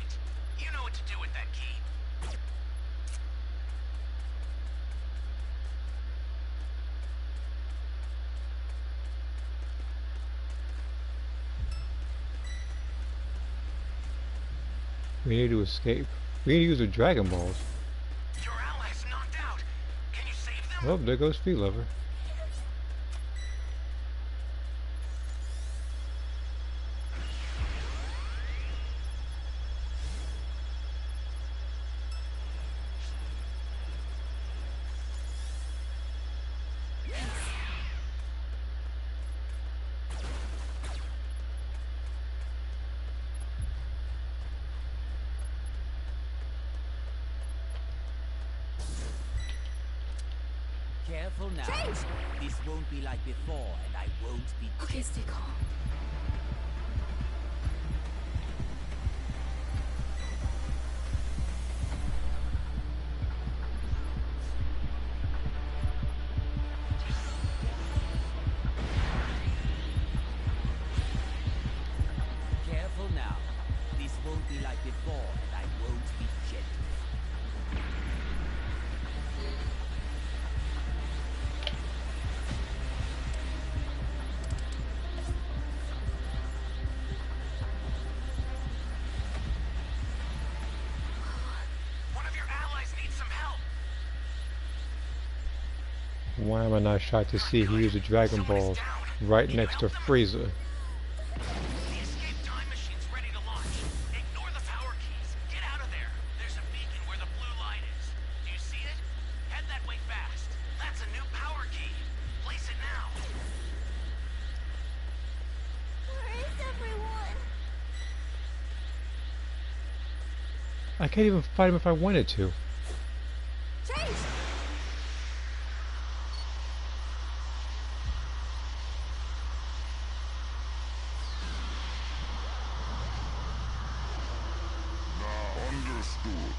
You know what to do with that key. We need to escape. We need to use the Dragon Balls. Your allies knocked out. Can you save them? Oh, there goes Speed Lover. Careful now. Change! This won't be like before, and I won't be Okay, stay calm. careful now. This won't be like before, and I won't be gentle. One of your allies needs some help. Why am I not shocked to see he used the Dragon Balls right next to Frieza? The escape time machine's ready to launch. Ignore the power keys. Get out of there. There's a beacon where the blue light is. Do you see it? Head that way fast. That's a new power key. Place it now. Where is everyone? I can't even fight him if I wanted to. Change! Now understood.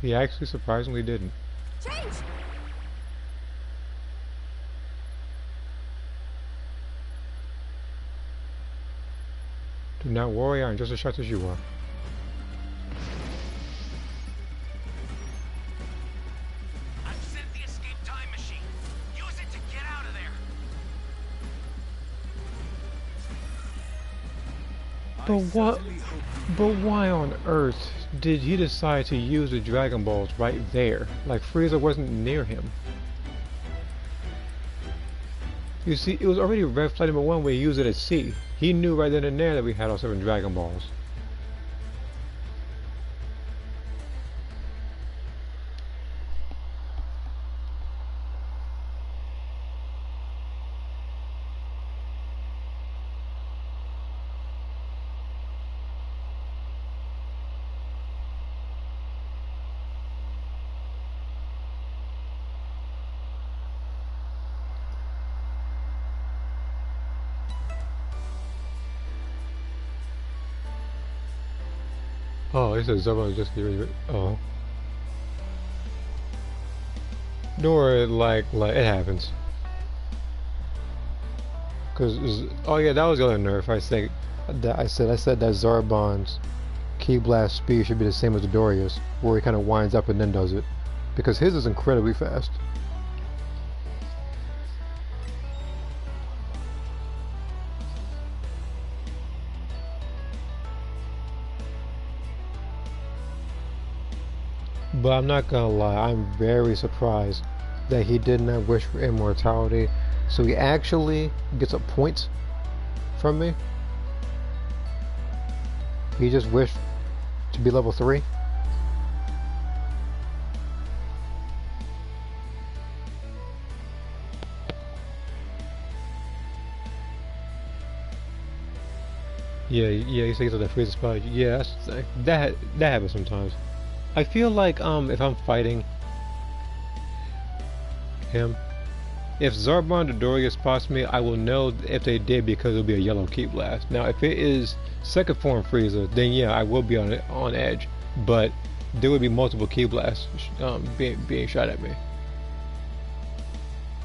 He actually surprisingly didn't. Change! Do not worry, I'm just as shocked as you are. I've sent the escape time machine. Use it to get out of there. But what? But why on earth did he decide to use the Dragon Balls right there? Like Frieza wasn't near him. You see, it was already Red Flight number 1 when he used it at sea. He knew right then and there that we had all 7 Dragon Balls. Oh, it says someone just oh. Don't worry, like it happens. Cause oh yeah, that was the other nerf. I said that Zarbon's Ki Blast speed should be the same as Doria's, where he kind of winds up and then does it, because his is incredibly fast. But I'm not gonna lie, I'm very surprised that he did not wish for immortality, so he actually gets a point from me. He just wished to be level 3. Yeah, he says that freeze spot. Yeah, that happens sometimes. I feel like if I'm fighting him, if Zarbon or Doria spots me, I will know if they did because it'll be a yellow Ki Blast. Now, if it is second form Frieza, then yeah, I will be on edge. But there would be multiple Ki Blasts being shot at me.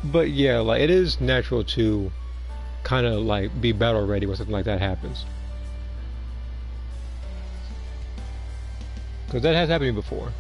But yeah, like it is natural to kind of like be battle ready when something like that happens. Because that has happened to me before.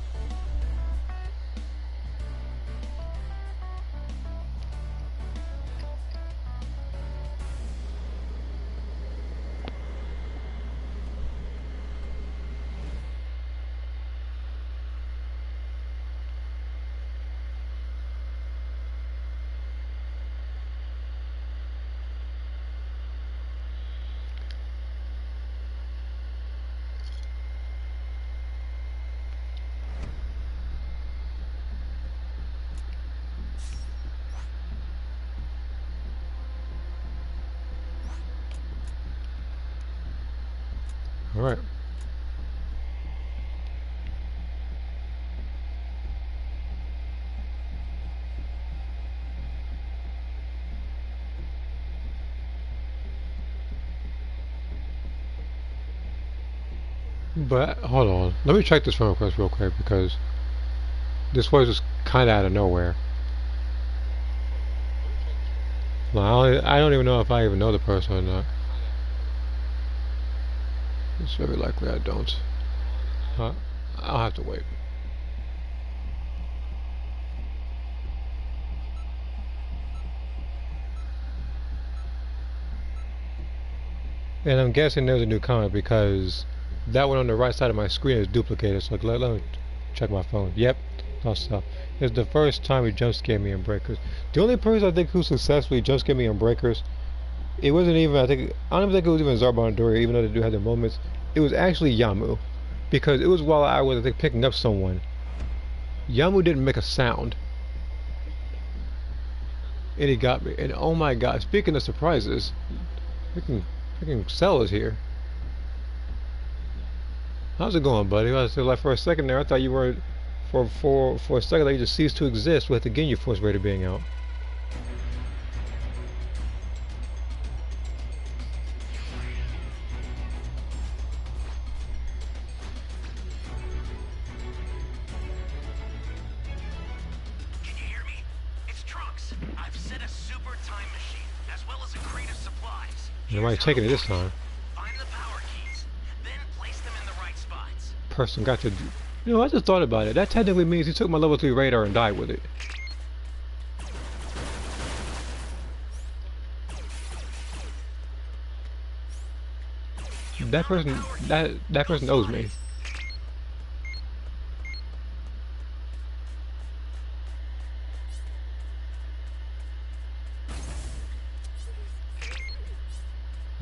Alright. But hold on, let me check this phone request real quick because this was just kind of out of nowhere. Well, I don't even know if I even know the person or not. It's very likely I don't. I'll have to wait. And I'm guessing there's a new comment because that one on the right side of my screen is duplicated. So let me check my phone. Yep, no stuff. It's the first time he jump scared me in Breakers. The only person I think who successfully jump scared me in Breakers, it wasn't even, I don't even think it was even Zarbon and Doria, even though they do have their moments. It was actually Yamu. Because it was while I was, I think, picking up someone. Yamu didn't make a sound. And he got me. And oh my god, speaking of surprises, freaking Cell is here. How's it going, buddy? I said, like, for a second there, I thought you were, for a second, like, you just ceased to exist with the Ginyu Force Raider being out. Nobody's taking it this time. Find the power keys, then place them in the right spots. Person got to do. You know, I just thought about it. That technically means he took my level 3 radar and died with it. that person, that person owes me.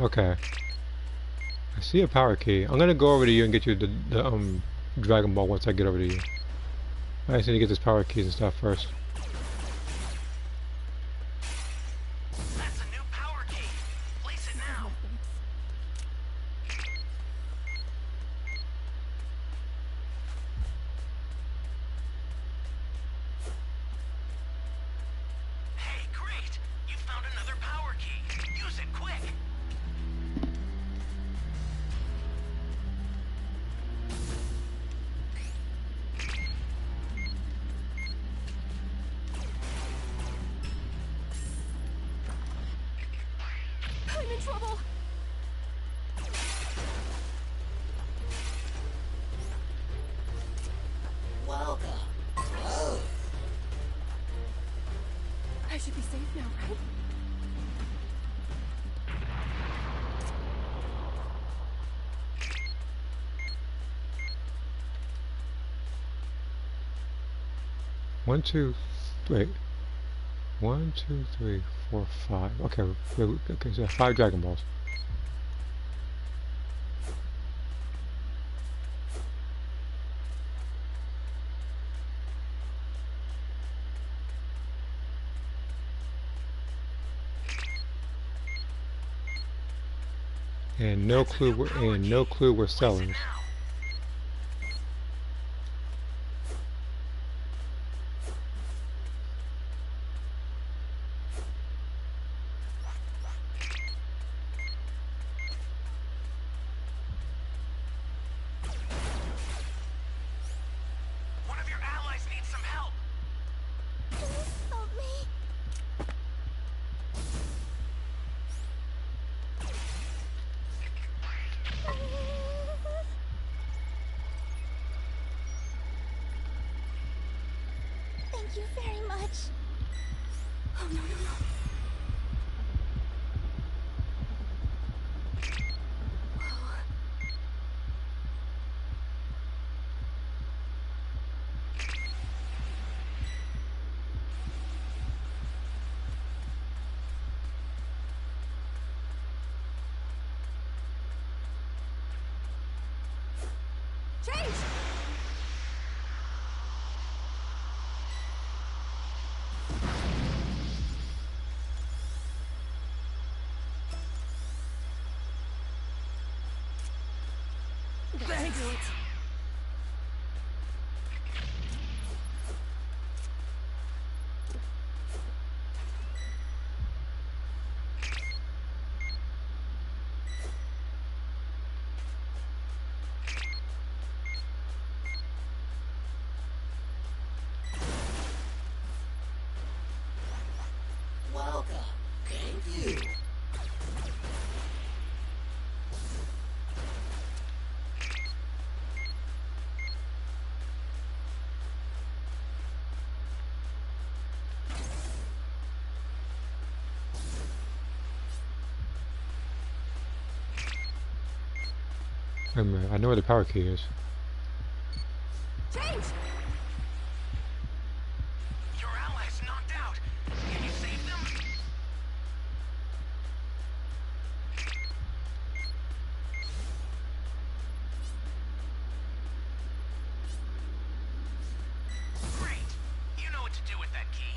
Okay. I see a power key. I'm gonna go over to you and get you the Dragon Ball once I get over to you. I just need to get this power keys and stuff first. That's a new power key. Place it now. Hey, great! You found another power key. Use it quick. I'm in trouble. Welcome. Whoa. I should be safe now, right? One, two, wait. 1, 2, 3, 4, 5. Okay, okay, so 5 Dragon Balls. And no clue we're sellers. One of your allies needs some help. Please help me. Thank you very much. Oh, no, no, no. Whoa. Change! Thanks. Welcome. Thank you. Wait a minute, I know where the power key is. Change! Your allies knocked out. Can you save them? Great. You know what to do with that key.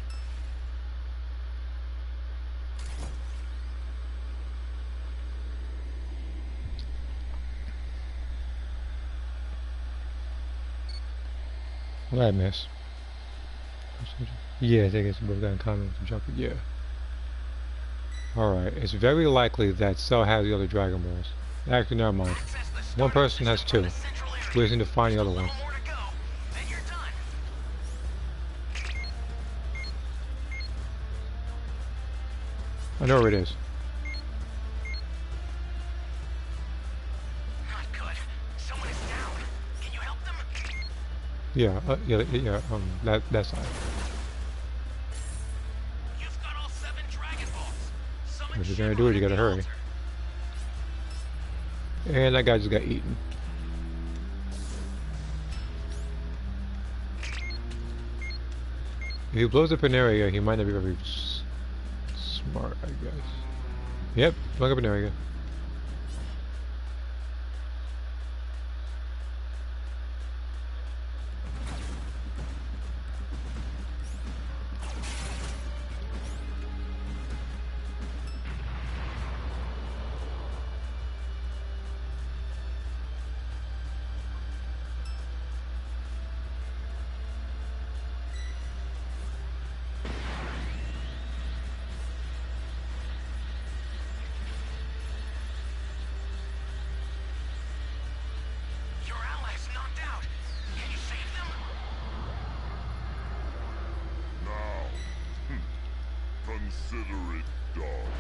What did I miss? Yeah, I think it's both got in common with the jumper. Yeah. Alright, it's very likely that Cell has the other Dragon Balls. Actually, never mind. Access the One starter person has system 2. from the central area. We just need to find the other A one. little more to go, then you're done. I know where it is. Not good. Someone is down. Can you help them? Yeah, that side. You've got all 7 Dragon Balls. Summon If you're gonna Shenron do it, you at gotta the hurry. altar. And that guy just got eaten. If he blows up an area, he might not be very smart, I guess. Yep, blowing up an area. Your allies knocked out. Can you save them? Now, consider it done.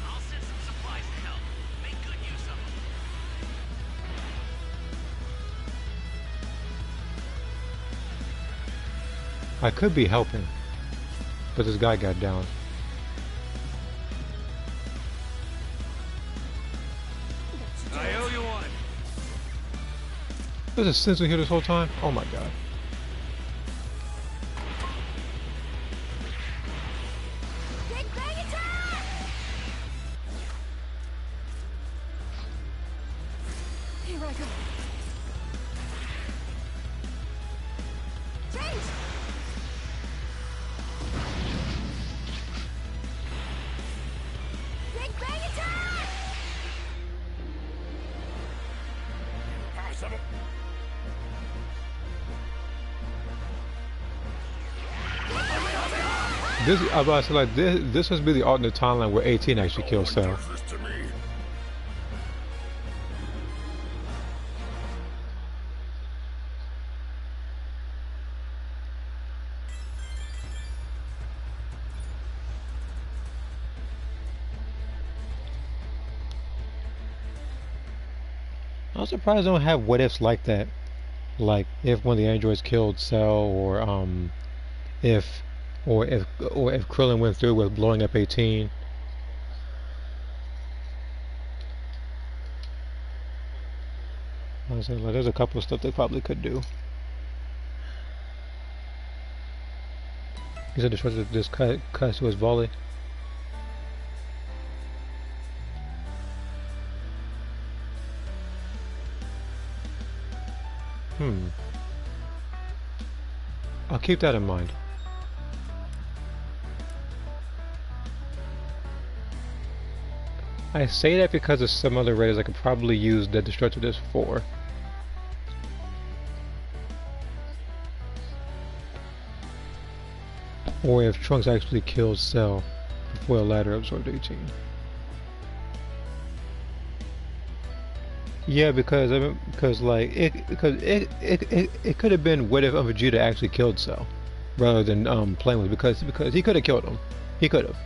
I'll send some supplies to help. Make good use of them. I could be helping, but this guy got down. I owe you one. There's a sensor here this whole time? Oh my god. Big bang attack! Here I go. Change! Big bang attack! Possible. This, I was about to say, like, this must be the alternate timeline where 18 actually kills Cell. Give this to me. I'm surprised they don't have what ifs like that. Like if one of the androids killed Cell, or if Krillin went through with blowing up 18. I was saying, like, there's a couple of stuff they probably could do. He said this cuts to his volley. I'll keep that in mind. I say that because of some other raiders I could probably use the Destructive Disc for. Or if Trunks actually kills Cell before the latter absorbed 18. Yeah, because it could have been what if Vegeta actually killed Cell, rather than playing with, because he could have killed him. He could have.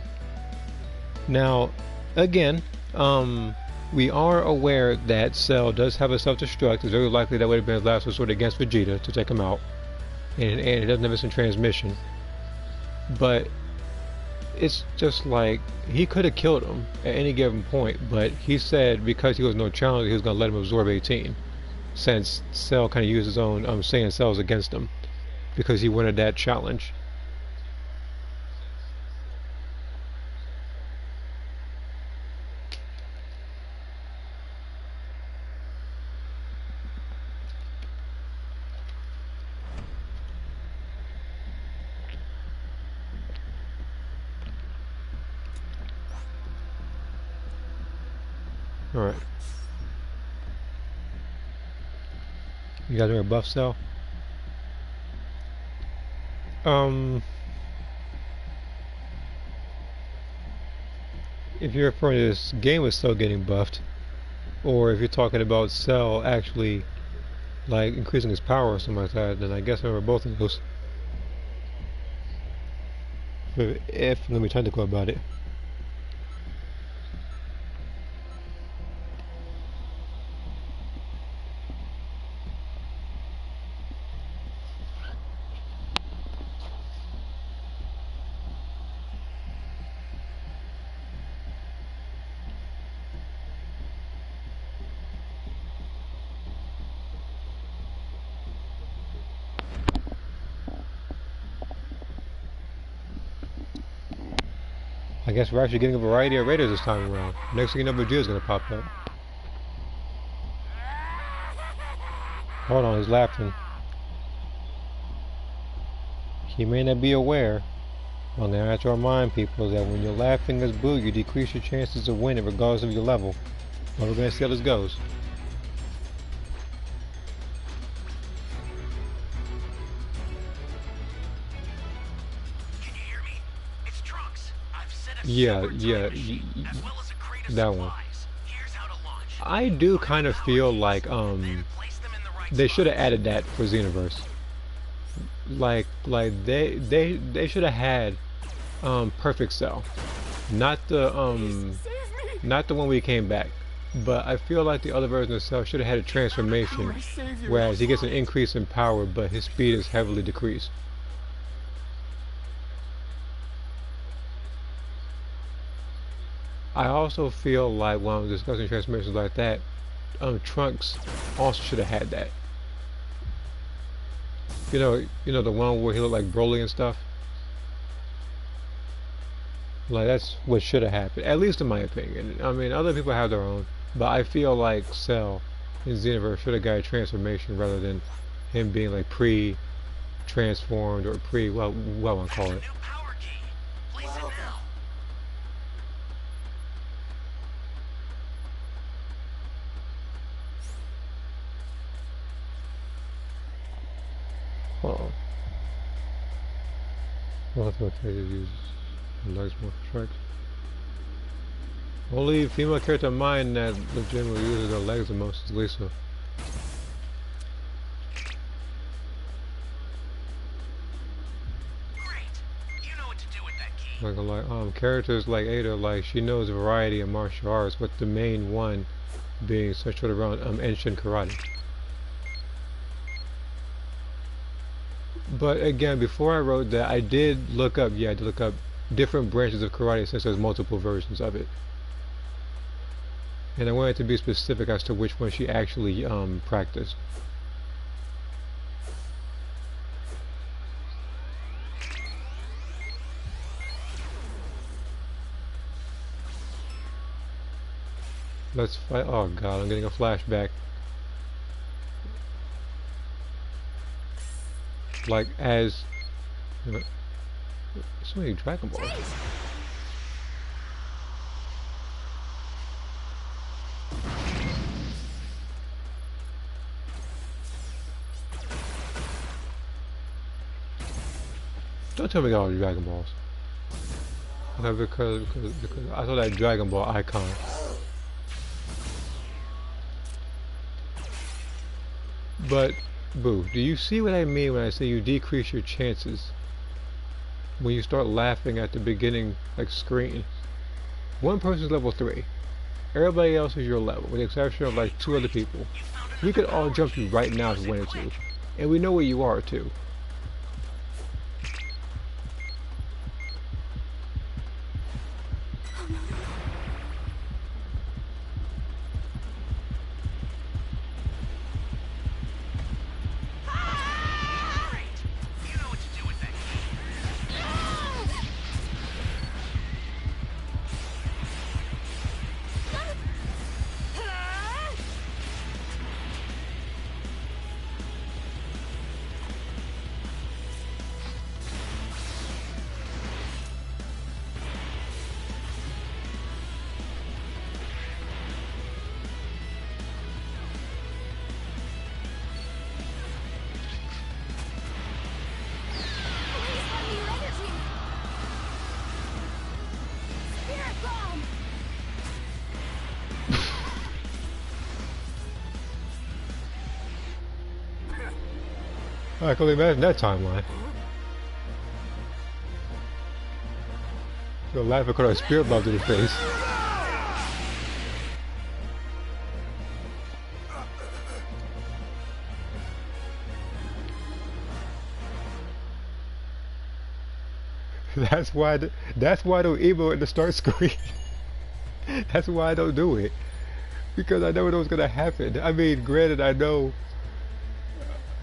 Now, again, we are aware that Cell does have a self-destruct. It's very likely that would have been his last resort against Vegeta to take him out, and it doesn't have instant transmission. But it's just like, he could have killed him at any given point, but he said because he was no challenge, he was going to let him absorb 18, since Cell kind of used his own Saiyan cells against him, because he wanted that challenge. Alright. You guys are a buff Cell? If you're referring to this game with Cell getting buffed, or if you're talking about Cell actually like increasing his power or something like that, then I guess I remember both of those. If I'm gonna be technical about it. I guess we're actually getting a variety of raiders this time around. Next thing you know, Vegeta's gonna pop up. Hold on, he's laughing. He may not be aware. Well, now I have to remind people that when you're laughing as Boo, you decrease your chances of winning regardless of your level. But we're gonna see how this goes. Can you hear me? It's Trunks. I've set up Yeah, super yeah, time machine, as well as a crate of that one. supplies. Here's how to launch. I do kind of feel like Then place them in the right they should have spot. added that for Xenoverse. Like they should have had Perfect Cell, not the one we came back, but I feel like the other version of Cell should have had a transformation, whereas he gets an increase in power, but his speed is heavily decreased. I also feel like when I'm discussing transformations like that, Trunks also should have had that. You know the one where he looked like Broly and stuff. Like that's what should have happened, at least in my opinion. I mean, other people have their own, but I feel like Cell in Xenoverse should have got a transformation rather than him being like pre-transformed or what I want to call it. New power key. Place it now. Uh-oh. Well, that's what characters use legs more for strikes. Only female character of mine that legitimately uses their legs the most is Lisa. Great. You know what to do with that key. Like characters like Ada, like she knows a variety of martial arts, with the main one being centered around Enshin karate. But again, before I wrote that, I did look up different branches of karate since there's multiple versions of it. And I wanted to be specific as to which one she actually practiced. Let's fight. Oh god, I'm getting a flashback. Like as so many Dragon Balls. Don't tell me I got all the Dragon Balls. Okay, because I saw that Dragon Ball icon. But Boo, do you see what I mean when I say you decrease your chances when you start laughing at the beginning screen? One person's level 3. Everybody else is your level, with the exception of like 2 other people. We could all jump you right now if we wanted to. And we know where you are too. I can only imagine that timeline. You'll laugh because I spirit bomb to the face. That's why I don't emo at the start screen. That's why I don't do it. Because I never know what's gonna happen. I mean, granted, I know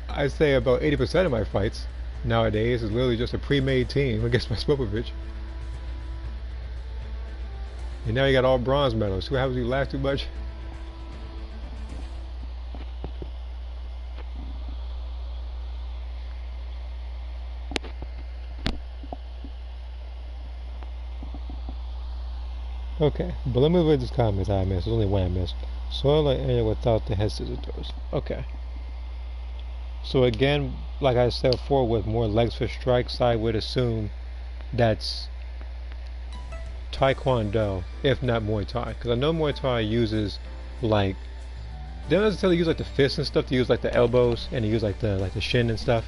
I say about 80% of my fights nowadays is literally just a pre-made team against my Spopovich. And now you got all bronze medals. What happens if you laugh too much? Okay, but let me read this comment I missed. There's only one I missed. Soil area without the head scissor doors. Okay. So again, like I said before, with more legs for strikes, I would assume that's Taekwondo, if not Muay Thai. Because I know Muay Thai uses, like, they don't necessarily use like the fists and stuff. They use like the elbows and they use like the shin and stuff.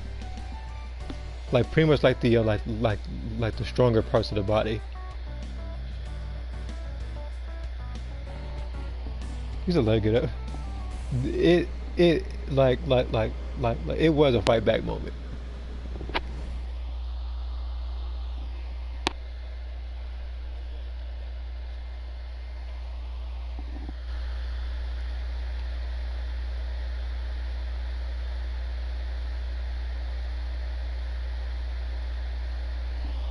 Like pretty much like the like the stronger parts of the body. He's a leg it up. It like it was a fight back moment.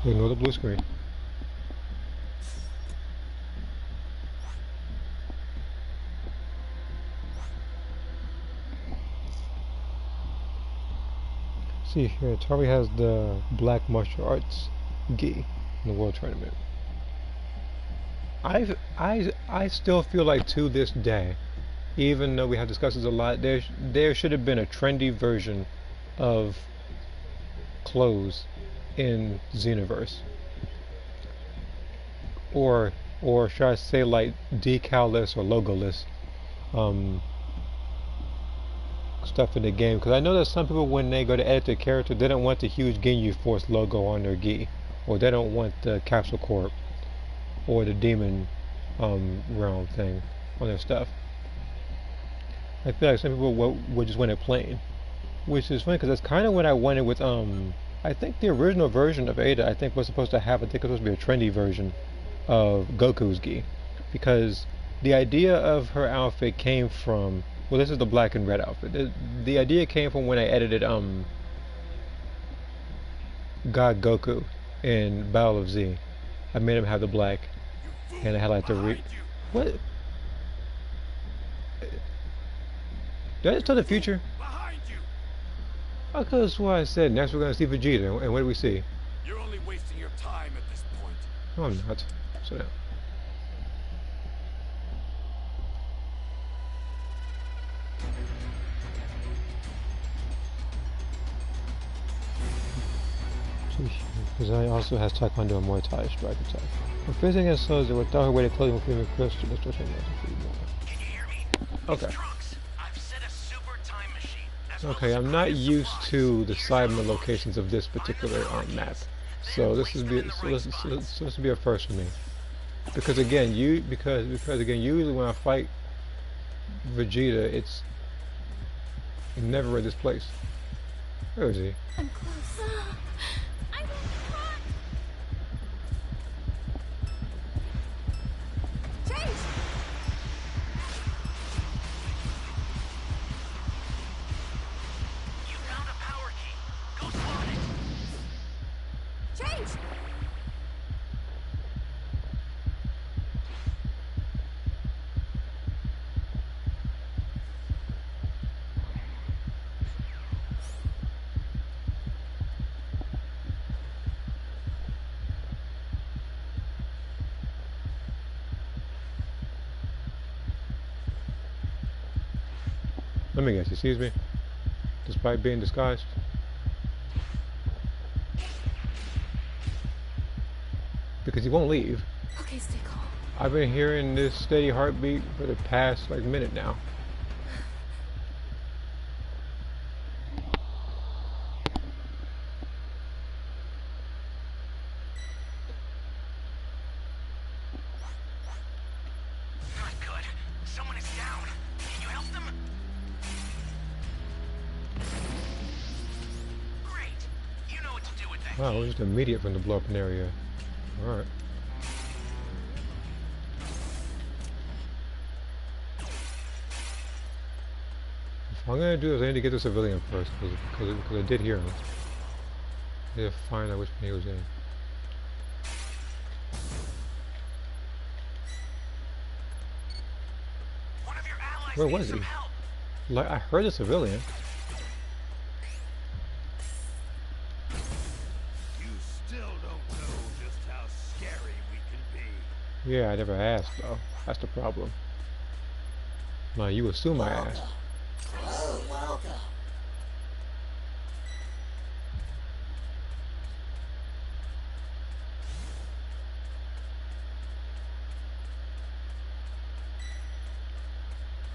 Ignore the blue screen. See here, Tari has the black martial arts gi in the world tournament. I still feel like to this day, even though we have discussed this a lot, there should have been a trendy version of clothes in Xenoverse, or should I say like decal-less or logo-less stuff in the game, because I know that some people, when they go to edit their character, they don't want the huge Ginyu Force logo on their gi, or they don't want the Capsule Corp or the Demon realm thing on their stuff. I feel like some people would just want it plain, which is funny because that's kind of what I wanted with I think the original version of Ada, I think was supposed to have, I think it was supposed to be a trendy version of Goku's gi, because the idea of her outfit came from, well, this is the black and red outfit. The idea came from when I edited God Goku in Battle of Z. I made him have the black, and I had like the what? Did I just tell the future? I could have sworn I said next we're gonna see Vegeta, and what do we see? You're only wasting your time at this point. No, I'm not. So now. Because I also has Taekwondo and Muay Thai strike attack. When facing against soldiers without her weighted clothing with female Christian, let's try to Can you hear me? Okay. It's Trunks. I've set a super time machine. As well Okay, as I'm not various used supplies. to the Here's side how it locations of this particular map, so this is this will be a first for me. Because again, usually when I fight Vegeta, it's never at this place. Where is he? I'm close. I won't be caught. Change! You found a power key. Go slot it. Change! Let me guess, he sees me, despite being disguised. Because he won't leave. Okay, stay calm. I've been hearing this steady heartbeat for the past like minute now. Not good. Someone is down. Can you help them? Great. You know what to do with that. Wow, it was just immediate from the blow up area. Alright. What I'm gonna do is I need to get the civilian first, because I did hear him. I need to find out which one he was in. supplies Where need was some he? help. Like, I heard a civilian. You still don't know just how scary we can be. Yeah, I never asked though. That's the problem. No, you assume I asked. Oh, welcome.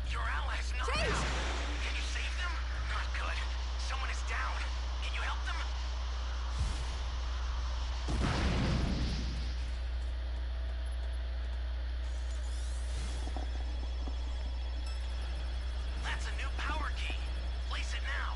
Your allies knocked out. Can you save them? Not good. Someone is down. Can you help them? That's a new power key. Place it now.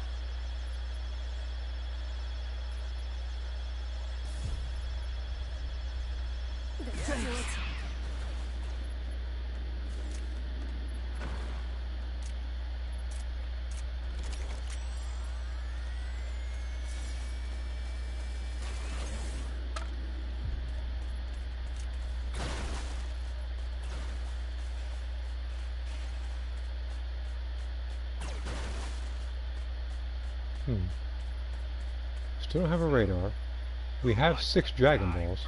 Still don't have a radar. We have 6 Dragon Balls.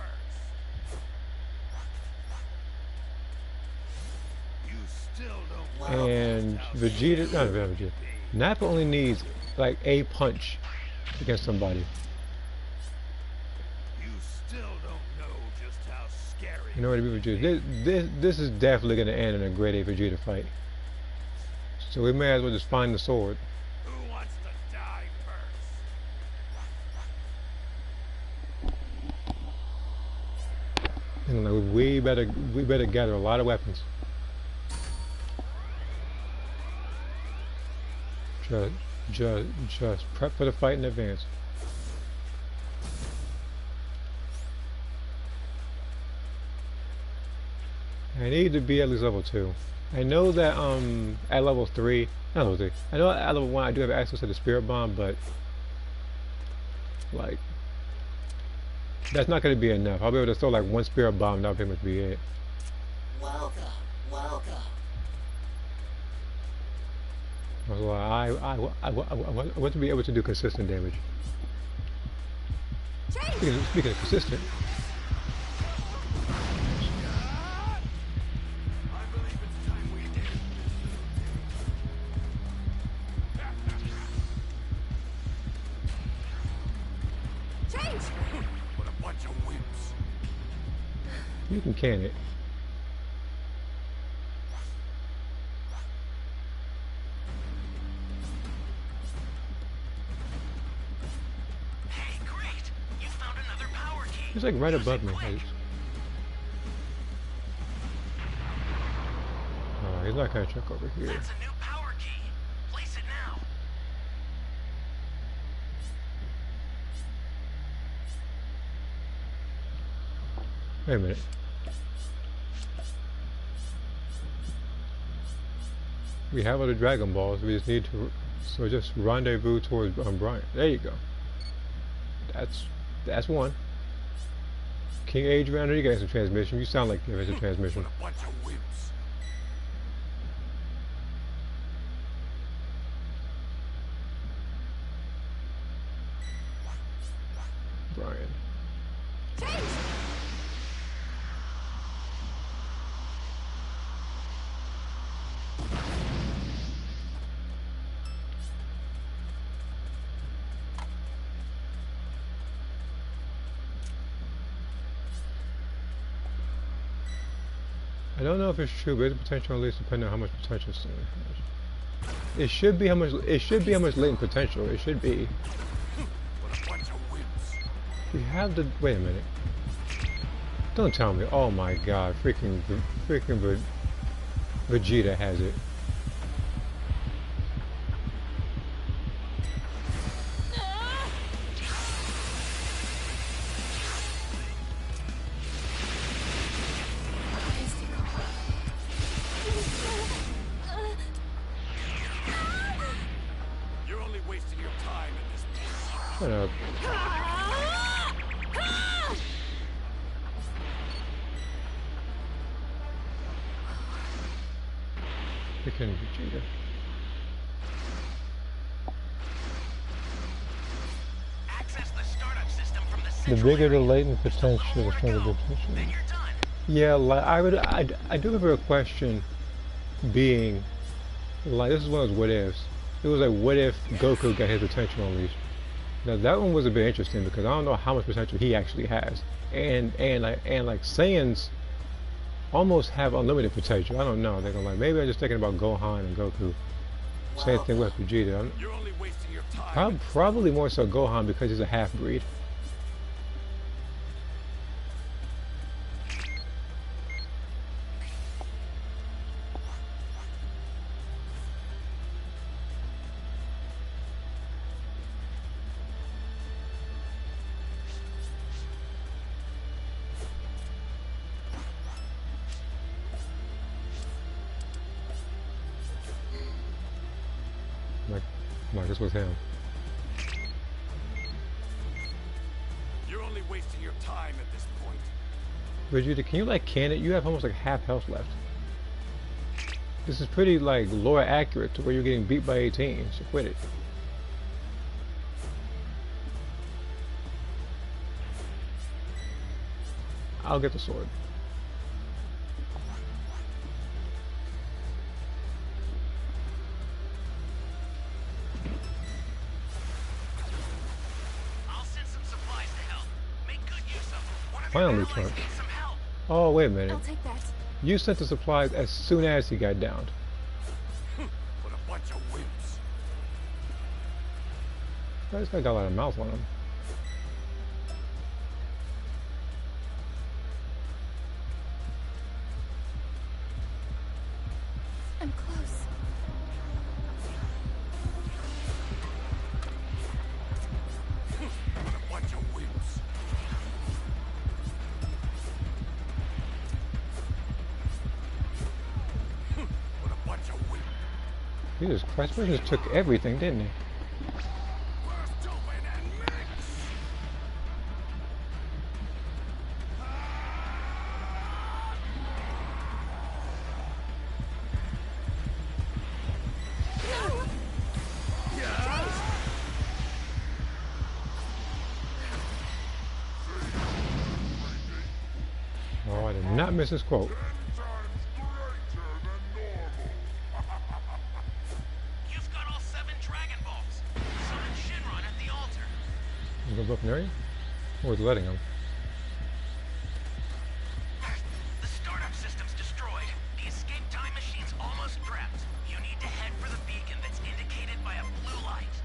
You still don't know And Vegeta, not Vegeta. Nappa only needs like a punch against somebody. You still don't know just how scary. In order to beat Vegeta. This is definitely going to end in a grade A Vegeta fight. So we may as well just find the sword. Who wants to die first? And like, we better gather a lot of weapons. Just prep for the fight in advance. I need to be at least level 2. I know that at level 3, not level 3. I know at level 1 I do have access to the Spirit Bomb, but like that's not going to be enough. I'll be able to throw like 1 Spirit Bomb, and that'll pretty much be it. Welcome, welcome. Well, I want to be able to do consistent damage. Speaking of consistent, I believe it's time we did. Change! What a bunch of wimps. you can it. Hey, great! You found another power key. He's like right Use above it me. quick. Oh, he's not gonna check over here. That's a new power key. Place it now. Wait a minute. We have other Dragon Balls. We just need to, so just rendezvous towards Brian. There you go. That's one. King Adrian, you got some transmission. You sound like you have some transmission. What a bunch of wimps. Brian. I don't know if it's true, but it's potential at least depending on how much potential someone has. It should be how much latent potential. It should be. What a bunch of wimps. We have the, wait a minute. Don't tell me. Oh my god, freaking Vegeta has it. You're only wasting your time in this place. Shut up. Freaking Vegeta. Access the startup system from the The central bigger the area. latent Just a little potential, the more to stronger the go. potential. Then you're done. Yeah, like I do remember a question being like, this is one of those what ifs. It was like, what if Goku got his potential unleashed? Now that one was a bit interesting because I don't know how much potential he actually has, and like Saiyans almost have unlimited potential. I don't know. They're gonna like maybe I'm just thinking about Gohan and Goku. Same thing with Vegeta. You're only wasting your time. Probably more so Gohan because he's a half breed. Like this was him. You're only wasting your time at this point. Vegeta, can you like can it? You have almost like half health left. This is pretty like lore accurate to where you're getting beat by 18, so quit it. I'll get the sword. I'll send some supplies to help. Make good use of them. One of Finally, your allies Trunks. needs some help. Oh, wait a minute. I'll take that. You sent the supplies as soon as he got downed. What a bunch of wimps. This guy got a lot of mouth on him. I'm close. What a bunch of wimps. What a bunch of wimps. Jesus Christ, he just took everything, didn't he? Burst open and mix. Oh, I did not miss his quote. 10 times greater than normal. You've got all 7 Dragon Balls. Summon Shinron at the altar. Is the book near you? Or is it letting him? The startup system's destroyed. The escape time machine's almost prepped. You need to head for the beacon that's indicated by a blue light.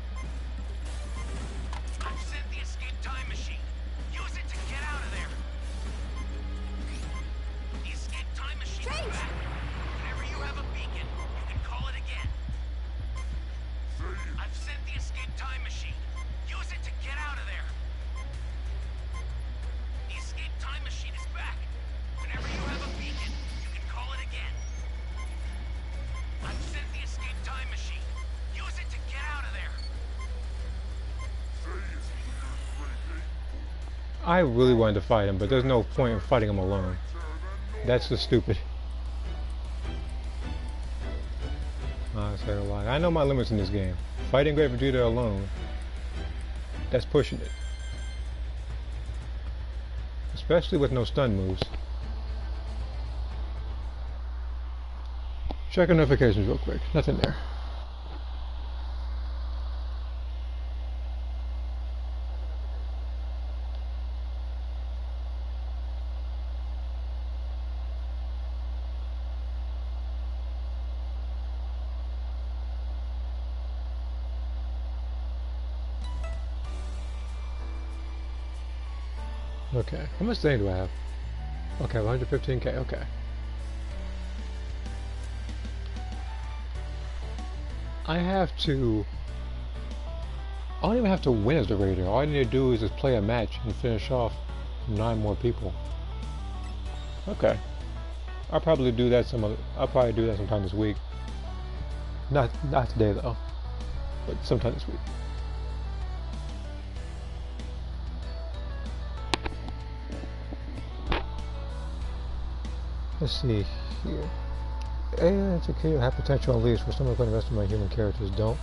I've sent the escape time machine. Use it to get out of there. The escape time machine is back. Whenever you have a beacon, you can call it again. I've sent the escape time machine. Use it to get out of there. The escape time machine is back. Whenever you have a beacon, you can call it again. I've sent the escape time machine. Use it to get out of there. I really wanted to fight him, but there's no point in fighting him alone. That's just stupid. I say a lot. I know my limits in this game. Fighting Great Vegeta alone, that's pushing it. Especially with no stun moves. Check our notifications real quick. Nothing there. Okay, how much staying do I have? Okay, 115k, okay. I don't even have to win as the raider. All I need to do is just play a match and finish off 9 more people. Okay. I'll probably do that sometime this week. Not today though, but sometime this week. Let's see here. aliens Akira have potential unleashed for some of the rest of my human characters don't.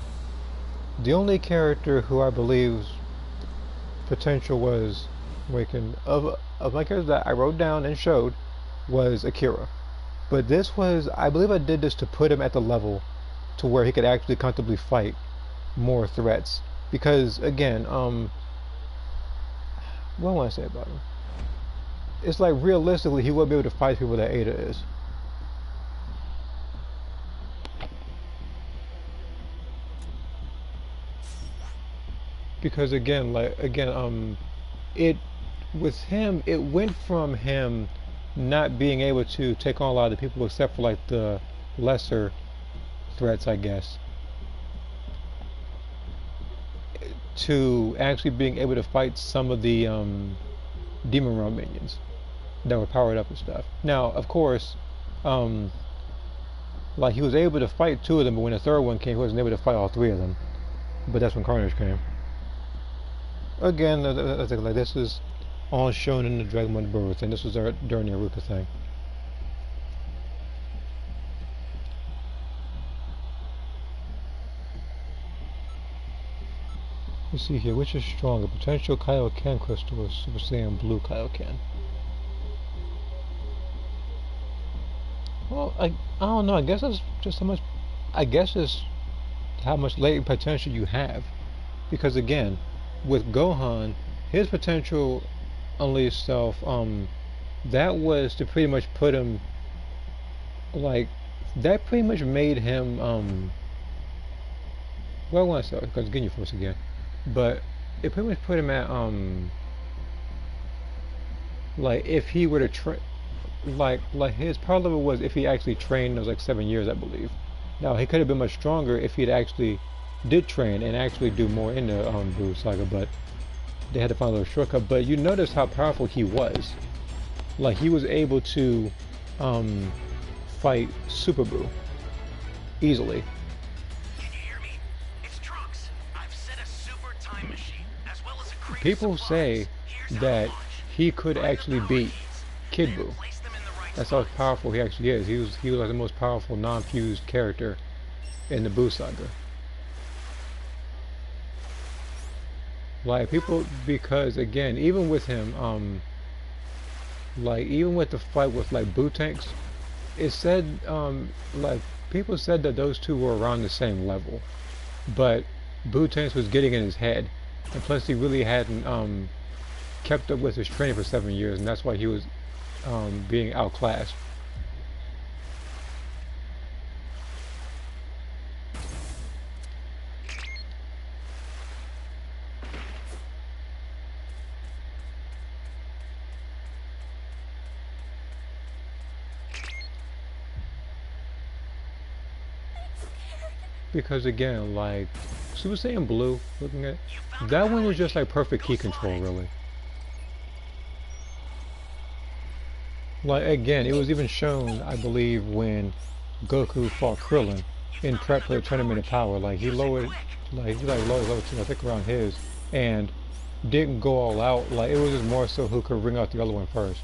The only character who I believe's potential was awakened of my characters that I wrote down and showed was Akira. But this was, I believe I did this to put him at the level to where he could actually comfortably fight more threats. Because again, what do I say about him? It's like realistically he wouldn't be able to fight people that Ada is. Because again, it with him, it went from him not being able to take on a lot of the people except for like the lesser threats, I guess, to actually being able to fight some of the demon realm minions that were powered up and stuff. Now, of course, like he was able to fight 2 of them, but when the 3rd one came, he wasn't able to fight all 3 of them. But that's when Carnage came. Again, like this is all shown in the Dragon Ball birth, and this was during the Aruka thing. Let's see here, which is stronger, potential Kaioken crystal or Super Saiyan Blue Kaioken? Well, I don't know. I guess it's just how much. I guess it's how much latent potential you have, because again, with Gohan, his potential unleashed self, that was to pretty much put him, like, that pretty much made him, well, I want to say, because getting your force again, but it pretty much put him at, like, if he were to train, like his power level was if he actually trained, it was like 7 years, I believe. Now, he could have been much stronger if he'd actually did train and actually do more in the Buu Saga, but they had to find a little shortcut. But you notice how powerful he was. Like, he was able to fight Super Buu easily. Can you hear me? It's Trunks. I've set a super time machine, as well as a crate of People supplies. say Here's how to that launch. he could actually beat Kid Then Buu. place them in the right That's how spots. powerful he actually is. He was like the most powerful non-fused character in the Buu Saga. Like, people, because again, even with him, like, even with the fight with like Buu tanks, it said, like, people said that those two were around the same level, but Buu tanks was getting in his head, and plus he really hadn't kept up with his training for 7 years, and that's why he was being outclassed. Because again, like Super Saiyan Blue, looking at that one is just like perfect key control, really. Like again, it was even shown, I believe, when Goku fought Krillin in prep for the Tournament of Power. Like he lowered, like he like lowered level 2, I think around his, and didn't go all out. Like it was just more so who could ring out the other one first,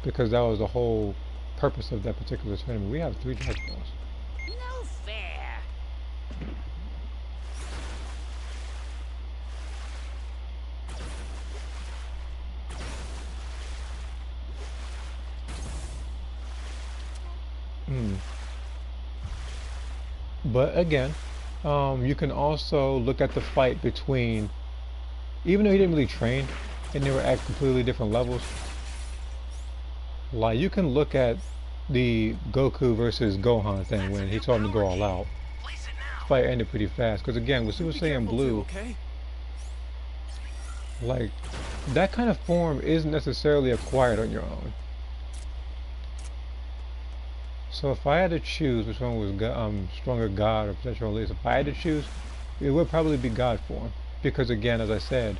because that was the whole purpose of that particular tournament. We have 3 Dragon Balls. No fair. But again, you can also look at the fight between, even though he didn't really train and they were at completely different levels, like you can look at the Goku versus Gohan thing when he told him to go all out. Place it now. Fight ended pretty fast, because again, with Super Saiyan Blue, Okay? like that kind of form isn't necessarily acquired on your own. So if I had to choose which one was stronger God or potential release, if I had to choose, it would probably be God form, because again, as I said,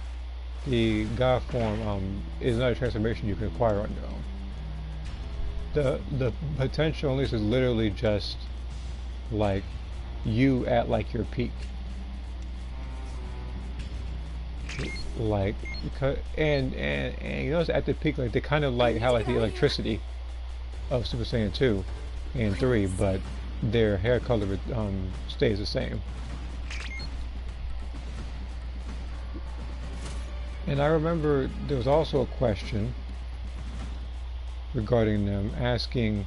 the God form is not a transformation you can acquire on your own. The potential release is literally just like you at like your peak. Like, because and you notice at the peak, like they kind of like how like the electricity of Super Saiyan 2 and 3, but their hair color stays the same. And I remember there was also a question regarding them asking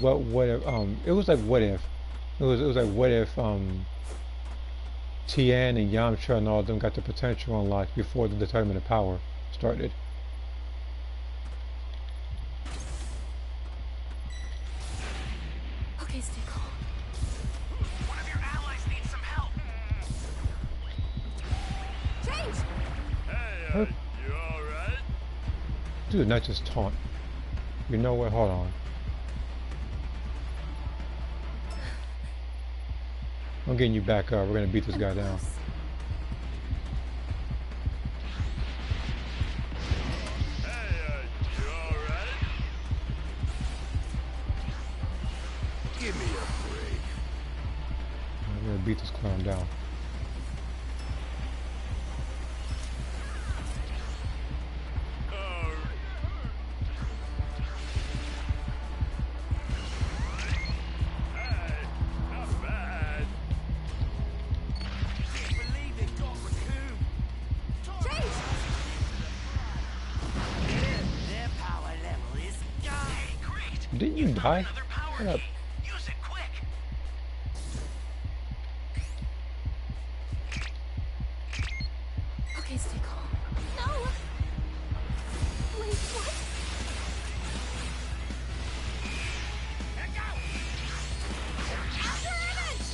what if it was like what if Tien and Yamcha and all of them got the potential unlocked before the Tournament of Power started. Okay, stay calm. One of your allies needs some help. Change! Hey, you alright? Dude, not just taunt. You know what? Hold on. I'm getting you back up. We're gonna beat this guy down. Hey, you alright? Give me a break. We're gonna beat this clown down. Hey, not bad. Can't believe they got Raccoon. Change! Their power level is gone. Hey, great. Didn't you die? Another power Shut up. key. Use it quick. Okay, stay calm. No! Wait, what? After image!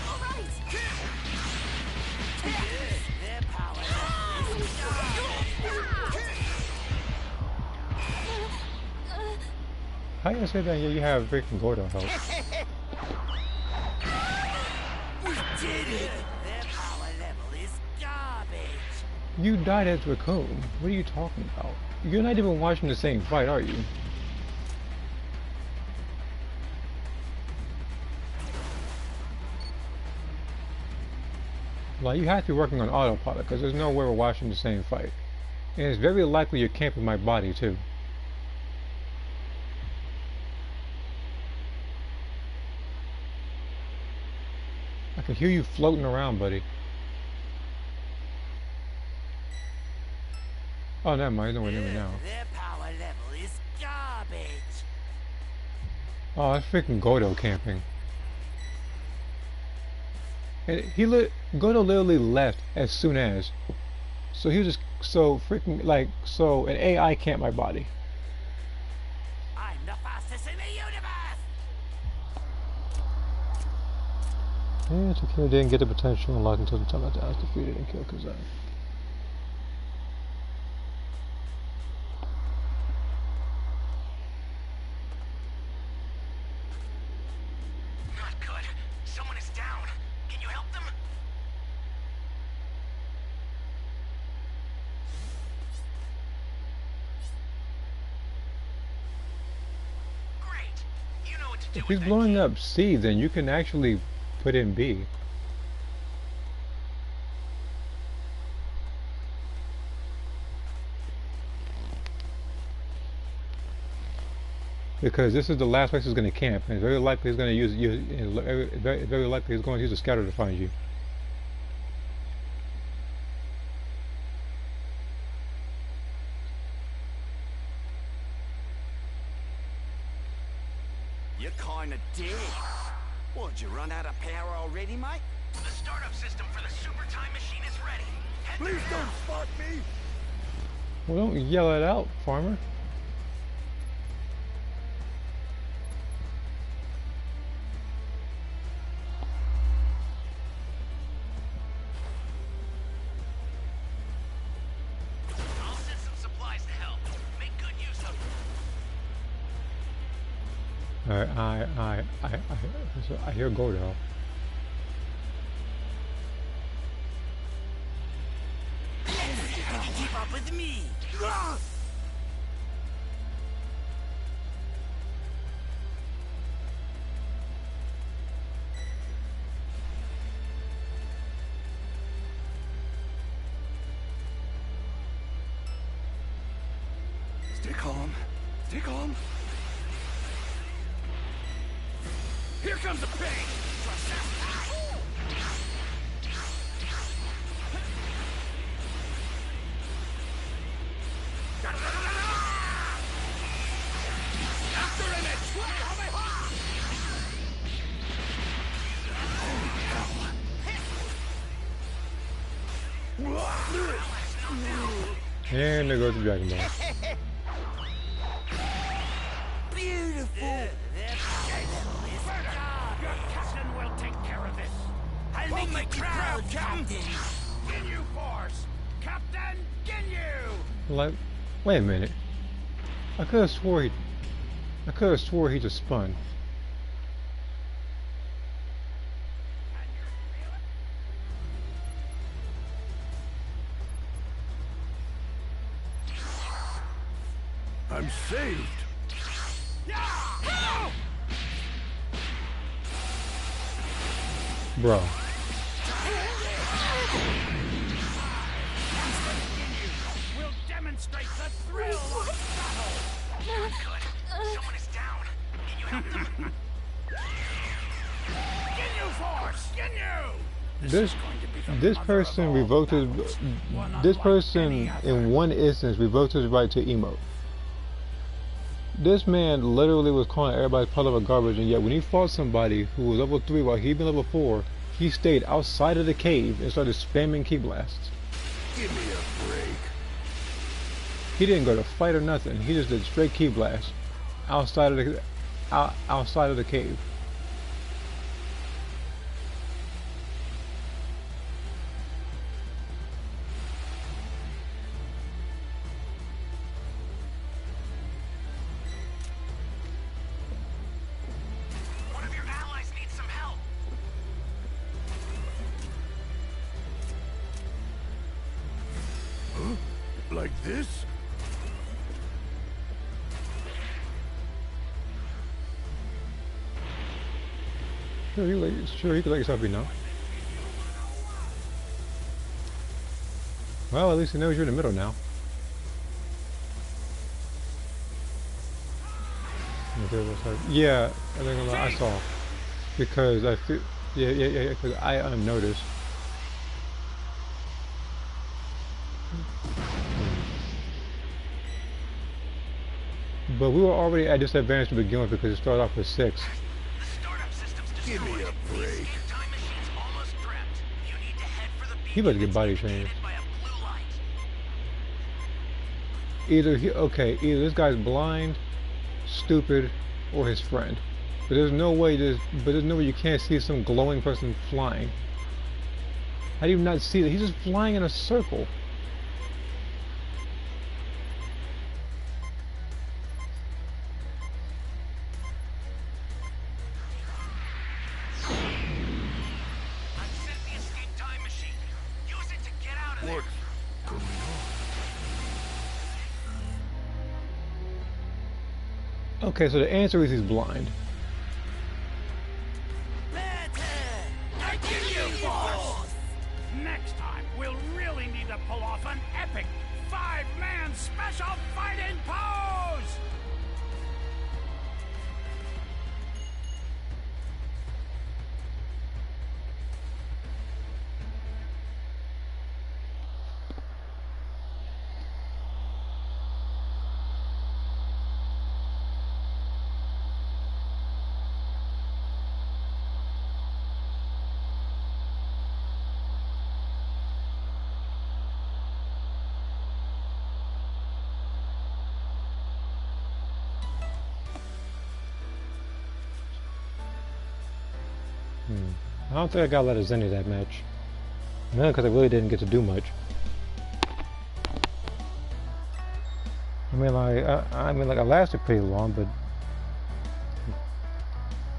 All right! Their power level is gone. How you say that? Yeah, you have freaking Gordo help. We did it. Their power level is garbage. You died as Raccoon. What are you talking about? You're not even watching the same fight, are you? Like, you have to be working on autopilot, because there's no way we're watching the same fight. And it's very likely you're camping my body, too. I can hear you floating around, buddy. Oh, never mind. He's nowhere near me now. Their power level is garbage. Oh, that's freaking Gordo camping. And Gordo literally left as soon as. So he was just so freaking like so an AI camped my body. I'm the fastest in the universe. And Takira didn't get the potential unlocked until the time I was defeated and killed Kazan. Not good. Someone is down. Can you help them? Great. You know what to do If with he's that blowing key. up C, then you can actually put in B. Because this is the last place he's going to camp, and it's very likely he's going to very likely he's going to use a scatter to find you. You're kinda dead. What, did you run out of power already, mate? The startup system for the super time machine is ready. Head there Please now. don't fuck me. Well, don't yell it out, farmer. I'll send some supplies to help. Make good use of them. Alright, I hear Gordo. Keep up with me. Stay calm. Stay calm. Here comes the pain. After image. And there goes the Dragon Ball. Beautiful. Your captain will take care of this. I'll make you proud, Captain. Ginyu Force. Captain Ginyu. Like, wait a minute. I could have swore he just spun. I'm saved. Bro. We'll demonstrate the thrill of battle. Good. Someone is down. Can you help them? Ginyu Force. Ginyu. This person revoked his. This person in one instance revoked his right to emote. This man literally was calling everybody part of a garbage, and yet when he fought somebody who was level 3 while he'd been level 4, he stayed outside of the cave and started spamming key blasts. Give me a break. He didn't go to fight or nothing. He just did straight key blasts outside of the outside of the cave. One of your allies needs some help. Like this? Sure, he could let yourself be known. Well, at least he knows you're in the middle now. Yeah, I saw. Because I feel, yeah, because I noticed. But we were already at disadvantage to begin with because it started off with 6. The startup system's Give me destroyed. a break. The escape time machine's almost prepped. You need to head for the He about to beacon get body that's shamed. indicated by a blue light. Either this guy's blind, stupid, or his friend. But there's no way you can't see some glowing person flying. How do you not see that? He's just flying in a circle. I've set the escape time machine. Use it to get out of there. Okay, so the answer is he's blind. Next time, we'll really need to pull off an epic 5-man special fighting pose! I don't think I got let us into that match. No, because I really didn't get to do much. I mean, I lasted pretty long, but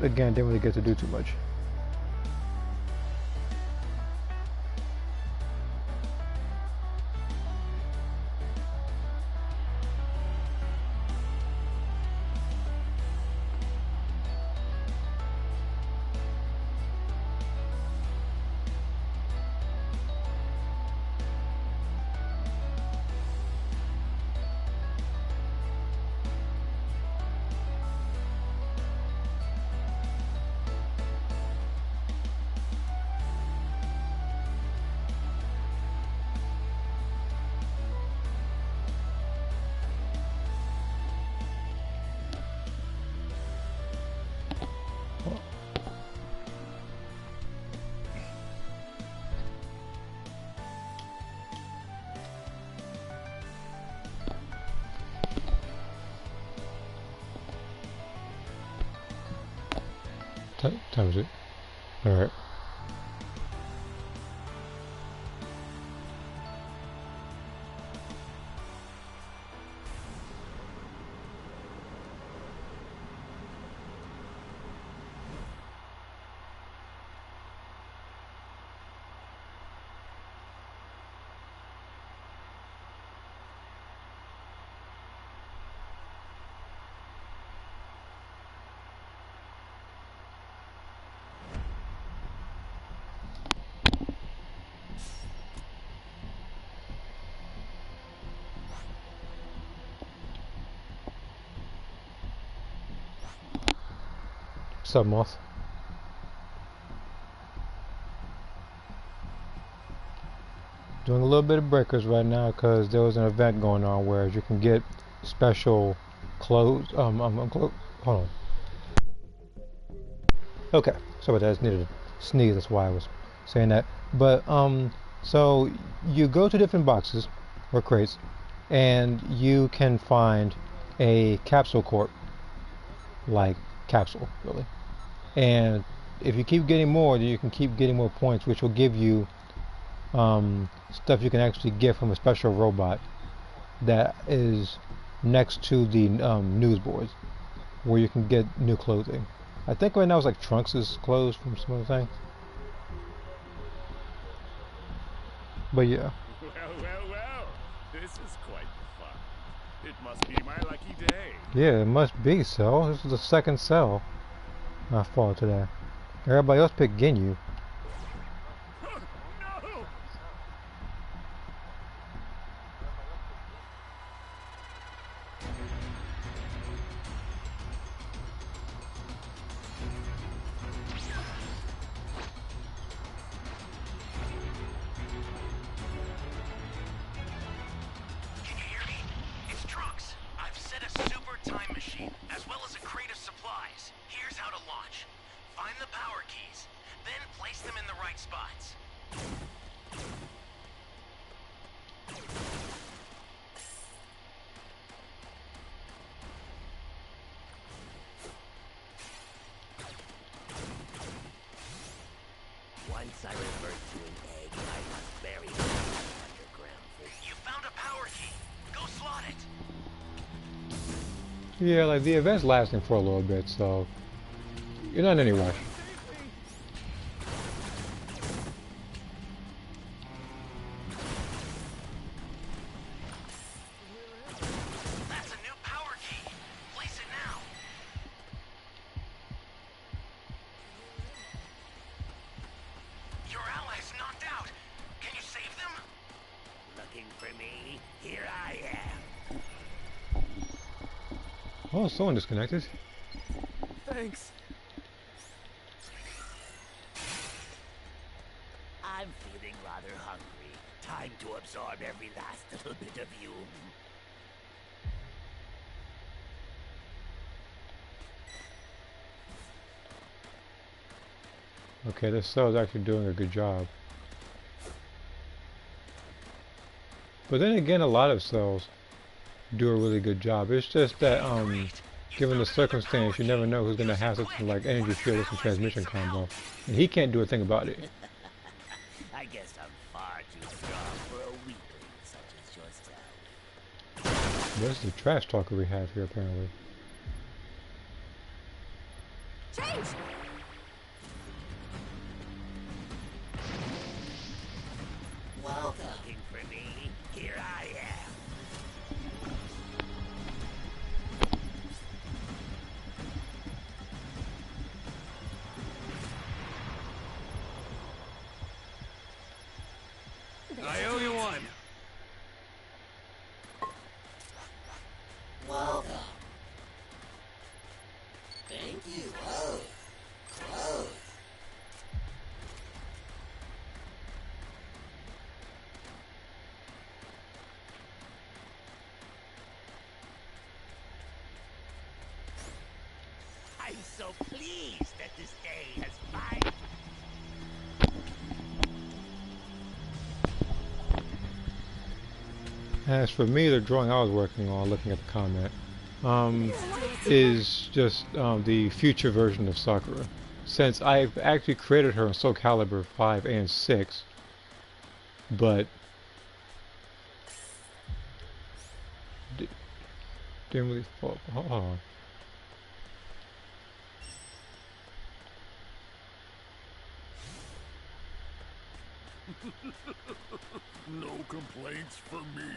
again, didn't really get to do too much. Time is it? Alright. What's up, Moth? Doing a little bit of breakers right now because there was an event going on where you can get special clothes. Hold on. Okay, sorry about that. I just needed to sneeze. That's why I was saying that. But so you go to different boxes or crates, and you can find a capsule corp, like capsule, really. And if you keep getting more, then you can keep getting more points, which will give you stuff you can actually get from a special robot that is next to the news boards, where you can get new clothing. I think right now it's like Trunks' clothes from some other thing. But yeah. Well. This is quite the fun. It must be my lucky day. Yeah, it must be so. This is the second cell I fought today. Everybody else picked Ginyu. No! Can you hear me? It's Trunks. I've set a super time machine, as well as a crate of supplies. Here's how to launch. Find the power keys, then place them in the right spots. Once I revert to an egg, I must bury it underground for You found a power key. Go slot it. Yeah, like the event's lasting for a little bit, so you're not in any rush. That's a new power key. Place it now. Your ally's knocked out. Can you save them? looking for me. Here I am. Oh, someone disconnected. Thanks. I'm feeling rather hungry. Time to absorb every last little bit of you. Okay, this cell is actually doing a good job. But then again, a lot of cells do a really good job. It's just that, given the circumstance, you never know who's going to have something like energy field and transmission combo. And he can't do a thing about it. I guess I'm far too strong for a weakling such as yourself. This is the trash talker we have here, apparently. Change! Welcome. Looking for me? Here I am. I owe you one. Welcome. Thank you. Close. I'm so pleased that this day has finally... As for me, the drawing I was working on, looking at the comment, is just the future version of Sakura. since I've actually created her in Soul Calibur 5 and 6, but didn't really fall. Hold on. No complaints for me.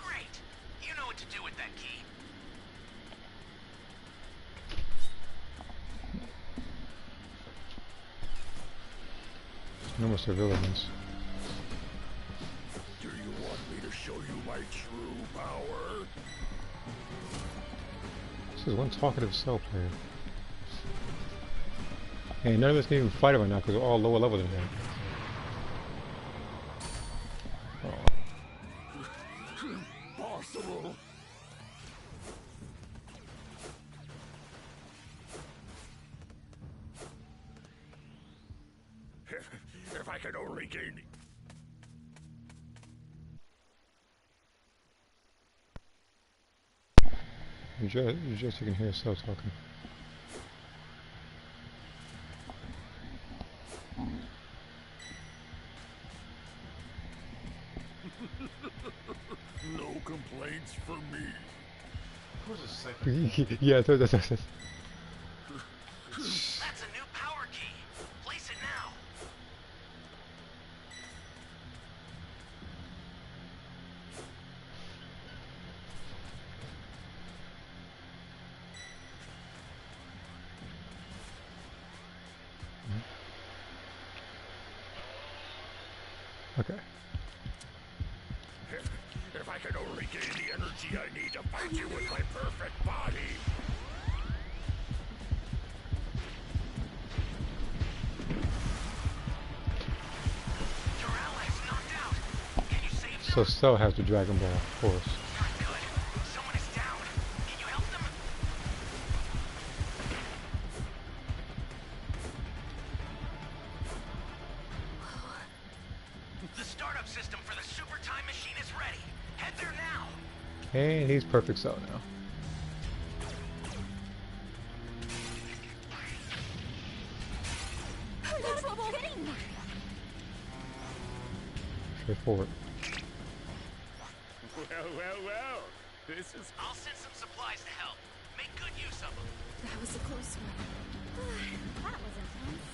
Great. You know what to do with that key. No more civilians. Do you want me to show you my true power? This is one talkative cell player. And none of us can even fight it right now because we're all lower level than him. Possible. If I could only gain... You just you can hear cell talking. No complaints for me. Yeah, that's That's a new power key. Place it now. okay. If I could only gain the energy I need to fight you with my perfect body. Your allies knocked out. Can you save them? So Cell has the Dragon Ball, of course. Not good. Someone is down. Can you help them? The startup system for the super time machine is ready. Head there now. And he's perfect Cell now. No trouble hitting me. Straightforward. Well. This is... I'll send some supplies to help. Make good use of them. That was a close one. That was intense.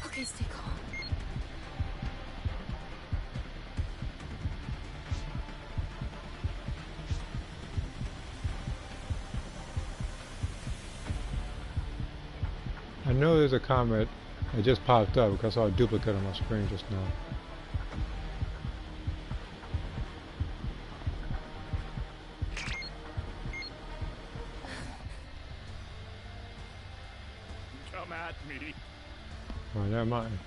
Okay, stay calm. I know there's a comment that just popped up because I saw a duplicate on my screen just now. Come at me. Alright, never mind.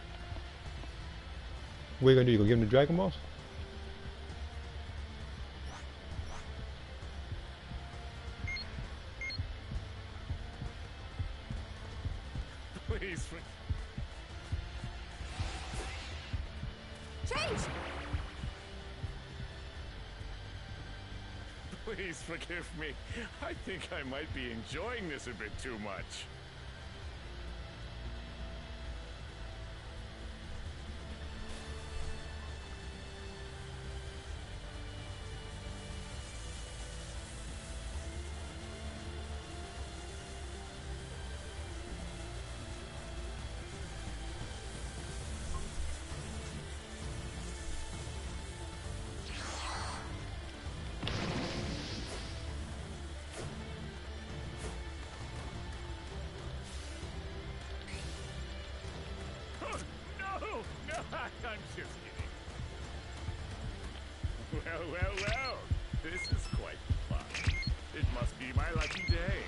What are you gonna do? You gonna give him the Dragon Balls? Please. Change! Please forgive me. I think I might be enjoying this a bit too much. I'm just kidding. Well. This is quite fun. It must be my lucky day.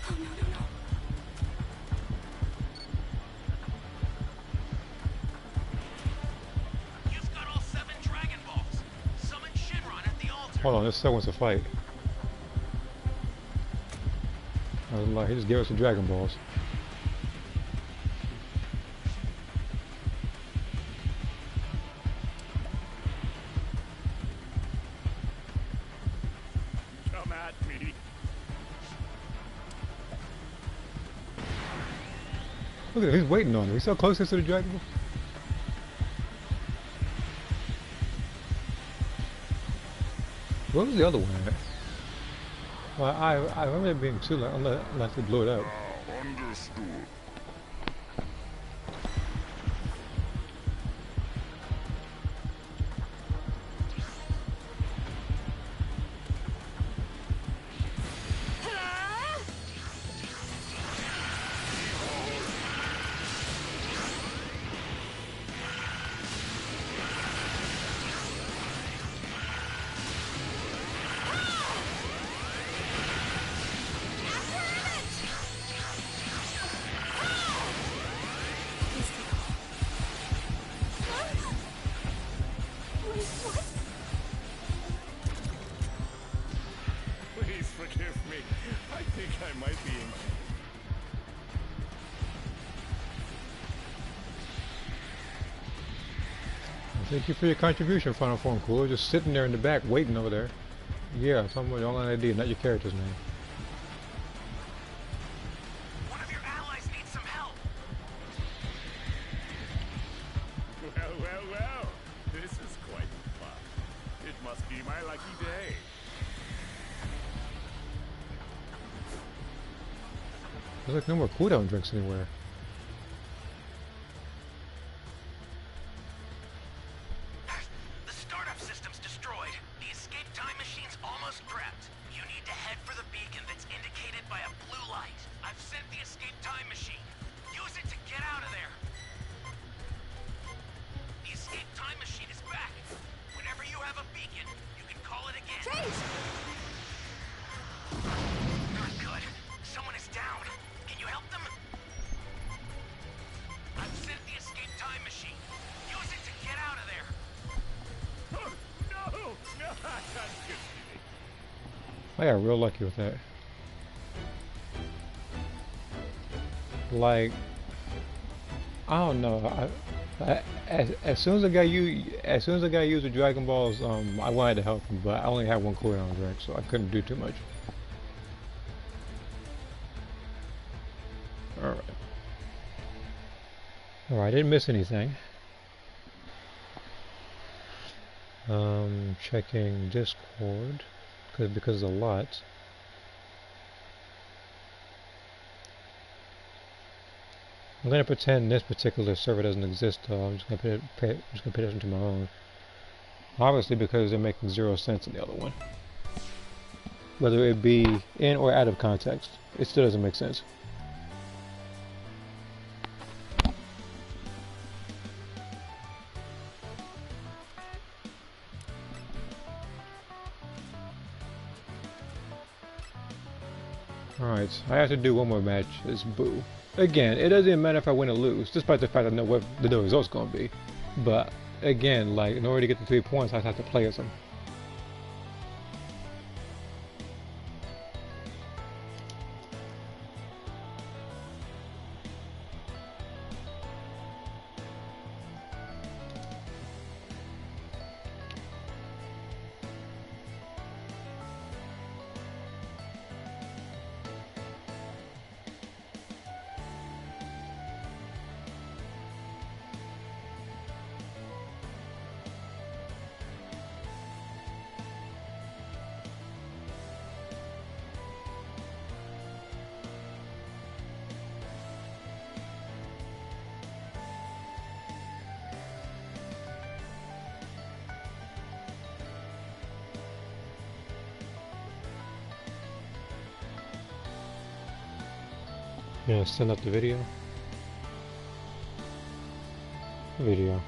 Oh, no. Hold on, this still wants to fight. I was like, he just gave us the Dragon Balls. Come at me. Look at him, he's waiting on him. He's so close to the Dragon Ball. What was the other one at? Well, I remember it being too long, unless they blew it up. Understood. Please forgive me. I think I might be in. Thank you for your contribution, Final Form Cooler. Just sitting there in the back, waiting over there. Yeah, talking about your online ID, not your character's name. One of your allies needs some help. Well. This is quite fun. It must be my lucky day. There's like no more cooldown drinks anywhere. The startup system's destroyed. The escape time machine's almost prepped. You need to head for the beacon that's indicated by a blue light. I've sent the escape time machine. Use it to get out of there. The escape time machine is back. Whenever you have a beacon, you can call it again. Change! Not good. Someone is down. Can you help them? I've sent the escape time machine. Use it to get out of there. Oh, no, I'm just kidding. I got real lucky with that. Like, I don't know. As soon as the guy used the Dragon Balls, I wanted to help him, but I only had one cooldown drink, so I couldn't do too much. Alright. Alright, I didn't miss anything. Checking Discord, because there's a lot. I'm gonna pretend this particular server doesn't exist though. I'm just gonna pay attention to my own. Obviously because they're making 0 sense in the other one. Whether it be in or out of context, it still doesn't make sense. Alright, I have to do one more match as Boo. Again, it doesn't matter if I win or lose, despite the fact I know what the result's gonna be. But again, like in order to get the 3 points, I have to play as him. Yeah, send out the video. Video.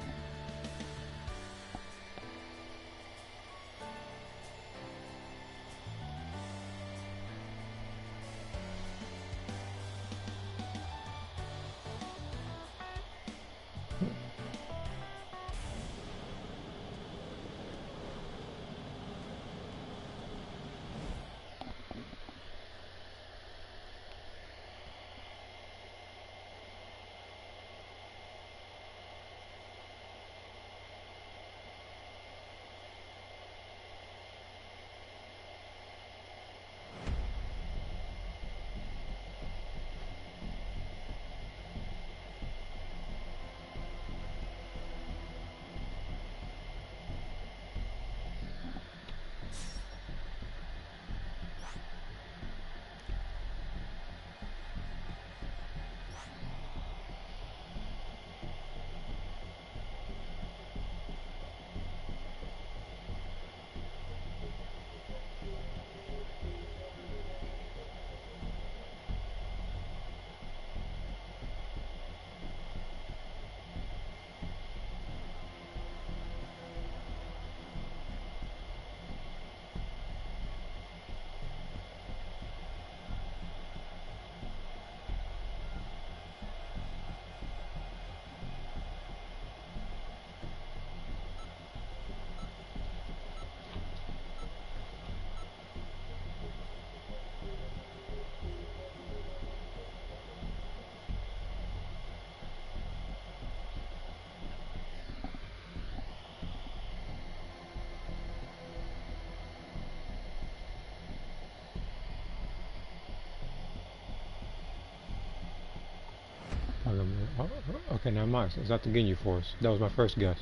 Oh, okay, never mind. So it's not the Ginyu Force. That was my first guess.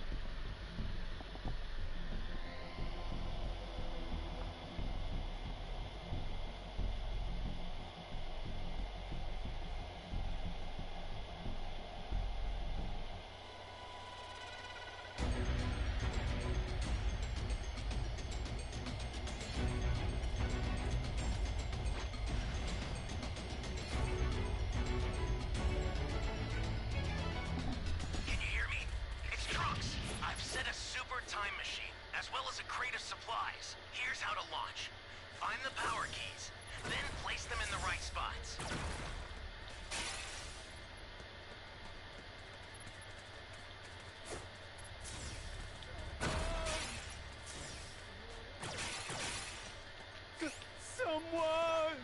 Can you hear me? It's Trunks. I've set a super time machine, as well as a crate of supplies. Here's how to launch. Find the power keys, then place them in the right spots. Someone!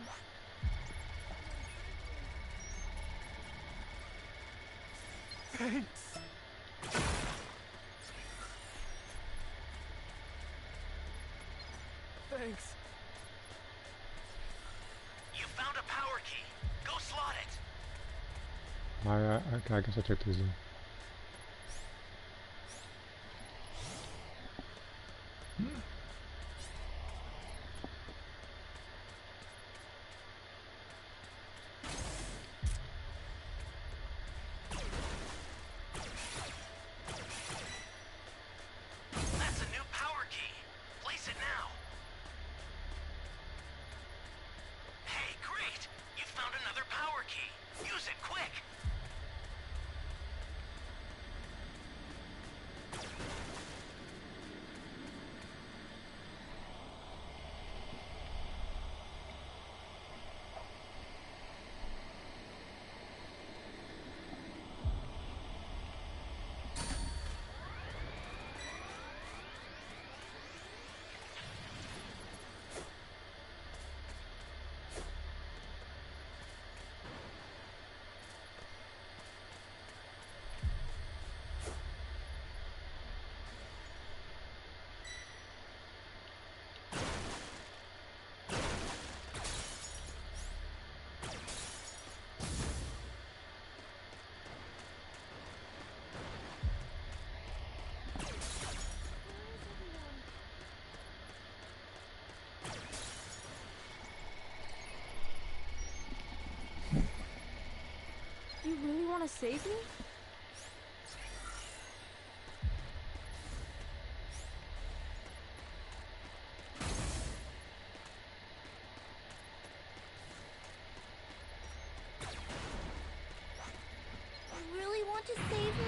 Thanks. Thanks. You found a power key. Go slot it. I guess I'll check these in. That's a new power key. Place it now. Hey, great! You found another power key. Use it quick. You really want to save me? You really want to save me?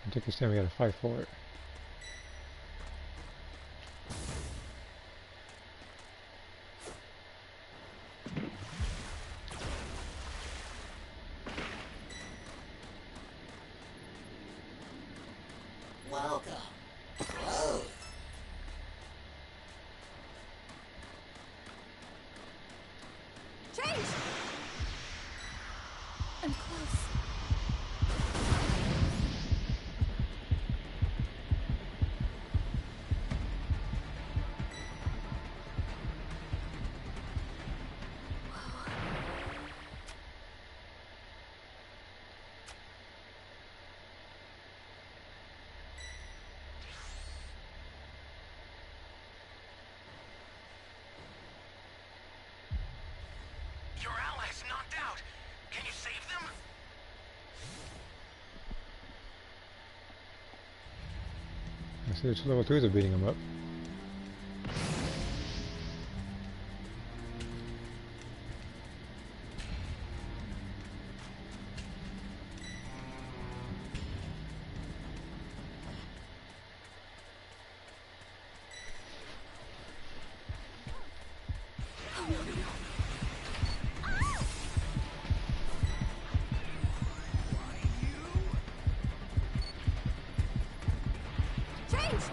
I think it's time we gotta fight for it. Welcome. Whoa. Change! I'm close. Your allies knocked out. Can you save them? I see the two level 3s are beating him up. Change!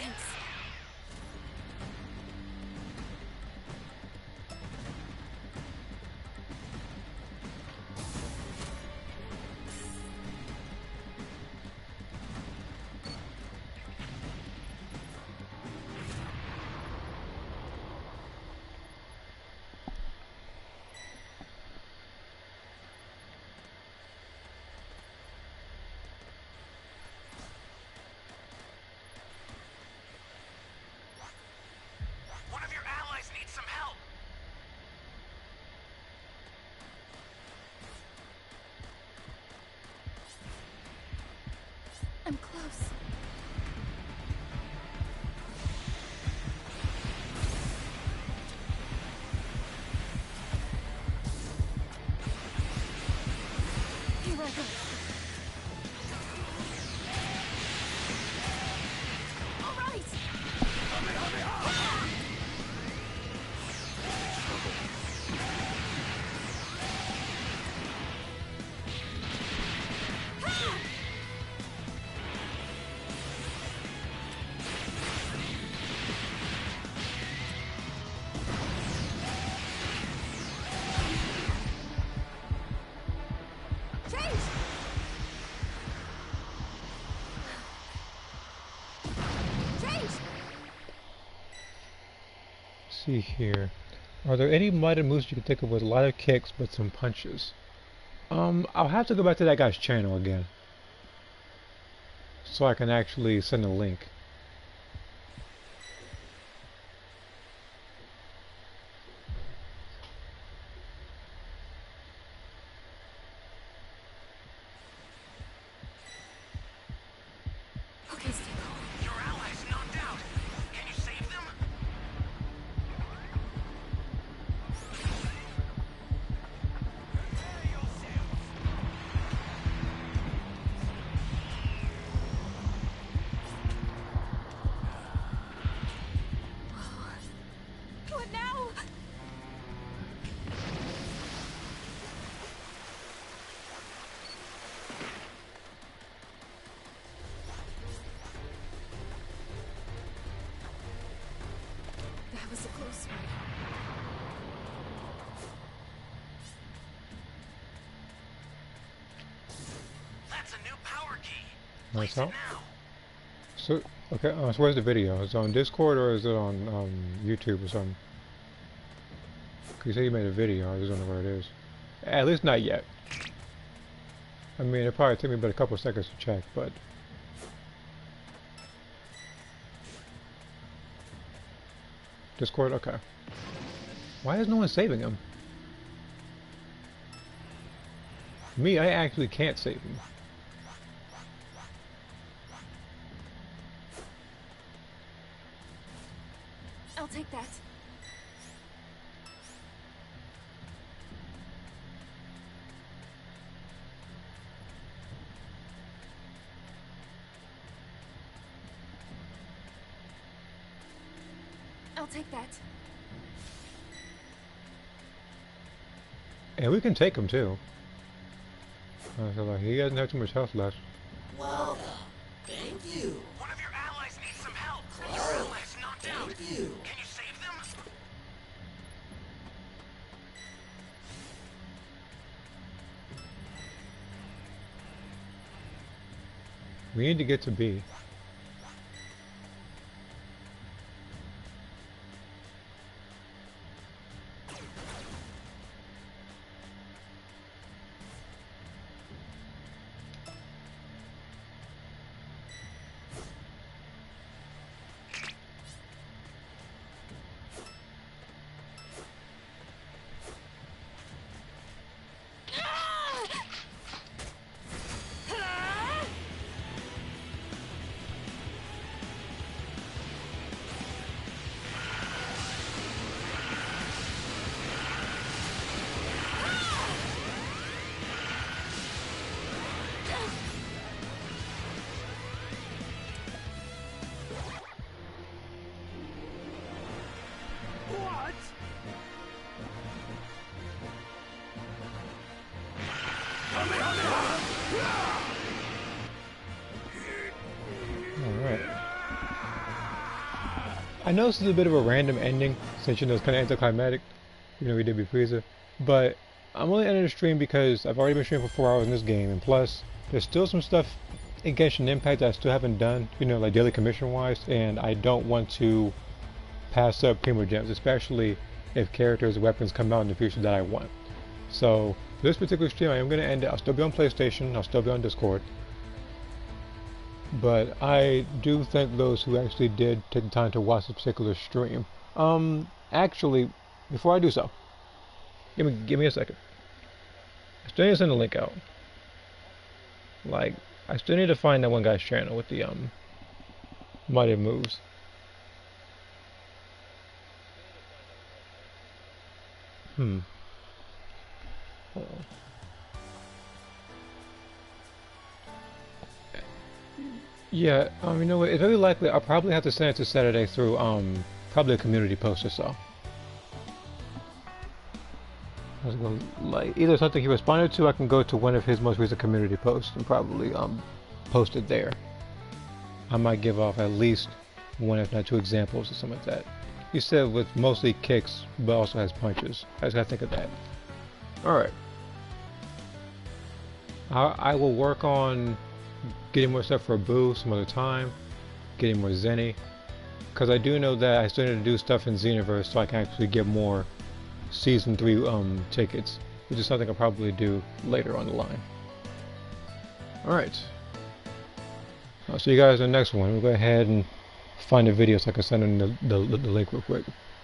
Thanks. One of your allies needs some help. I'm close. Here I go. All right. Change. Change. See here. Are there any mighty moves you can think of with a lot of kicks but some punches? I'll have to go back to that guy's channel again, so I can actually send a link. Okay, stay calm. Your allies knocked out. Can you save them? What now? That was a close one. That's a new power key. Nice Place it out. now. So, okay, so where's the video? Is it on Discord or is it on YouTube or something? 'Cause you say you made a video, I just don't know where it is. At least not yet. I mean, it probably took me but a couple seconds to check, but... Discord? Okay. Why is no one saving him? Me, I actually can't save him. I'll take that. I'll take that. And we can take him too. So like, he doesn't have too much health left. Welcome. Thank you. One of your allies needs some help. Your Close. allies knocked out. Thank you. Can you save them? We need to get to B. I know this is a bit of a random ending, since you know it's kind of anticlimactic. You know, we did beat Frieza, but I'm only ending the stream because I've already been streaming for 4 hours in this game, and plus, there's still some stuff in Genshin Impact that I still haven't done, you know, like daily commission wise, and I don't want to pass up Primo Gems, especially if characters and weapons come out in the future that I want. So, for this particular stream, I am going to end it. I'll still be on PlayStation, I'll still be on Discord. But I do thank those who actually did take the time to watch this particular stream. Actually, before I do so, give me a second. I still need to send the link out. Like, I still need to find that one guy's channel with the mighty moves. Hold on. Yeah, you know what? It's very likely I'll probably have to send it to Saturday through probably a community post or so. Let's go, like, either something he responded to, I can go to one of his most recent community posts and probably post it there. I might give off at least one, if not two, examples or something like that. He said with mostly kicks, but also has punches. I just gotta think of that. Alright. I will work on getting more stuff for Boo some other time, getting more Zenny, because I do know that I still need to do stuff in Xenoverse so I can actually get more Season 3 tickets, which is something I'll probably do later on the line. Alright. I'll see you guys in the next one. We'll go ahead and find the video so I can send in the link real quick.